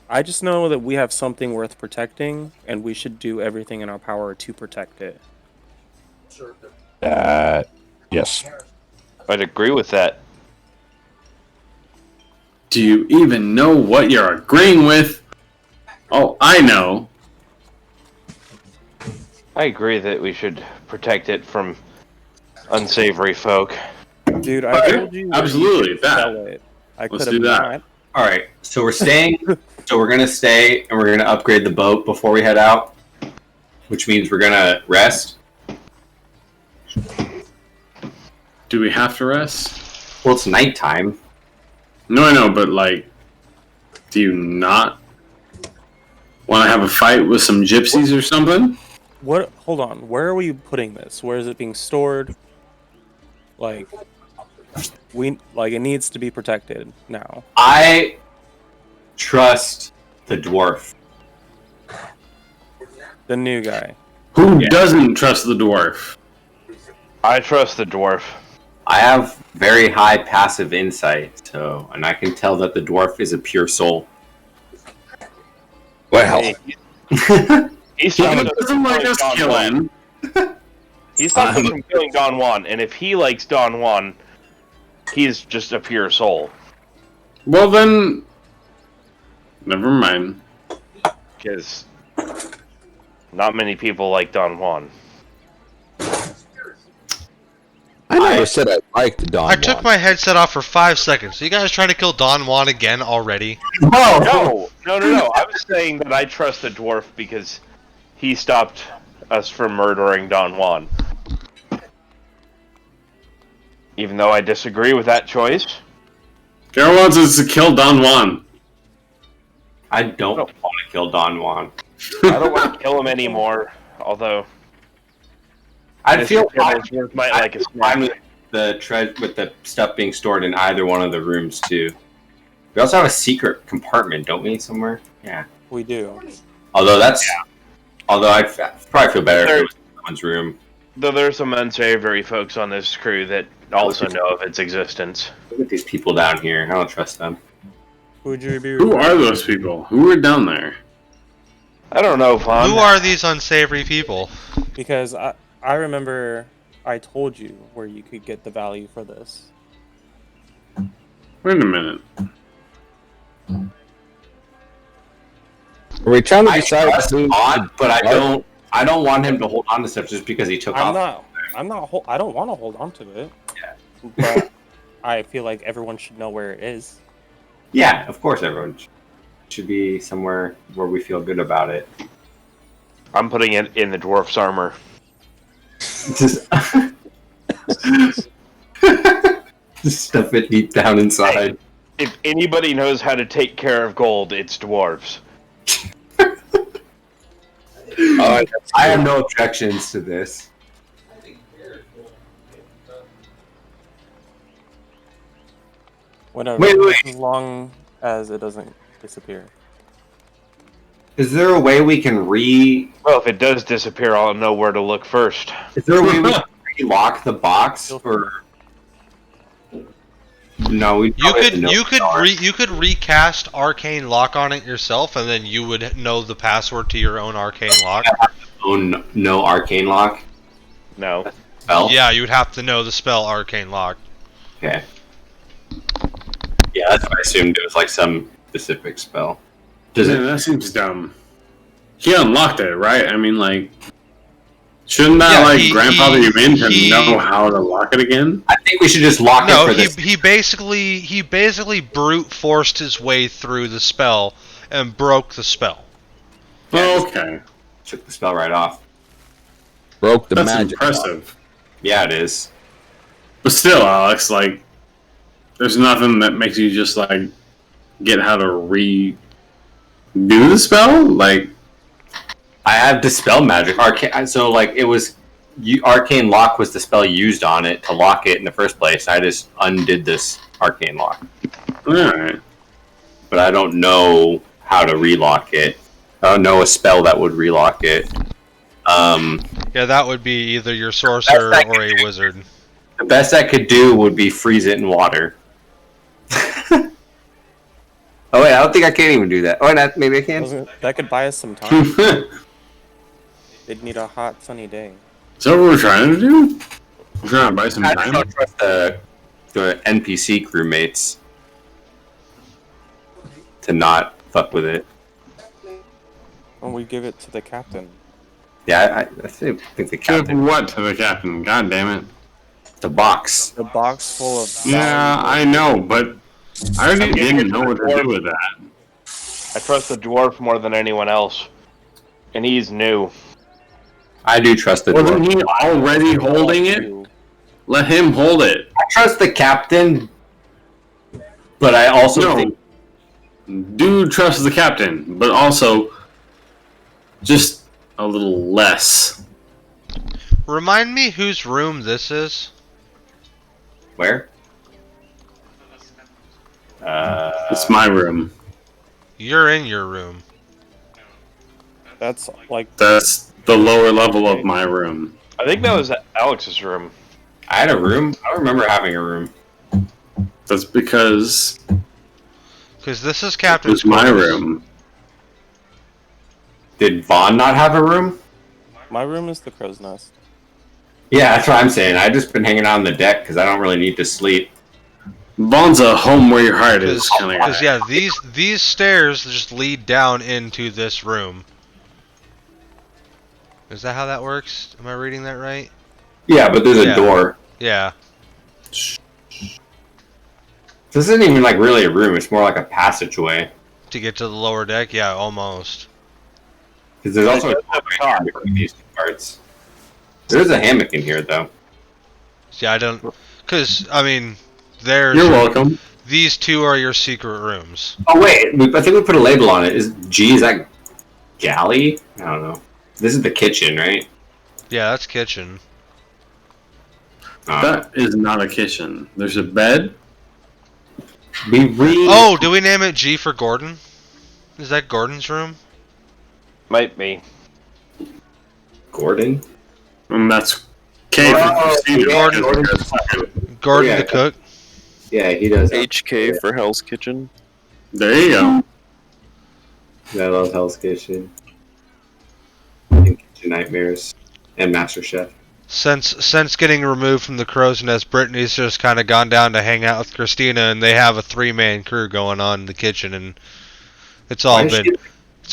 I just know that we have something worth protecting, and we should do everything in our power to protect it. yes. I'd agree with that. Do you even know what you're agreeing with? Oh, I know. I agree that we should protect it from unsavory folk. Dude, I Okay, told you where you absolutely, could that. sell it. I Let's could do have that. not. all right. So we're staying. So we're gonna stay, and we're gonna upgrade the boat before we head out, which means we're gonna rest. Do we have to rest? Well, it's nighttime. No, I know, but like, do you not want to have a fight with some gypsies or something? What? Hold on. Where are we putting this? Where is it being stored? Like, it needs to be protected now. I trust the dwarf. The new guy. Who doesn't trust the dwarf? I trust the dwarf. I have very high passive insight, and I can tell that the dwarf is a pure soul. Well, Hey, he He stopped us doesn't from like us killing Don Juan. killing. He stopped us from killing Don Juan, and if he likes Don Juan, he's just a pure soul. Well then, never mind. Because not many people like Don Juan. I never said I liked Don I took Juan. my headset off for 5 seconds. So you guys trying to kill Don Juan again already? No. I was saying that I trust the dwarf because he stopped us from murdering Don Juan. Even though I disagree with that choice. Carol wants us to kill Don Juan. I don't want to kill Don Juan. I don't want to kill him anymore, although I'd feel Mr. might like a fine snack. with the stuff being stored in either one of the rooms too. We also have a secret compartment, don't we, somewhere? Yeah. We do. Although I'd probably feel better if it was in someone's room. Though there's some unsavory folks on this crew that also know of its existence. Look at these people down here. I don't trust them. Would you be? Who are those people? Who are down there? I don't know, Vaughn. Who are these unsavory people? Because I remember I told you where you could get the value for this. Wait a minute. Are we trying to I decide trust who Vaughn, but I Bark? don't want him to hold on to stuff just because he took off. I don't want to hold on to it. Yeah. But I feel like everyone should know where it is. Yeah, of course, everyone should be somewhere where we feel good about it. I'm putting it in the dwarf's armor. Just, just stuff it deep down inside. If anybody knows how to take care of gold, it's dwarves. I have no objections to this. Whatever. Wait. As long as it doesn't disappear. Is there a way we can Well, if it does disappear, I'll know where to look first. Is there a way we can relock the box? Or no, we you could recast arcane lock on it yourself, and then you would know the password to your own arcane lock. Oh, no arcane lock. No. Spell? Yeah, you would have to know the spell arcane lock. Okay. Yeah, that's what I assumed. It was like some specific spell. That seems dumb. He unlocked it, right? I mean, like, shouldn't that grandfather you in to know how to lock it again? I think we should just lock it for this. He basically brute forced his way through the spell and broke the spell. Okay. Took the spell right off. Broke the That's magic. impressive. Yeah, it is. But still, Alex, like, there's nothing that makes you just, like, get how to redo the spell? Like, I have dispel magic. So, like, it was... Arcane Lock was the spell used on it to lock it in the first place. I just undid this Arcane Lock. Alright. But I don't know how to relock it. I don't know a spell that would relock it. Yeah, that would be either your sorcerer or a wizard. The best I could do would be freeze it in water. Oh wait, I don't think I can even do that. Oh, maybe I can. That could buy us some time. They'd need a hot, sunny day. Is that what we're trying to do? We're trying to buy some I time? don't trust the NPC crewmates to not fuck with it. When we give it to the captain. Yeah, I think the Give captain. what to the captain? God damn it. The box. The box full of... Yeah, I know, but I already didn't know what to do with that. I trust the dwarf more than anyone else. And he's new. I do trust the Wasn't dwarf. he already holding it? Let him hold it. I trust the captain, but I also think... do trust the captain, but also just a little less. Remind me whose room this is? Where? It's my room. You're in your room. That's like... That's the lower level of my room. I think that was Alex's room. I had a room? I don't remember having a room. That's because this is it Captain's was my quarters. room. Did Vaughn not have a room? My room is the crow's nest. Yeah, that's what I'm saying. I've just been hanging out on the deck because I don't really need to sleep. Vaughn's a home where your heart is kind of. Because yeah, these stairs just lead down into this room. Is that how that works? Am I reading that right? Yeah, but there's a door. Yeah. This isn't even like really a room. It's more like a passageway. To get to the lower deck? Yeah, almost. Because there's also a door in between these two parts. There's a hammock in here, though. See, I don't... Because, I mean, there's... You're welcome. These two are your secret rooms. Oh, wait. I think we put a label on it. Is that galley? I don't know. This is the kitchen, right? Yeah, that's kitchen. That is not a kitchen. There's a bed. Oh, do we name it G for Gordon? Is that Gordon's room? Might be. Gordon? And that's K for Christina. Gordon the cook. Yeah, he does. HK for Hell's Kitchen. There you go. I love Hell's Kitchen. And Kitchen Nightmares. And MasterChef. Since getting removed from the crow's nest, Brittany's just kind of gone down to hang out with Christina, and they have a 3-man crew going on in the kitchen, and it's all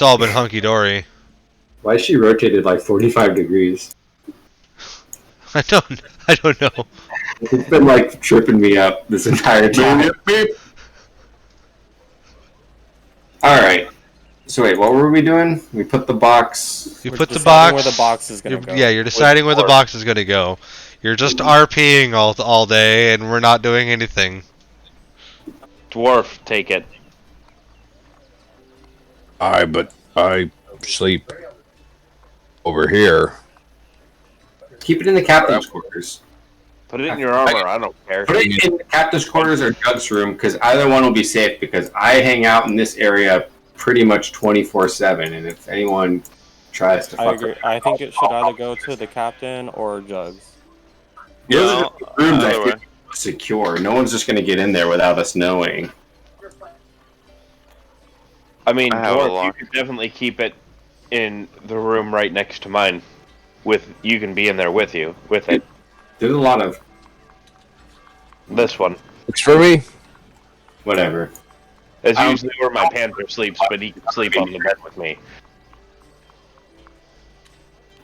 It's all been hunky dory. Why is she rotated like 45 degrees? I don't know. It's been like tripping me up this entire time. Alright. So wait, what were we doing? We put the box... You We're put the deciding box where the box is gonna you're- go. Yeah, you're deciding where the box is gonna go. You're just RPing all day, and we're not doing anything. Dwarf, take it. But I sleep over here. Keep it in the captain's quarters. Put it in your armor. I don't care. Put it in the captain's quarters or Doug's room, because either one will be safe, because I hang out in this area pretty much 24/7, and if anyone tries to I fuck agree. up, I think it should either go to the captain or Jugs. those Yeah, are the rooms I either feel way. secure. No one's just going to get in there without us knowing. I mean, I have a Dwarf, you lock. could definitely keep it in the room right next to mine. You can be in there with it. There's a lot of This one. Looks for me. whatever. That's usually where my panther sleeps, but he can sleep on the bed with me.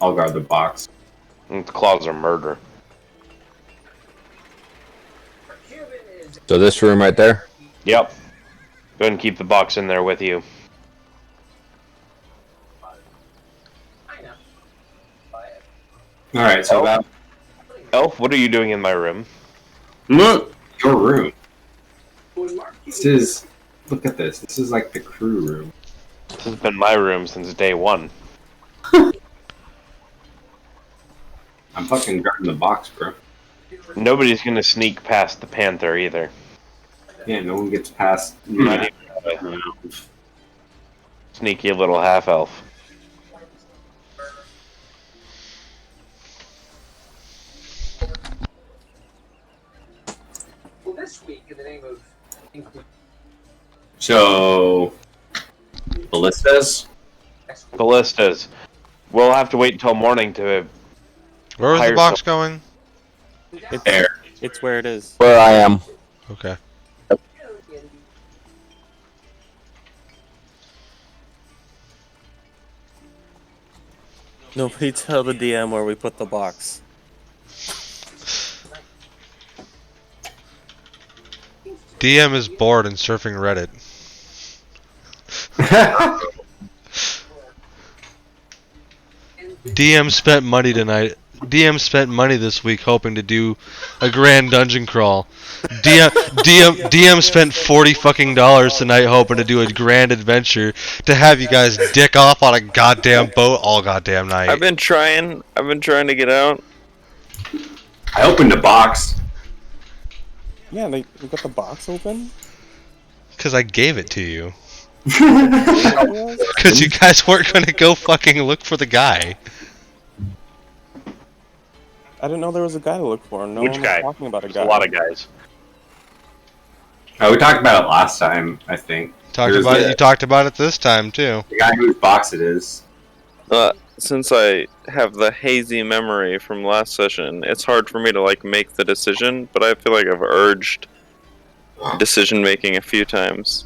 I'll guard the box. And the claws are murder. So this room right there. Yep. Go ahead and keep the box in there with you. Alright, so that Elf, what are you doing in my room? Look, your room. This is... Look at this. This is like the crew room. This has been my room since day one. I'm fucking guarding the box, bro. Nobody's gonna sneak past the panther either. Yeah, no one gets past... Not even a sneaky little half elf. So... Ballistas? Ballistas. We'll have to wait until morning to. Where was the Hire box going? It's, There. it's where it is. Where I am. Okay. Nobody tell the DM where we put the box. DM is bored and surfing Reddit. DM spent money tonight. DM spent money this week hoping to do a grand dungeon crawl. DM spent $40 tonight hoping to do a grand adventure to have you guys dick off on a goddamn boat all goddamn night. I've been trying to get out. I opened the box. Yeah, we got the box open. Because I gave it to you. I Because you guys weren't gonna go fucking look for the guy. didn't know there was a guy to look for. No Which one guy? was talking about a There's guy. a lot of guys. Oh, we talked about it last time, I think. You talked about it this time too. The guy whose box it is. Since I have the hazy memory from last session, it's hard for me to like make the decision, but I feel like I've urged decision making a few times.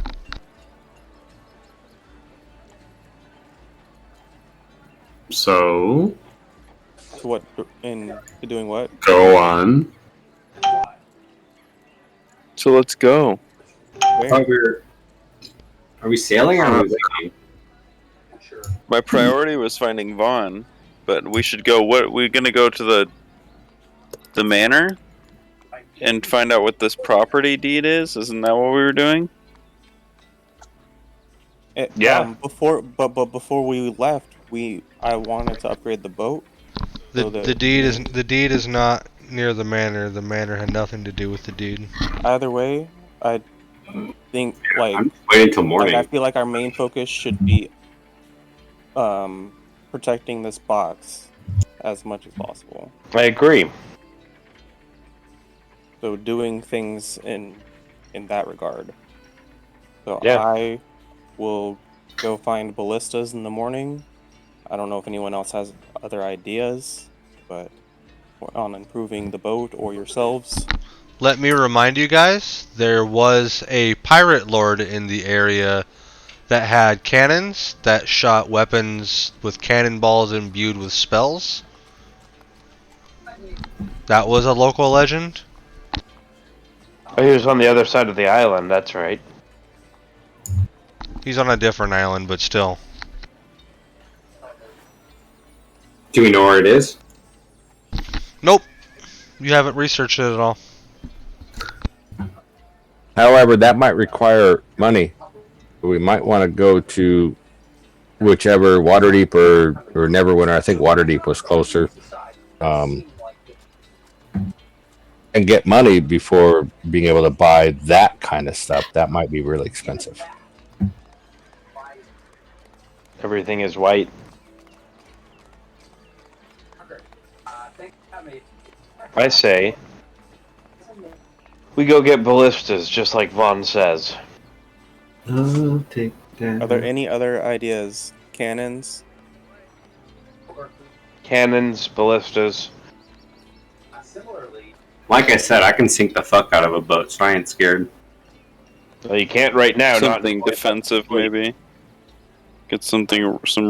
so To what? To doing what? go on. So let's go. Where? Are we sailing or are we waiting? My priority was finding Vaughn, but we should go. What we're gonna go to the manor and find out what this property deed is. Isn't that what we were doing? Yeah. Before we left, I wanted to upgrade the boat. The deed is not near the manor. The manor had nothing to do with the deed. Either way, I think I'm just waiting till morning. I feel like our main focus should be protecting this box as much as possible. I agree. So doing things in that regard. So Yeah. I will go find ballistas in the morning. I don't know if anyone else has other ideas, but on improving the boat or yourselves. Let me remind you guys, there was a pirate lord in the area that had cannons that shot weapons with cannonballs imbued with spells. That was a local legend. Oh, he was on the other side of the island, that's right. He's on a different island, but still. Do we know where it is? Nope. You haven't researched it at all. However, that might require money. We might want to go to whichever Waterdeep or Neverwinter. I think Waterdeep was closer. And get money before being able to buy that kind of stuff. That might be really expensive. Everything is white. I say, we go get ballistas, just like Vaughn says. I'll take that. Are there any other ideas? Cannons? Cannons, ballistas. Like I said, I can sink the fuck out of a boat, so I ain't scared. Well, you can't right now. Something defensive, maybe. Get some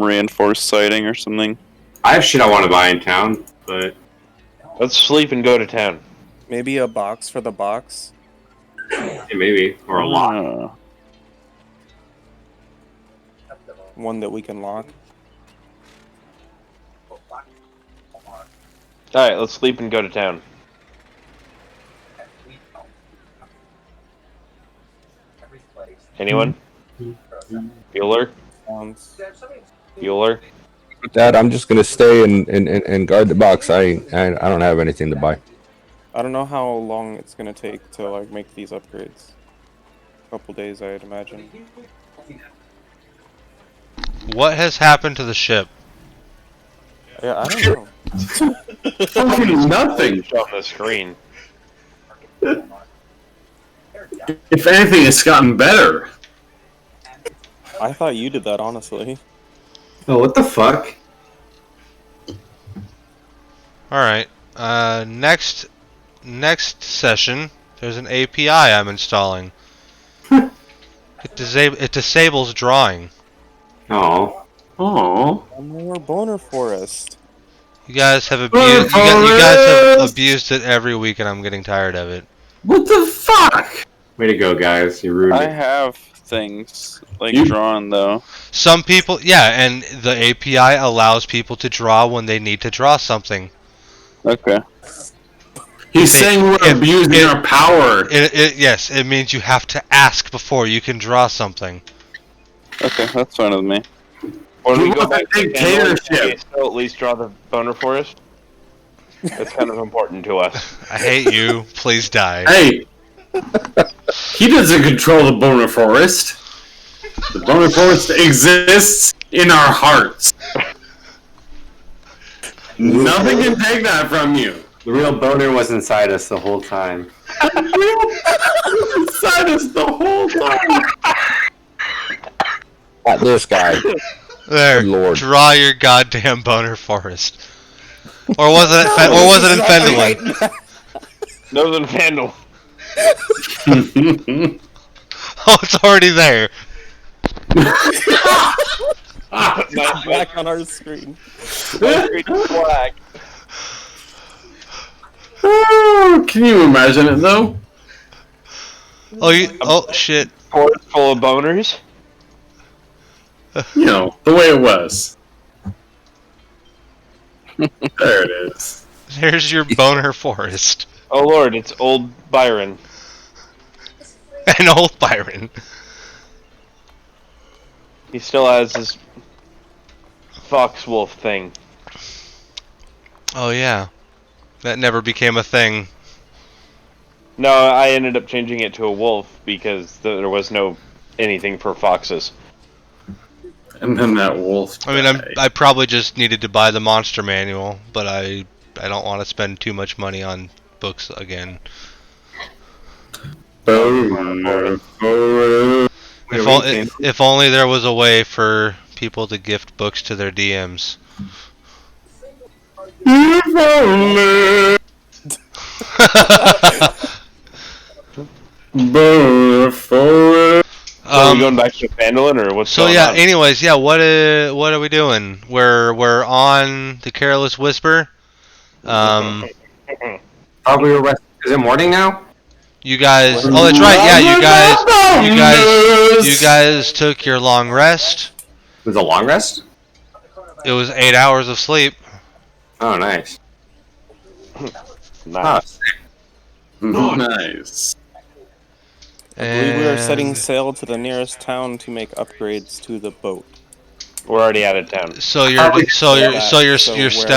reinforced sighting or something. I have shit I want to buy in town, but Let's sleep and go to town. Maybe a box for the box? yeah, maybe, or a lot. One that we can lock? Alright, let's sleep and go to town. Anyone? Bueller? Bueller? With that, I'm just gonna stay and guard the box. I don't have anything to buy. I don't know how long it's gonna take to like make these upgrades. A couple days, I'd imagine. What has happened to the ship? Yeah, I don't know. Fucking nothing. On the screen. If anything, it's gotten better. I thought you did that, honestly. Oh, what the fuck? Alright. Next session, there's an API I'm installing. It disables drawing. Oh. Oh. One more boner forest. You guys have abused. You guys have abused it every week, and I'm getting tired of it. What the fuck? Way to go, guys. You ruined I it. have things like You- drawn though. Some people, yeah, and the API allows people to draw when they need to draw something. Okay. He's saying we're abusing our power. Yes, it means you have to ask before you can draw something. Okay, that's fine with me. When He we go wants a back to dictatorship. Canada, can we still at least draw the boner forest? That's kind of important to us. I hate you. Please die. Hey, he doesn't control the boner forest. The boner forest exists in our hearts. Nothing can take that from you. The real boner was inside us the whole time. Inside us the whole time. Not this guy. There, Good Lord. draw your goddamn boner forest. Or was it? Or was it in Fendelin? No, than Vandal. Oh, it's already there. Back on our screen. Black. Oh, can you imagine it though? Oh shit. Forest full of boners. You know, the way it was. There it is. There's your boner forest. Oh lord, it's old Byron. And old Byron. He still has his fox wolf thing. Oh yeah. That never became a thing. No, I ended up changing it to a wolf because there was no anything for foxes. And then that wolf. I mean, I probably just needed to buy the monster manual, but I don't want to spend too much money on books again. If only there was a way for people to gift books to their DMs. If only. Boner forest. Are we going back to Vandalin, or what's So going yeah. on? Anyways, yeah. What are we doing? We're on the Careless Whisper. Oh, we were resting. Is it morning now? You guys. Oh, that's right. Yeah, you guys took your long rest. It was a long rest? It was 8 hours of sleep. Oh, nice. Nice. Nice. I believe we are setting And sail to the nearest town to make upgrades to the boat. We're already out of town. so wherever you're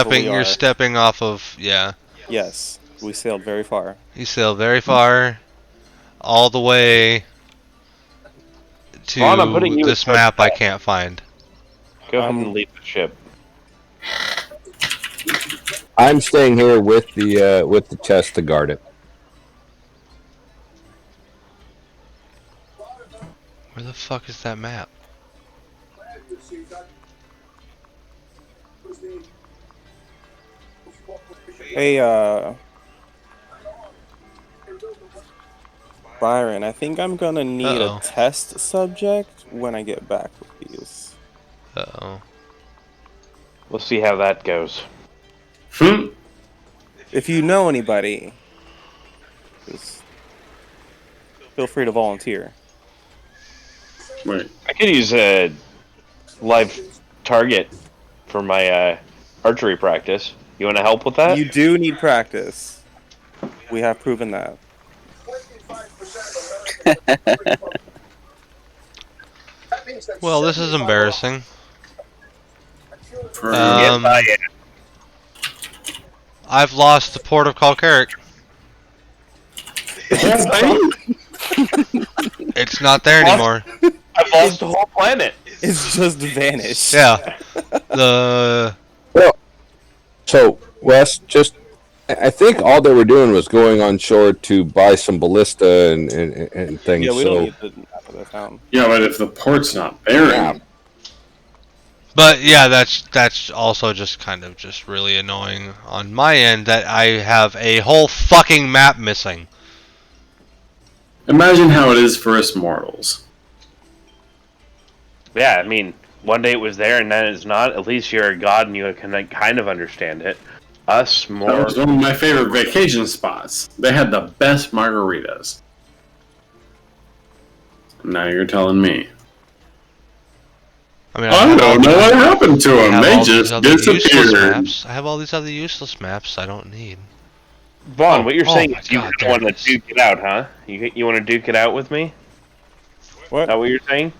we are. stepping off of Yes, we sailed very far. You sail very far, all the way Vaughn, I'm putting to you this in charge map of I that. can't find. Go ahead and leave the ship. I'm staying here with the chest to guard it. Where the fuck is that map? Hey, Byron, I think I'm gonna need Uh-oh. a test subject when I get back with these. Uh-oh. We'll see how that goes. If you know anybody, just feel free to volunteer. Wait. I could use a live target for my archery practice. You want to help with that? You do need practice. We have proven that. Well, this is embarrassing. Yes, I am. I've lost the port of Kalkarik. It's not there anymore. I've lost the whole planet. It's just vanished. Yeah. The So, Wes, I think all they were doing was going on shore to buy some ballista and things. Yeah, we so, don't need the map of the town. Yeah, but if the port's not there, Yeah. But yeah, that's also just kind of just really annoying on my end that I have a whole fucking map missing. imagine how it is for us mortals. Yeah, I mean, one day it was there and then it's not. At least you're a god and you can like, kind of understand it. Us, That more. was one of my favorite vacation spots. They had the best margaritas. Now you're telling me. I mean, I don't know what happened to I them. have They all these just other useless disappeared. maps. I have all these other useless maps I don't need. Vaughn, what you're oh saying my is you God, want there to it is. duke it out, huh? You want to duke it out with me? What? Is that what you're saying?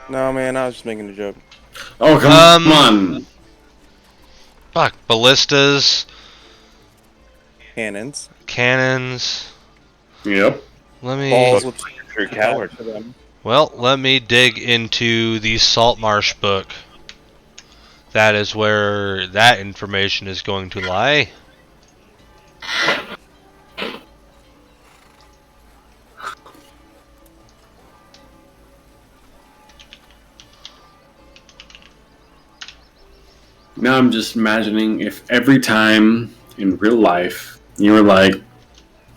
No, man, I was just making a joke. Oh, come on. Fuck, ballistas, Cannons. cannons. Yep. Let me. Balls with True coward. to them. Well, let me dig into the Salt Marsh book. That is where that information is going to lie. Now I'm just imagining if every time in real life you were like,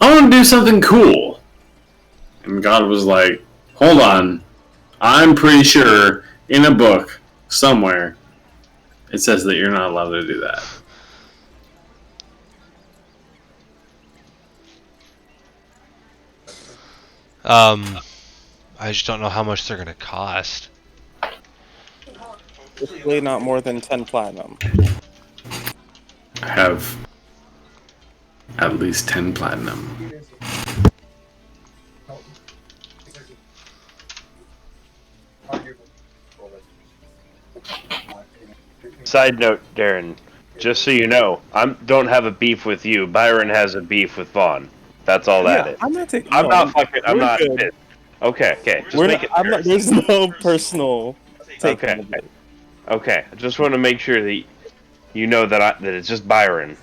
I want to do something cool. And God was like, hold on. I'm pretty sure in a book somewhere it says that you're not allowed to do that. I just don't know how much they're gonna cost. Hopefully not more than 10 platinum. I have at least 10 platinum. Side note, Darren, just so you know, I don't have a beef with you. Byron has a beef with Vaughn. That's all that is. I'm not taking. I'm not fucking. I'm we're not. good. pissed. Okay, okay. Just We're make not, it I'm not, fair. there's no personal take. Okay. Okay. I just want to make sure that you know that it's just Byron.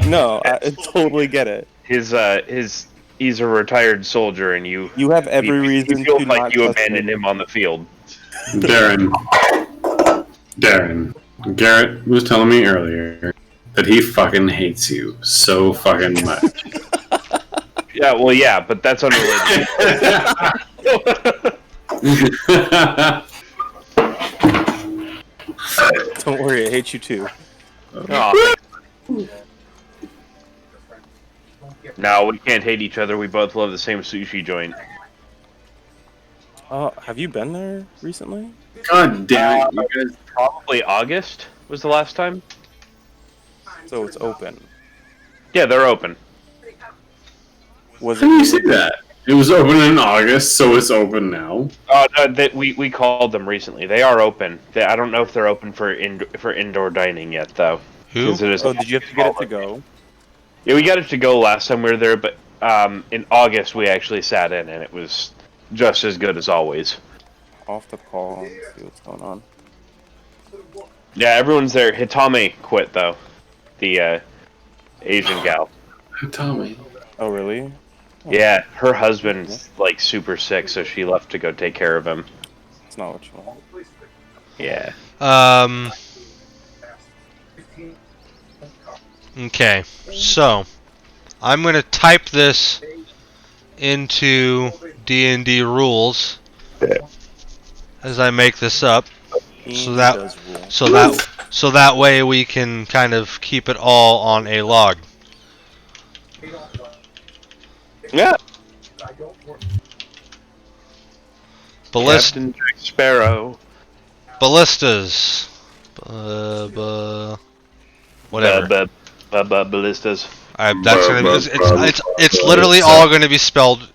No, I totally get it. He's a retired soldier, and you You have every reason you feel to like not you trust abandoned me. him on the field. Darren. Garrett was telling me earlier that he fucking hates you so fucking much. Yeah, well, yeah, but that's unrelated. Don't worry, I hate you too. Oh, no, we can't hate each other. We both love the same sushi joint. Have you been there recently? God damn it, you guys. Probably August was the last time. So it's open. Yeah, they're open. Was How it do you new say again? that? It was open in August, so it's open now. No, we called them recently. They are open. I don't know if they're open for indoor dining yet, though. Who? 'Cause it is Oh, did you have to get it to go? Yeah, we got it to go last time we were there, but in August we actually sat in, and it was just as good as always. I'll have to call and see what's going on. Yeah, everyone's there. Hitame quit though, the Asian gal. Tommy. Oh, really? Yeah, her husband's like super sick, so she left to go take care of him. It's not what you want. Yeah. Okay, so I'm gonna type this into D&D rules as I make this up, He that- does rule. so that way we can kind of keep it all on a log. Yeah. Ballist Captain Jack Sparrow. ballistas. Whatever. Ballistas. That's gonna be, it's literally all going to be spelled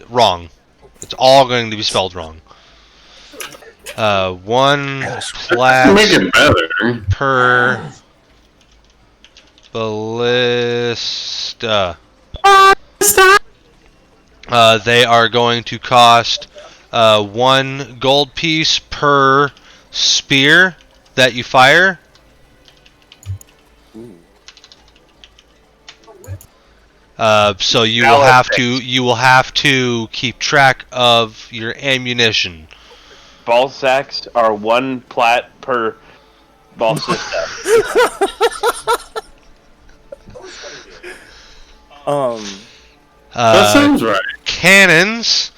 wrong. It's all going to be spelled wrong. One Make plat it better. per ballista. They are going to cost 1 gold piece per spear that you fire. So you will have to keep track of your ammunition. Ball sacks are 1 plat per ballista. That sounds right. Cannons,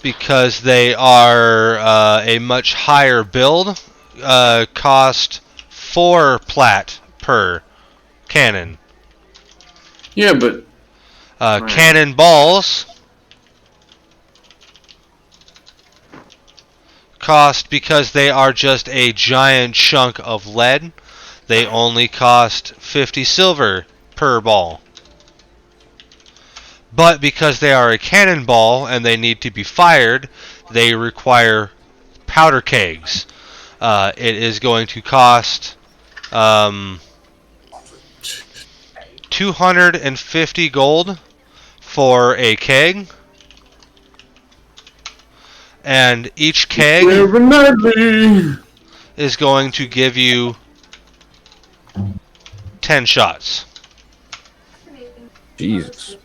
because they are a much higher build, cost 4 plat per cannon. Yeah, but Cannonballs cost, because they are just a giant chunk of lead, they only cost 50 silver per ball. But because they are a cannonball and they need to be fired, they require powder kegs. It is going to cost 250 gold for a keg, and each keg is going to give you 10 shots. Jesus.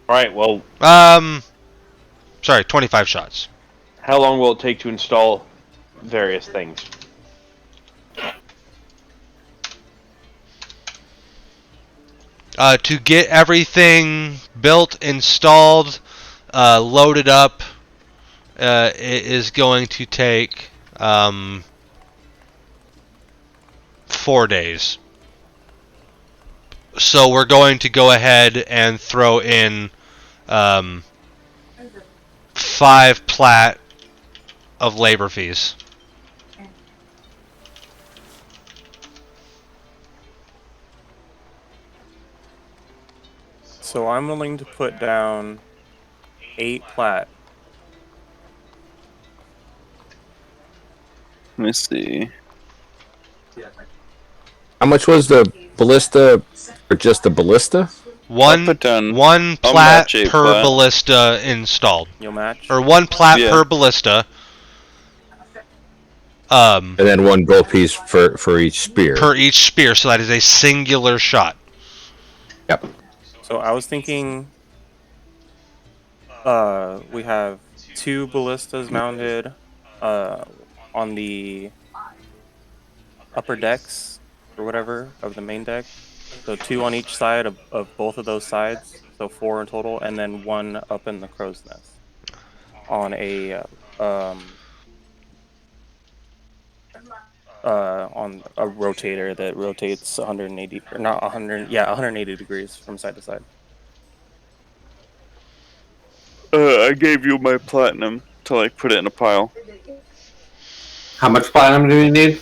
Alright, well, Sorry, 25 shots. how long will it take to install various things? To get everything built, installed, loaded up, it is going to take 4 days. So we're going to go ahead and throw in 5 plat of labor fees. So I'm willing to put down 8 plat. Let me see. How much was the ballista, or just the ballista? One put down- one I'll plat match 8 per plat. ballista installed, You'll match? or 1 plat Yeah. per ballista. And then 1 gold piece for each spear. Per each spear, so that is a singular shot. Yep. So I was thinking we have 2 ballistas mounted on the upper decks or whatever of the main deck, So 2 on each side of both of those sides, so 4 in total, and then 1 up in the crow's nest on on a rotator that rotates 180, or not 100, yeah, 180 degrees from side to side. I gave you my platinum to like put it in a pile. How much platinum do you need?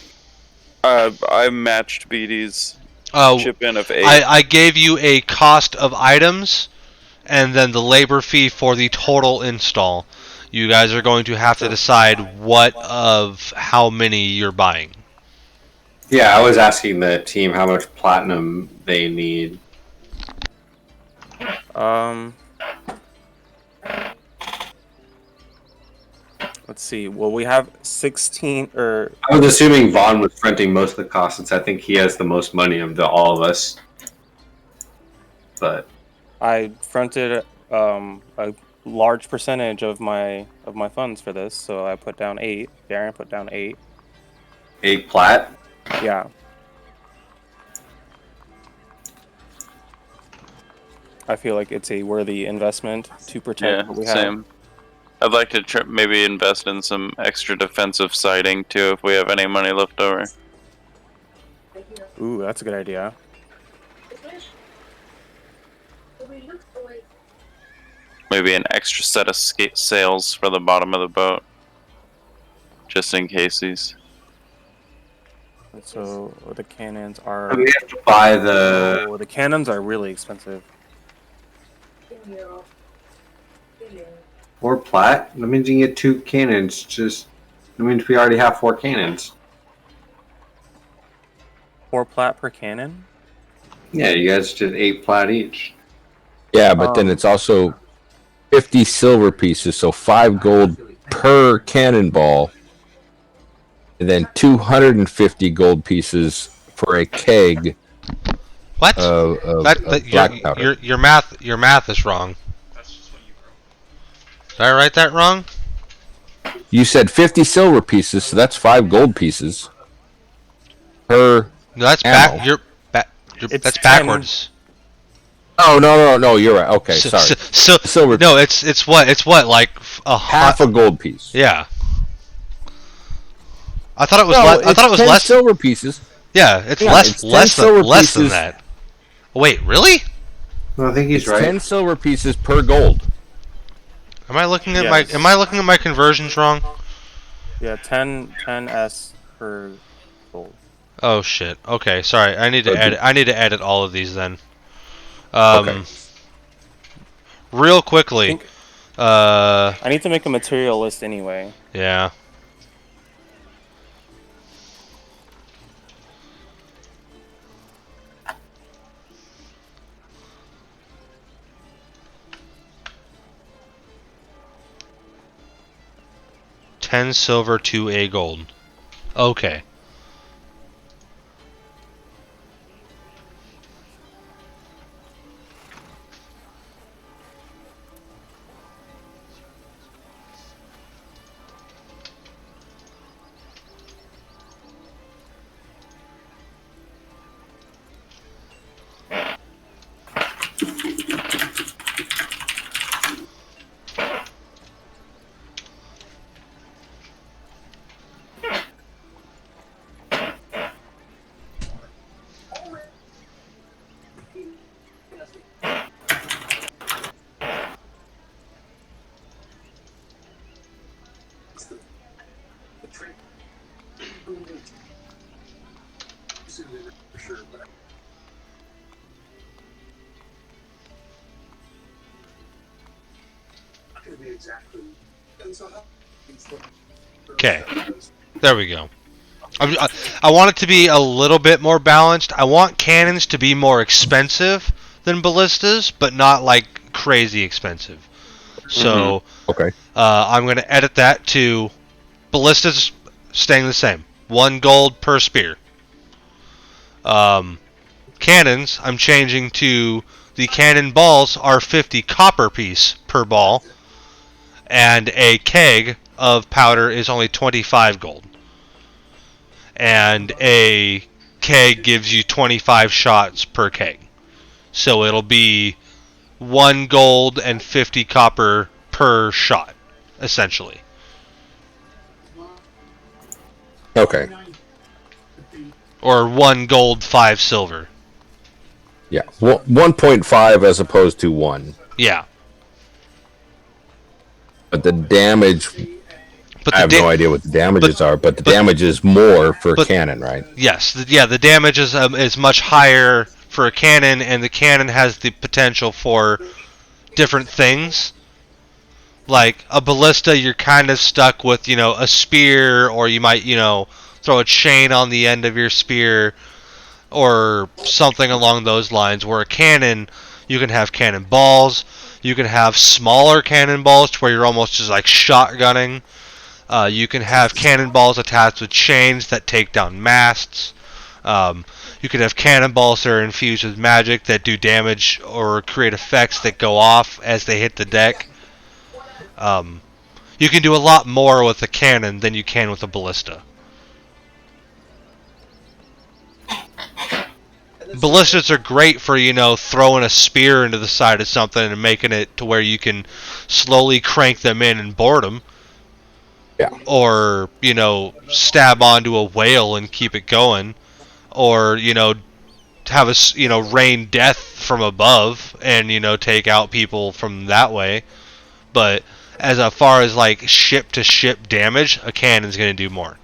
I matched BD's Oh, chip in of 8. I gave you a cost of items and then the labor fee for the total install. You guys are going to have to decide what of how many you're buying. Yeah, I was asking the team how much platinum they need. Let's see. Well, we have 16 or I was assuming Vaughn was fronting most of the costs since I think he has the most money of all of us. But I fronted a large percentage of my funds for this, so I put down 8. Darren put down 8. 8 plat? Yeah. I feel like it's a worthy investment to protect Yeah, what we have. same. I'd like to maybe invest in some extra defensive siding too if we have any money left over. Ooh, that's a good idea. Maybe an extra set of sails for the bottom of the boat, just in cases. So the cannons are. And we have to buy the. Oh, the cannons are really expensive. 4 plat? That means you can get 2 cannons. That means we already have 4 cannons. 4 plat per cannon? Yeah, you guys did 8 plat each. Yeah, but then it's also 50 silver pieces, so 5 gold per cannonball, and then 250 gold pieces for a keg. What? Of black powder. Your math is wrong. Did I write that wrong? You said 50 silver pieces, so that's 5 gold pieces per. No, that's ammo. That's backwards. Oh no! You're right. Okay, sorry. So silver. No, it's what like half a gold piece. Yeah. I thought it was. I thought it was 10 less silver pieces. Yeah, it's Yeah, less it's less than that. Wait, really? No, I think he's right. 10 silver pieces per gold. Am I looking at my conversions wrong? Yeah, 10 S per gold. Oh shit. Okay, sorry. I need to edit all of these then. Okay. Real quickly. I need to make a material list anyway. Yeah. $10 silver, 2 gold. Okay. Okay, there we go. I want it to be a little bit more balanced. I want cannons to be more expensive than ballistas, but not like crazy expensive. So, okay, I'm going to edit that to ballistas staying the same, 1 gold per spear. Cannons, I'm changing to the cannon balls are 50 copper piece per ball, and a keg of powder is only 25 gold. And a keg gives you 25 shots per keg. So it'll be 1 gold and 50 copper per shot, essentially. Okay. Or 1 gold, 5 silver. Yeah. 1.5 as opposed to 1. Yeah. But the damage, But I have no idea what the damages are, but the damage is more for a cannon, right? Yes. The damage is much higher for a cannon, and the cannon has the potential for different things. Like a ballista, you're kind of stuck with, a spear, or you might, throw a chain on the end of your spear, or something along those lines. Where a cannon, you can have cannonballs, you can have smaller cannonballs to where you're almost just like shotgunning. You can have cannonballs attached with chains that take down masts. You could have cannonballs that are infused with magic that do damage or create effects that go off as they hit the deck. You can do a lot more with a cannon than you can with a ballista. Ballistas are great for, throwing a spear into the side of something and making it to where you can slowly crank them in and board them. Yeah. Or, stab onto a whale and keep it going. Or, have a, rain death from above and, take out people from that way. But as far as, like, ship-to-ship damage, a cannon's going to do more.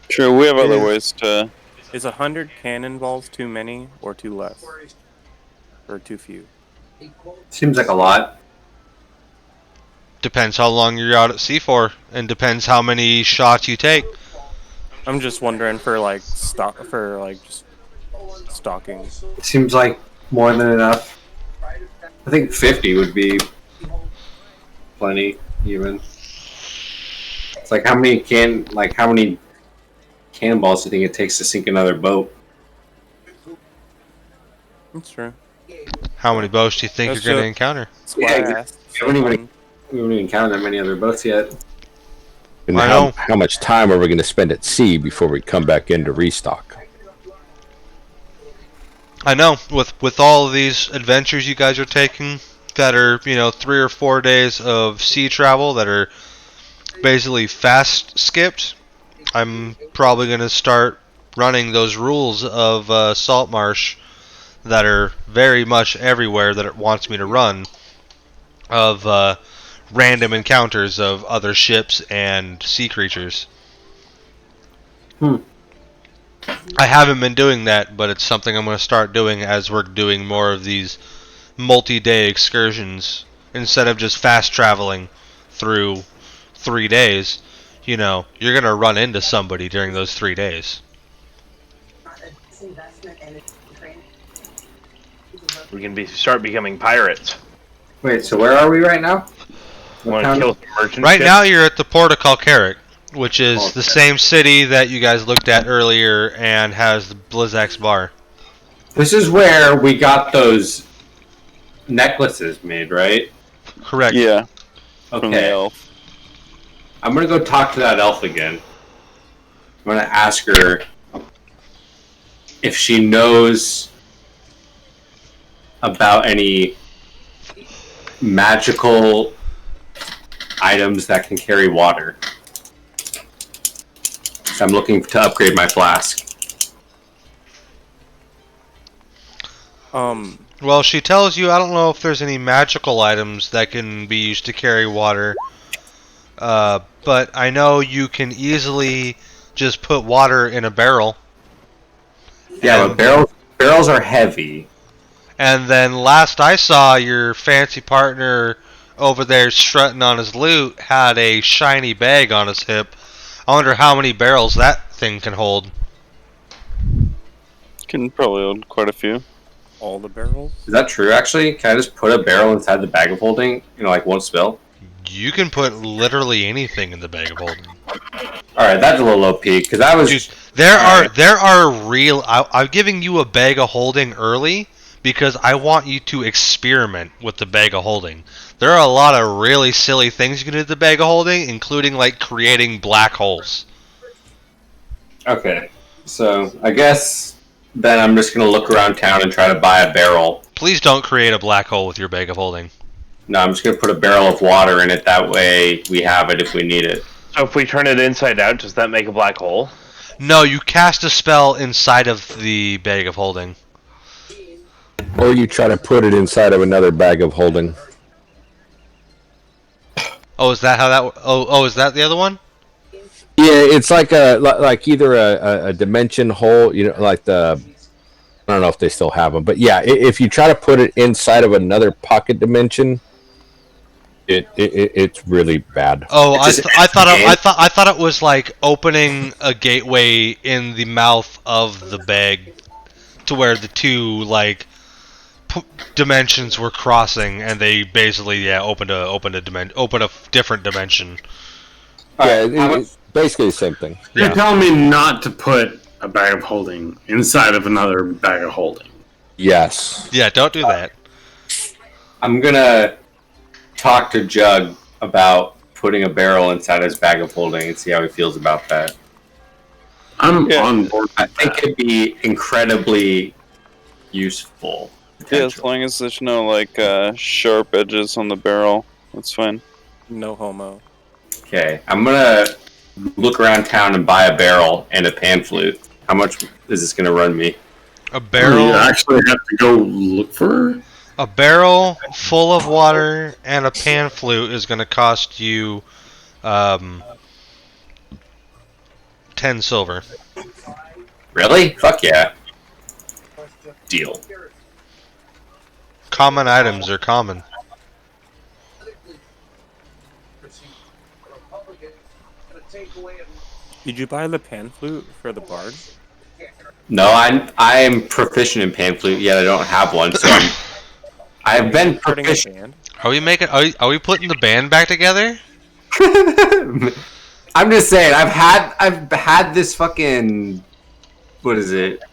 True, we have other ways to... Is 100 cannonballs too many or too less? Or too few? Seems like a lot. Depends how long you're out at sea for, and depends how many shots you take. I'm just wondering for like just stalking. Seems like more than enough. I think 50 would be plenty, even. It's like how many cannonballs do you think it takes to sink another boat? That's true. How many boats do you think That's you're going to true. encounter? Yeah, exactly. We haven't even counted that many other boats yet. And I know. how much time are we going to spend at sea before we come back in to restock? I know. With all of these adventures you guys are taking that are, 3 or 4 days of sea travel that are basically fast skipped, I'm probably going to start running those rules of Salt Marsh that are very much everywhere that it wants me to run, of random encounters of other ships and sea creatures. I haven't been doing that, but it's something I'm going to start doing as we're doing more of these multi-day excursions. Instead of just fast traveling through 3 days, you're going to run into somebody during those 3 days. We can start becoming pirates. Wait, so where are we right now? Want to kill some merchant Right ships? now you're at the port of Kalkarik, which is the same city that you guys looked at earlier and has the Blizzak's bar. This is where we got those necklaces made, right? Correct. Yeah, from the Okay. elf. I'm gonna go talk to that elf again. I'm gonna ask her if she knows about any magical items that can carry water. So I'm looking to upgrade my flask. Well, she tells you, I don't know if there's any magical items that can be used to carry water, but I know you can easily just put water in a barrel. Yeah, but barrels are heavy. And then last I saw, your fancy partner over there strutting on his loot had a shiny bag on his hip. I wonder how many barrels that thing can hold. Can probably hold quite a few. All the barrels? Is that true, actually? Can I just put a barrel inside the bag of holding? Like, won't spill? You can put literally anything in the bag of holding. Alright, that's a little OP, because I was... Dude, there are real... I'm giving you a bag of holding early because I want you to experiment with the bag of holding. There are a lot of really silly things you can do with the bag of holding, including, like, creating black holes. Okay, so I guess then I'm just gonna look around town and try to buy a barrel. Please don't create a black hole with your bag of holding. No, I'm just gonna put a barrel of water in it. That way we have it if we need it. So if we turn it inside out, does that make a black hole? No, you cast a spell inside of the bag of holding. Or you try to put it inside of another bag of holding. Oh, is that how that? Oh, is that the other one? Yeah, it's like either a dimension hole, like the. I don't know if they still have them, but yeah, if you try to put it inside of another pocket dimension, it's really bad. Oh, I thought it was like opening a gateway in the mouth of the bag, to where the two dimensions were crossing, and they basically opened a different dimension. Yeah, it's basically the same thing. You're telling me not to put a bag of holding inside of another bag of holding. Yes. Yeah, don't do that. I'm gonna talk to Jug about putting a barrel inside his bag of holding and see how he feels about that. I'm on board. I think it'd be incredibly useful. Yeah, as long as there's no sharp edges on the barrel, that's fine. No homo. Okay, I'm gonna look around town and buy a barrel and a pan flute. How much is this gonna run me? A barrel. You actually have to go look for A barrel full of water and a pan flute is going to cost you 10 silver. Really? Fuck yeah. Deal. Common items are common. Did you buy the pan flute for the bard? No, I'm proficient in pan flute, yet I don't have one, so I've been Starting a proficient. band? Are we putting the band back together? I'm just saying, I've had this fucking, what is it?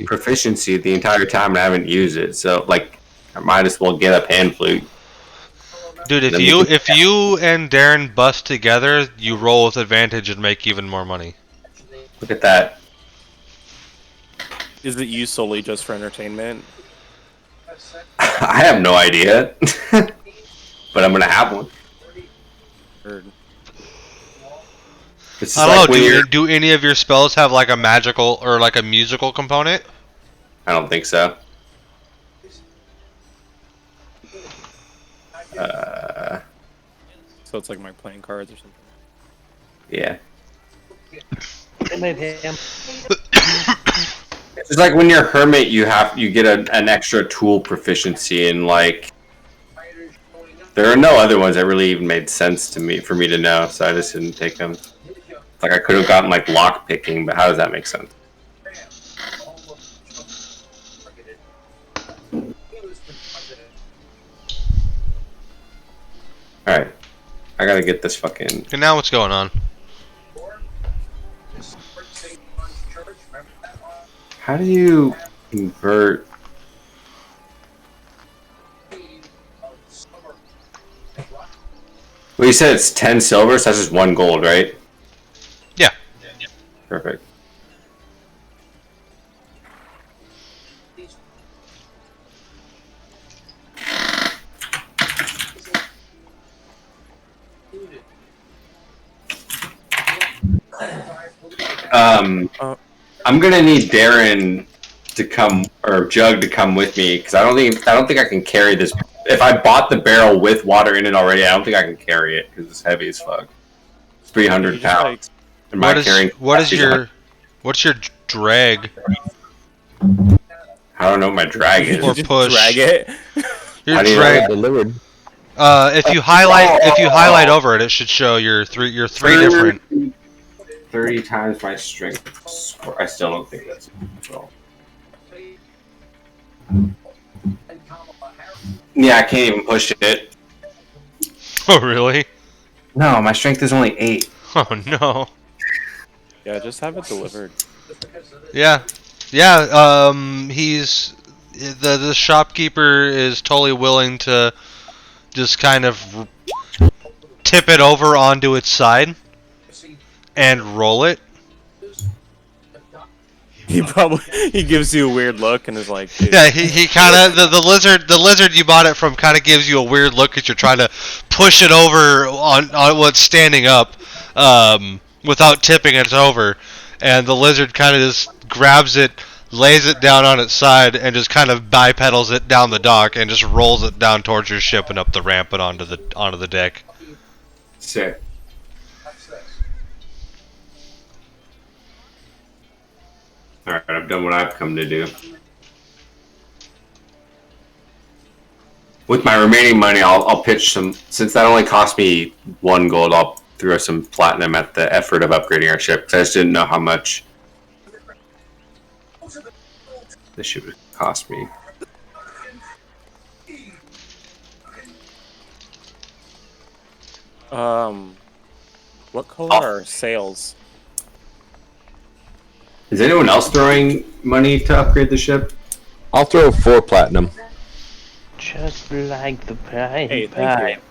Proficiency the entire time, and I haven't used it. So I might as well get a pan flute. Dude, if you and Darren bust together, you roll with advantage and make even more money. Look at that. Is it used solely just for entertainment? I have no idea, but I'm gonna have one. Or This is I don't like know. when you're- Do any of your spells have like a magical or like a musical component? I don't think so. so it's like my playing cards or something. Yeah. Good night, Ham. It's like when you're hermit, you get an extra tool proficiency, and there are no other ones that really even made sense to me for me to know, so I just didn't take them. Like I could have gotten lock picking, but how does that make sense? All right, I gotta get this fucking. Okay, now what's going on? How do you convert? Well, you said it's 10 silver, so that's just 1 gold, right? Yeah. Perfect. I'm gonna need Darren to come, or Jug to come with me, because I don't think I can carry this. If I bought the barrel with water in it already, I don't think I can carry it because it's heavy as fuck. It's 300 pounds. What's your drag? I don't know what my drag is. Or push. Drag it. Your How do you drag. Delivered. If you highlight over it, it should show your three different. 30 times my strength. I still don't think that's well. Yeah, I can't even push it. Oh really? No, my strength is only 8. Oh no. Yeah, just have it delivered. Yeah. He's the shopkeeper is totally willing to just kind of tip it over onto its side. and roll it. He gives you a weird look and is like, dude, Yeah, he kind of the lizard you bought it from kind of gives you a weird look as you're trying to push it over on what's standing up, without tipping it over, and the lizard kind of just grabs it, lays it down on its side, and just kind of bipedals it down the dock and just rolls it down towards your ship and up the ramp and onto the deck. Sick. Alright, I've done what I've come to do. With my remaining money, I'll pitch some. Since that only cost me 1 gold, I'll throw some platinum at the effort of upgrading our ship. Because I just didn't know how much this ship would cost me. what color are sails? Is anyone else throwing money to upgrade the ship? I'll throw 4 platinum. Just like the pipe. Hey, thank you.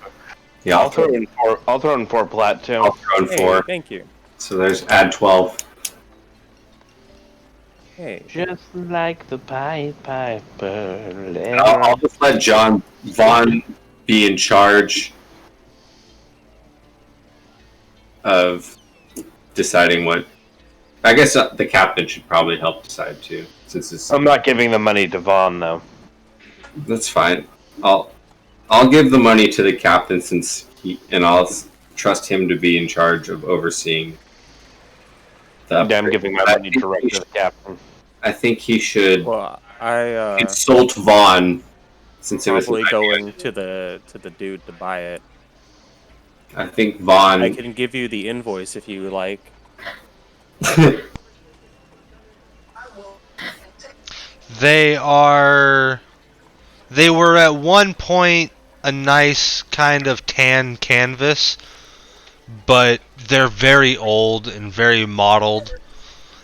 Yeah, I'll throw in 4. I'll throw in 4 plat too. I'll throw in Hey, 4. thank you. So there's add 12. Hey, Just like the piper. I'll just let Vaughn be in charge of deciding what. I guess the captain should probably help decide too, since it's. I'm not giving the money to Vaughn though. That's fine. I'll give the money to the captain and I'll trust him to be in charge of overseeing. I'm giving my money direct to the captain. I think he should well, I consult Vaughn, since it was. probably going to the dude to buy it. I think Vaughn. I can give you the invoice if you like. They were at one point a nice kind of tan canvas, but they're very old and very mottled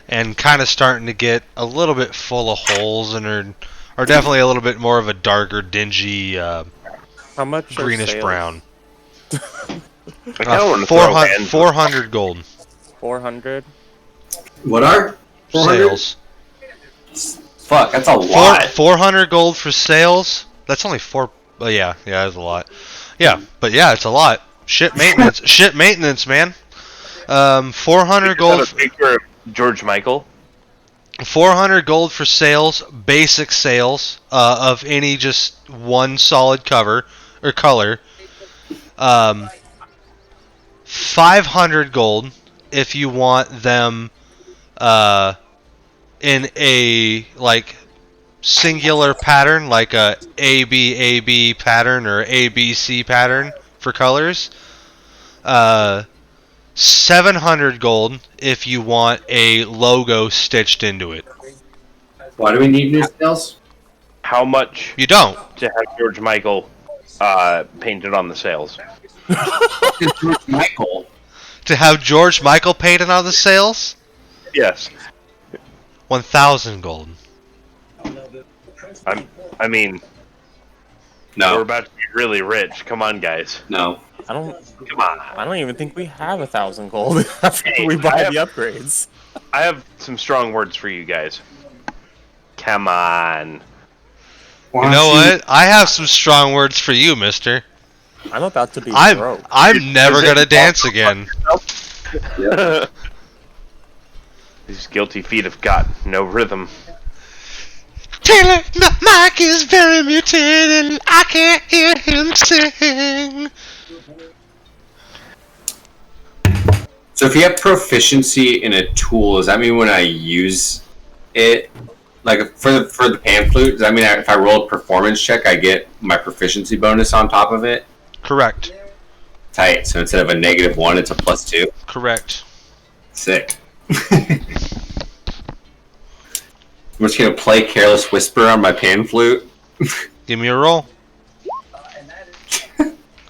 and kind of starting to get a little bit full of holes and are definitely a little bit more of a darker, dingy, How much are greenish sails? brown. I kinda wanna throw 400 gold 400. What are 400? sales. Fuck, that's a lot. 400 gold for sales. That's only 4. Oh yeah, that's a lot. Yeah, but yeah, it's a lot. Ship maintenance, ship maintenance, man. 400 gold. Got a picture of George Michael. 400 gold for sales, basic sales of any just one solid cover or color. 500 gold if you want them in a like singular pattern, like a ABAB pattern or ABC pattern for colors. 700 gold if you want a logo stitched into it. Why do we need new sails? How much You don't. to have George Michael painted on the sails? Michael. To have George Michael painted on the sails? Yes. 1,000 gold. I mean, we're No, about to be really rich. Come on, guys. no. Come on. I don't even think we have 1,000 gold after Hey, we buy I the upgrades. I have some strong words for you guys. Come on. You know what? I have some strong words for you, mister. I'm about to be broke. I'm never gonna dance again. These guilty feet have got no rhythm. Taylor, the mic is very muted and I can't hear him sing. So if you have proficiency in a tool, does that mean when I use it, like for the pan flute, does that mean if I roll a performance check, I get my proficiency bonus on top of it? Correct. Tight. So instead of a -1, it's a +2. Correct. Sick. I'm just gonna play Careless Whisper on my pan flute. Give me a roll.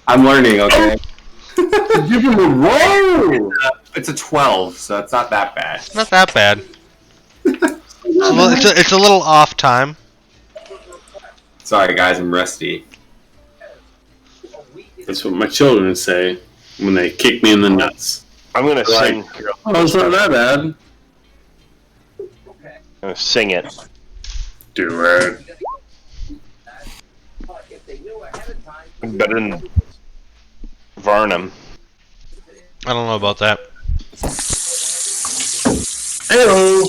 I'm learning, okay? Give him a roll! It's a 12, so it's not that bad. Not that bad. It's a little off time. Sorry, guys, I'm rusty. That's what my children say when they kick me in the nuts. I'm gonna Right. sing. Oh, it's not that bad. I'm gonna sing it. Do it. Better than Varnum. I don't know about that. Hello.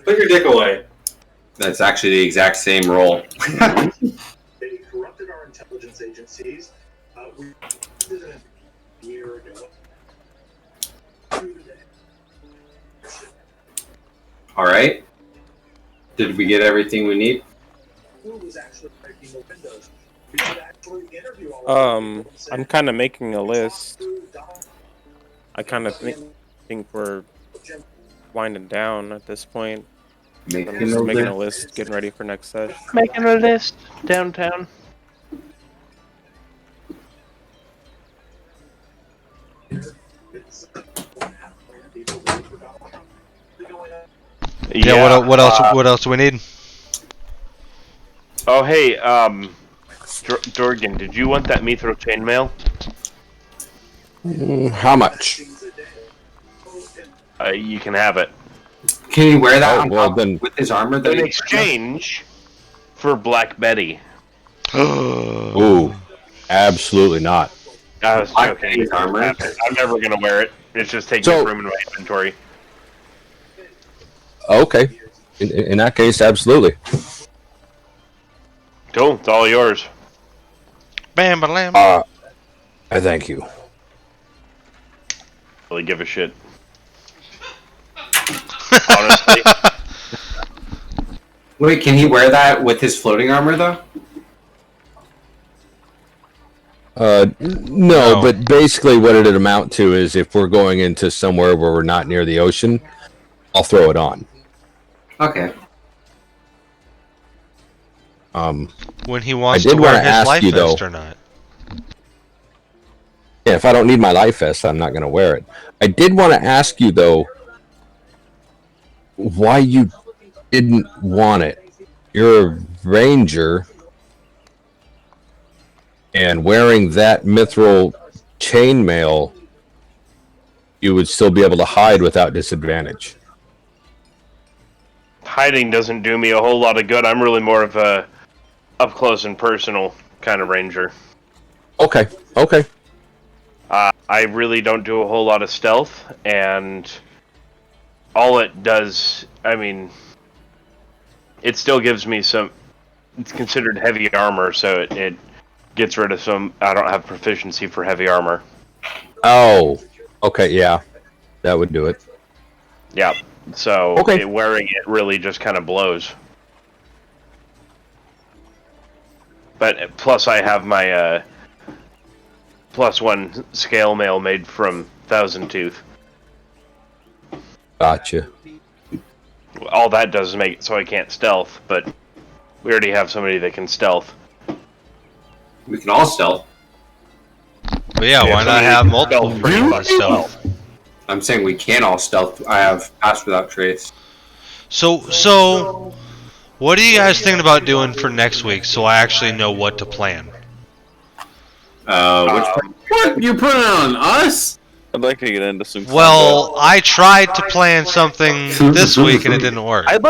Put your dick away. That's actually the exact same roll. They corrupted our intelligence agencies. We visited a year ago. All right. Did we get everything we need? Who was actually breaking the windows? We should actually interview all of them. I'm kind of making a list. I kind of think we're winding down at this point. I'm just making a list, getting ready for next session. Making a list downtown. Yeah. What else? What else do we need? Oh, hey, Dorgan, did you want that Mithril chainmail? How much? You can have it. Can he wear that Oh, on well, top then- with his armor? That In he- exchange for Black Betty. Ooh, absolutely not. I was Black joking. Betty's armor? I'm never gonna wear it. It's just taking So- up room in my inventory. Okay. In that case, absolutely. Cool, it's all yours. Bam, ba, lam. I thank you. Really give a shit. Honestly. Wait, can he wear that with his floating armor though? No, but basically what it'd amount to is if we're going into somewhere where we're not near the ocean, I'll throw it on. Okay. When he wants I did to wear wanna his ask life you, vest though. or not. Yeah, if I don't need my life vest, I'm not going to wear it. I did want to ask you, though, why you didn't want it. You're a ranger, and wearing that mithril chainmail, you would still be able to hide without disadvantage. Hiding doesn't do me a whole lot of good. I'm really more of a up close and personal kind of ranger. Okay. I really don't do a whole lot of stealth, and all it does, I mean, it still gives me some. It's considered heavy armor, so it gets rid of some. I don't have proficiency for heavy armor. Oh, okay, yeah. That would do it. Yeah, so Okay. wearing it really just kind of blows. But plus, I have my +1 scale mail made from Thousand Tooth. Gotcha. All that does is make it so I can't stealth, but we already have somebody that can stealth. We can all stealth. But yeah, why not have multiple people with stealth? I'm saying we can all stealth. I have pass without trace. So, what are you guys thinking about doing for next week so I actually know what to plan? Which What? You put it on us? I'd like to get into some. Well, I tried to plan something this week and it didn't work. I'd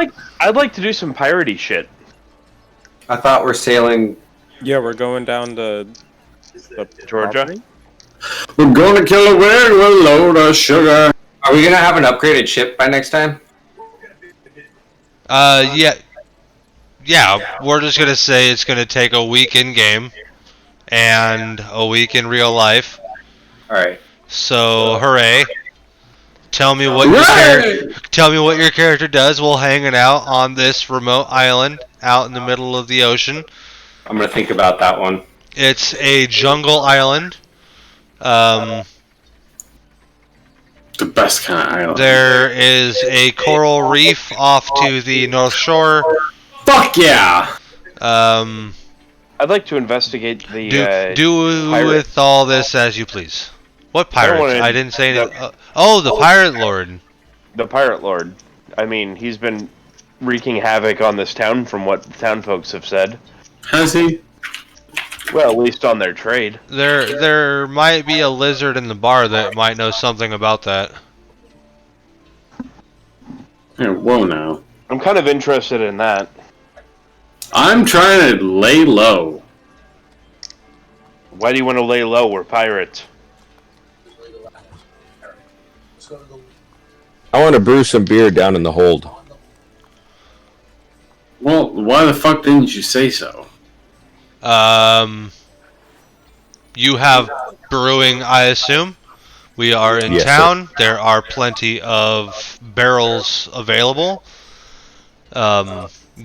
like to do some piratey shit. I thought we're sailing. Yeah, we're going down to the Georgia? property. We're going to kill a whale with a load of sugar. Are we gonna have an upgraded ship by next time? Yeah, we're just gonna say it's gonna take a week in game and a week in real life. All right. So, hooray! Tell me what your character does while hanging out on this remote island out in the middle of the ocean. I'm gonna think about that one. It's a jungle island. The best kind of island. There is a coral reef off to the north shore. Fuck yeah! I'd like to investigate the Do pirate. with all this as you please. What pirates? wanna- I didn't say anything. The pirate lord. The pirate lord. I mean, he's been wreaking havoc on this town from what the town folks have said. Has he? Well, at least on their trade. There might be a lizard in the bar that might know something about that. Hey, whoa now. I'm kind of interested in that. I'm trying to lay low. Why do you want to lay low? We're pirates. I want to brew some beer down in the hold. Well, why the fuck didn't you say so? You have brewing, I assume. We are in Yes, town. There are plenty of barrels available.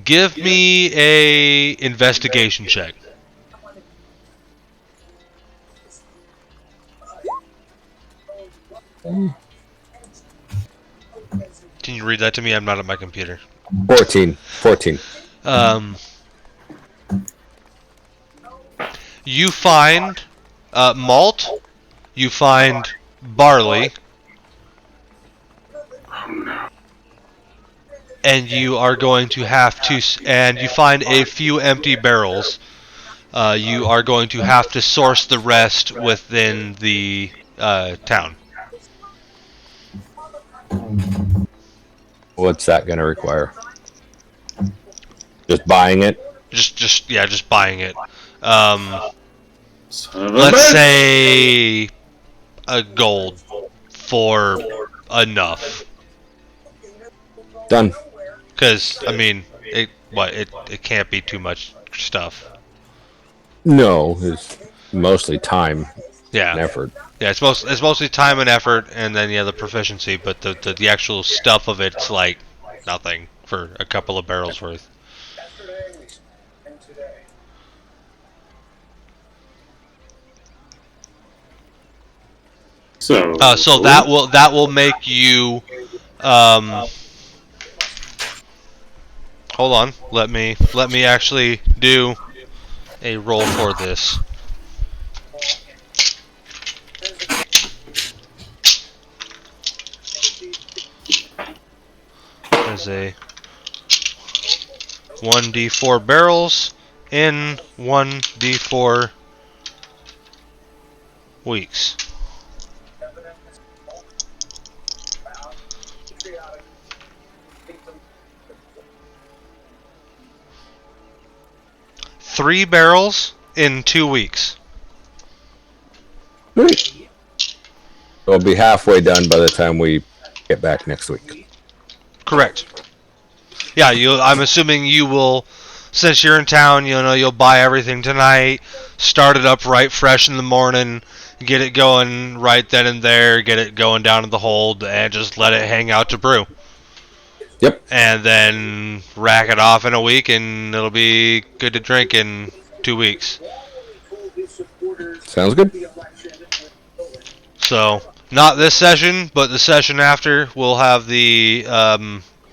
Give me a investigation check. Can you read that to me? I'm not at my computer. 14. You find malt. You find barley. And you are going to have to, and you find a few empty barrels. You are going to have to source the rest within the town. What's that going to require? Just buying it? Just buying it. Son of a Let's bitch. say a gold for enough. Done. Because I mean, it can't be too much stuff. No, it's mostly time Yeah. and effort. Yeah, it's mostly time and effort, and then the proficiency. But the actual stuff of it's like nothing for a couple of barrels worth. So That will make you. Hold on. Let me actually do a roll for this. There's a 1d4 barrels in 1d4 weeks. Three barrels in 2 weeks. Sweet. It'll be halfway done by the time we get back next week. Correct. Yeah, I'm assuming you will, since you're in town, you'll buy everything tonight, start it up right fresh in the morning, get it going right then and there, get it going down in the hold, and just let it hang out to brew. Yep. And then rack it off in a week, and it'll be good to drink in 2 weeks. Sounds good. So, not this session, but the session after, we'll have the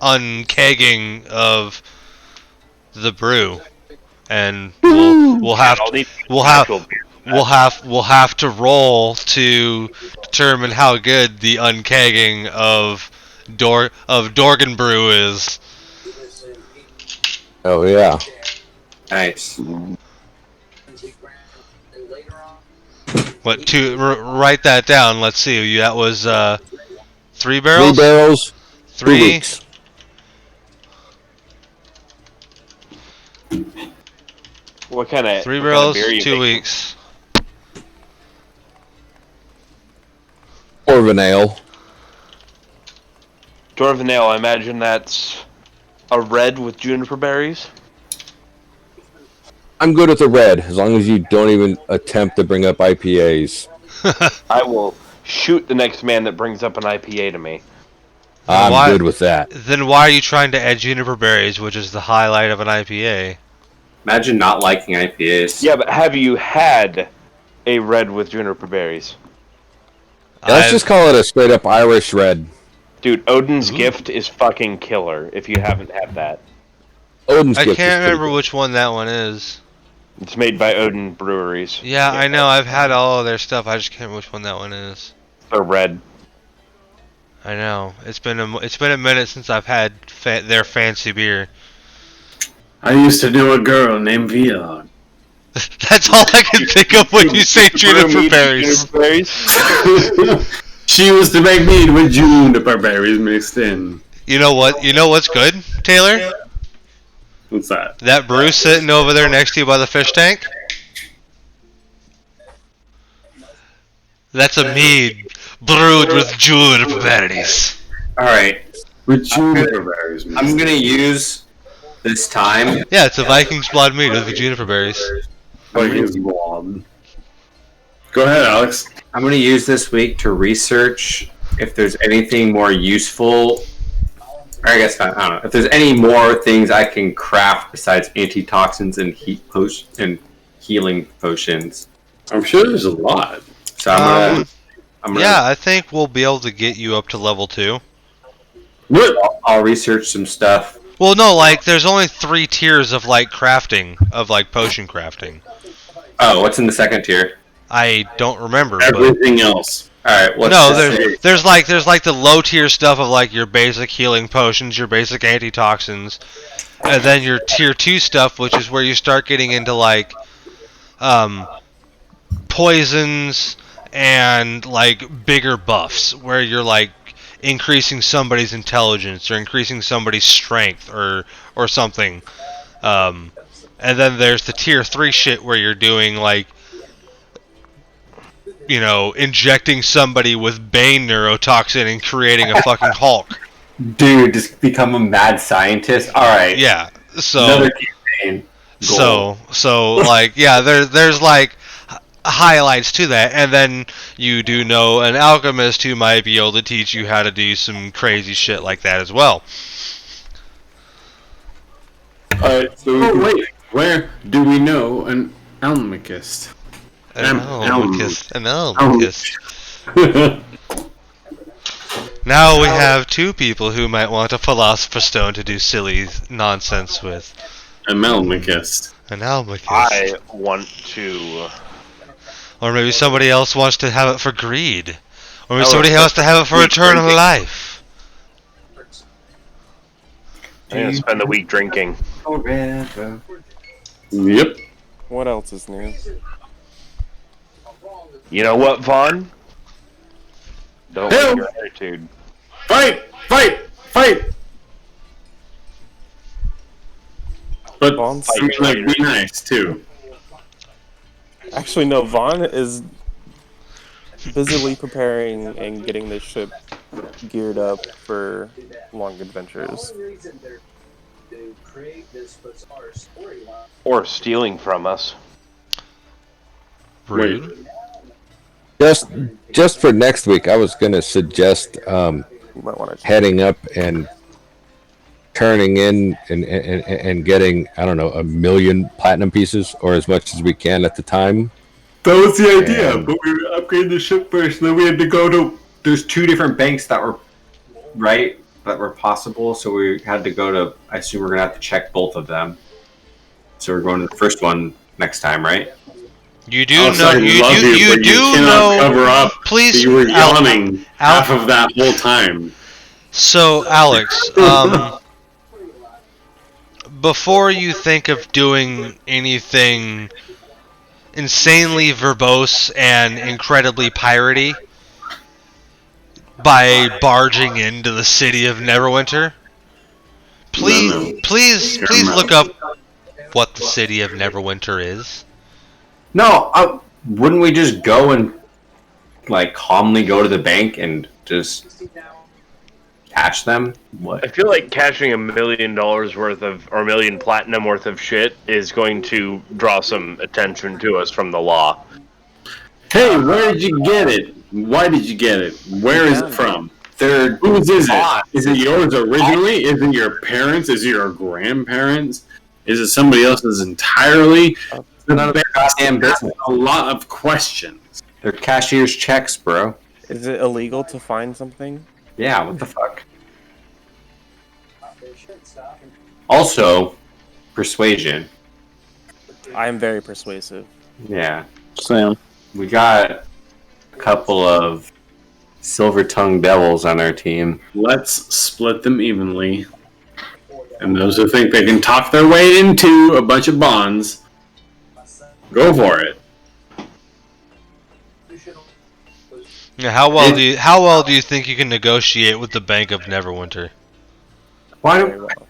unkegging of the brew, and we'll have to roll to determine how good the unkegging of Dorgan brew is. Oh yeah. Nice. What write that down? Let's see. That was 3 barrels. 3 barrels. 2 3 weeks. What kind of 3 barrels, beer you 2 making? weeks. Or of an ale. Dwarven ale, I imagine that's a red with juniper berries. I'm good with the red, as long as you don't even attempt to bring up IPAs. I will shoot the next man that brings up an IPA to me. I'm good with that. Then why are you trying to add juniper berries, which is the highlight of an IPA? Imagine not liking IPAs. Yeah, but have you had a red with juniper berries? Let's just call it a straight up Irish red. Dude, Odin's Gift is fucking killer if you haven't had that. Odin's I Gift can't is remember which one that one is. It's made by Odin Breweries. Yeah, I know. I've had all of their stuff. I just can't remember which one that one is. They're red. I know. It's been a minute since I've had their fancy beer. I used to know a girl named Vlog. That's all I can think of when you say juniper berries. She was to make mead with juniper berries mixed in. You know what? You know what's good, Taylor? What's that? That brew sitting over there next to you by the fish tank? That's a mead brewed with juniper berries. All right, With juniper berries mixed I'm gonna use this time. Yeah, it's a Viking's blood mead with the juniper berries. Like his blob. Go ahead, Alex. I'm gonna use this week to research if there's anything more useful. Or I guess not. I don't know if there's any more things I can craft besides antitoxins and healing potions. I'm sure there's a lot. So I'm gonna Yeah, I think we'll be able to get you up to level 2. I'll research some stuff. Well, no, like, there's only 3 tiers of, like, crafting, of, like, potion crafting. Oh, what's in the second tier? I don't remember, but... Everything else. All right. No, there's like the low tier stuff of like your basic healing potions, your basic antitoxins, and then your tier 2 stuff, which is where you start getting into like poisons and like bigger buffs, where you're like increasing somebody's intelligence or increasing somebody's strength or something. And then there's the tier 3 shit where you're doing like, you know, injecting somebody with Bane neurotoxin and creating a fucking Hulk. Dude, just become a mad scientist. All right. Yeah. So Another campaign goal. so like yeah, there's like highlights to that, and then you do know an alchemist who might be able to teach you how to do some crazy shit like that as well. Alright, so wait, where do we know an alchemist? An alchemist. Now we have 2 people who might want a philosopher's stone to do silly nonsense with. An alchemist. An alchemist. I want to. Or maybe somebody else wants to have it for greed. Or maybe somebody else to have it for eternal life. I'm gonna spend the week drinking. Forever. Yep. What else is new? You know what, Vaughn? Don't Help! lose your attitude. Fight! Fight! Fight! But Vaughn's- I'm gonna be nice too. Actually, no. Vaughn is busily preparing and getting this ship geared up for long adventures. Or stealing from us. Rude. Just for next week, I was gonna suggest You might want to. heading up and turning in and getting, I don't know, 1,000,000 platinum pieces or as much as we can at the time. That was the idea, And- but we were upgrading the ship first, and then we had to go to. There's 2 different banks that were that were possible, so we had to go to. I assume we're gonna have to check both of them. So we're going to the first one next time, right? You do Alex, know. I love You but do cannot know. cover up. Please, You were Al- yawning half of that whole time. So, Alex, before you think of doing anything insanely verbose and incredibly piratey by barging into the city of Neverwinter, please look up what the city of Neverwinter is. No, wouldn't we just go and like calmly go to the bank and just cash them? I What? feel like cashing $1 million worth of, or 1,000,000 platinum worth of shit is going to draw some attention to us from the law. Hey, where did you get it? Why did you get it? Where is it from? They're Whose is it? Is it yours originally? Is it your parents? Is it your grandparents? Is it somebody else's entirely? none of their goddamn business. A lot of questions. They're cashier's checks, bro. Is it illegal to find something? Yeah, what the fuck? Also, persuasion. I am very persuasive. Yeah. Sam. We got a couple of silver-tongued devils on our team. Let's split them evenly. And those who think they can talk their way into a bunch of bonds, Go for it. Yeah, how well do you think you can negotiate with the Bank of Neverwinter? Why Very don't well.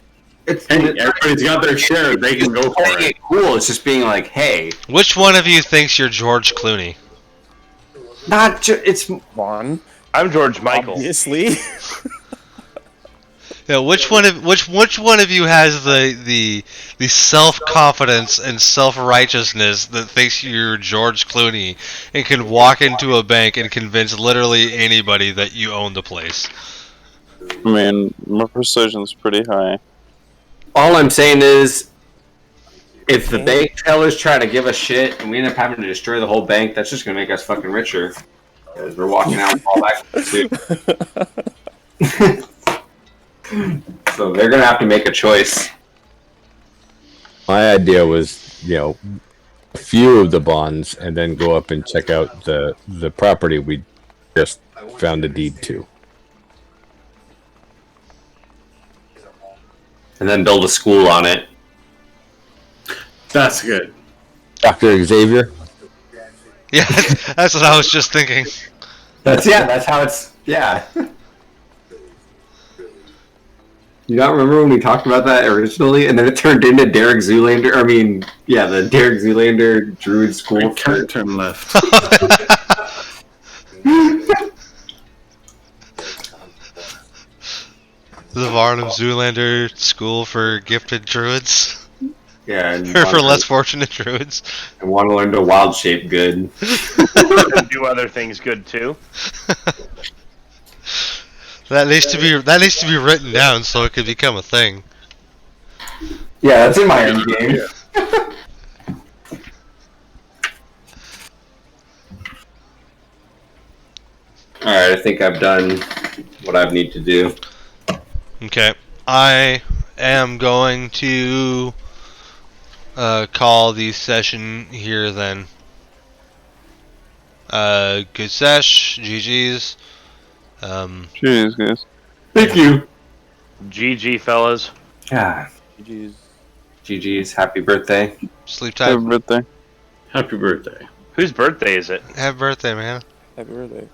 it's Hey, everybody's got their share. They can go for playing it. it cool. It's just being like, hey, Which one of you thinks you're George Clooney? it's Vaughn, I'm George Michael. obviously. Yeah, which one of you has the self confidence and self righteousness that thinks you're George Clooney and can walk into a bank and convince literally anybody that you own the place? I mean, my precision's pretty high. all I'm saying is, if the bank tellers try to give us shit and we end up having to destroy the whole bank, that's just gonna make us fucking richer. Because we're walking out with all that too. So they're gonna have to make a choice. My idea was, a few of the bonds, and then go up and check out the property we just found a deed to. And then build a school on it. That's good. Dr. Xavier. Yeah, that's what I was just thinking. That's how it's You don't remember when we talked about that originally, and then it turned into Derek Zoolander? The Derek Zoolander Druid School. You can't turn left. The Varnum Zoolander School for Gifted Druids. Yeah, and Or for less fortunate druids. I want to learn to wild shape good. And do other things good too. That needs to be written down so it could become a thing. Yeah, that's in my end game. Alright, I think I've done what I need to do. Okay, I am going to call the session here then. Good sesh, GG's. Jeez, guys. Thank you. GG, fellas. Yeah. GG's. GG's. Happy birthday. Sleep tight. Happy birthday. Happy birthday. Whose birthday is it? Happy birthday, man. Happy birthday.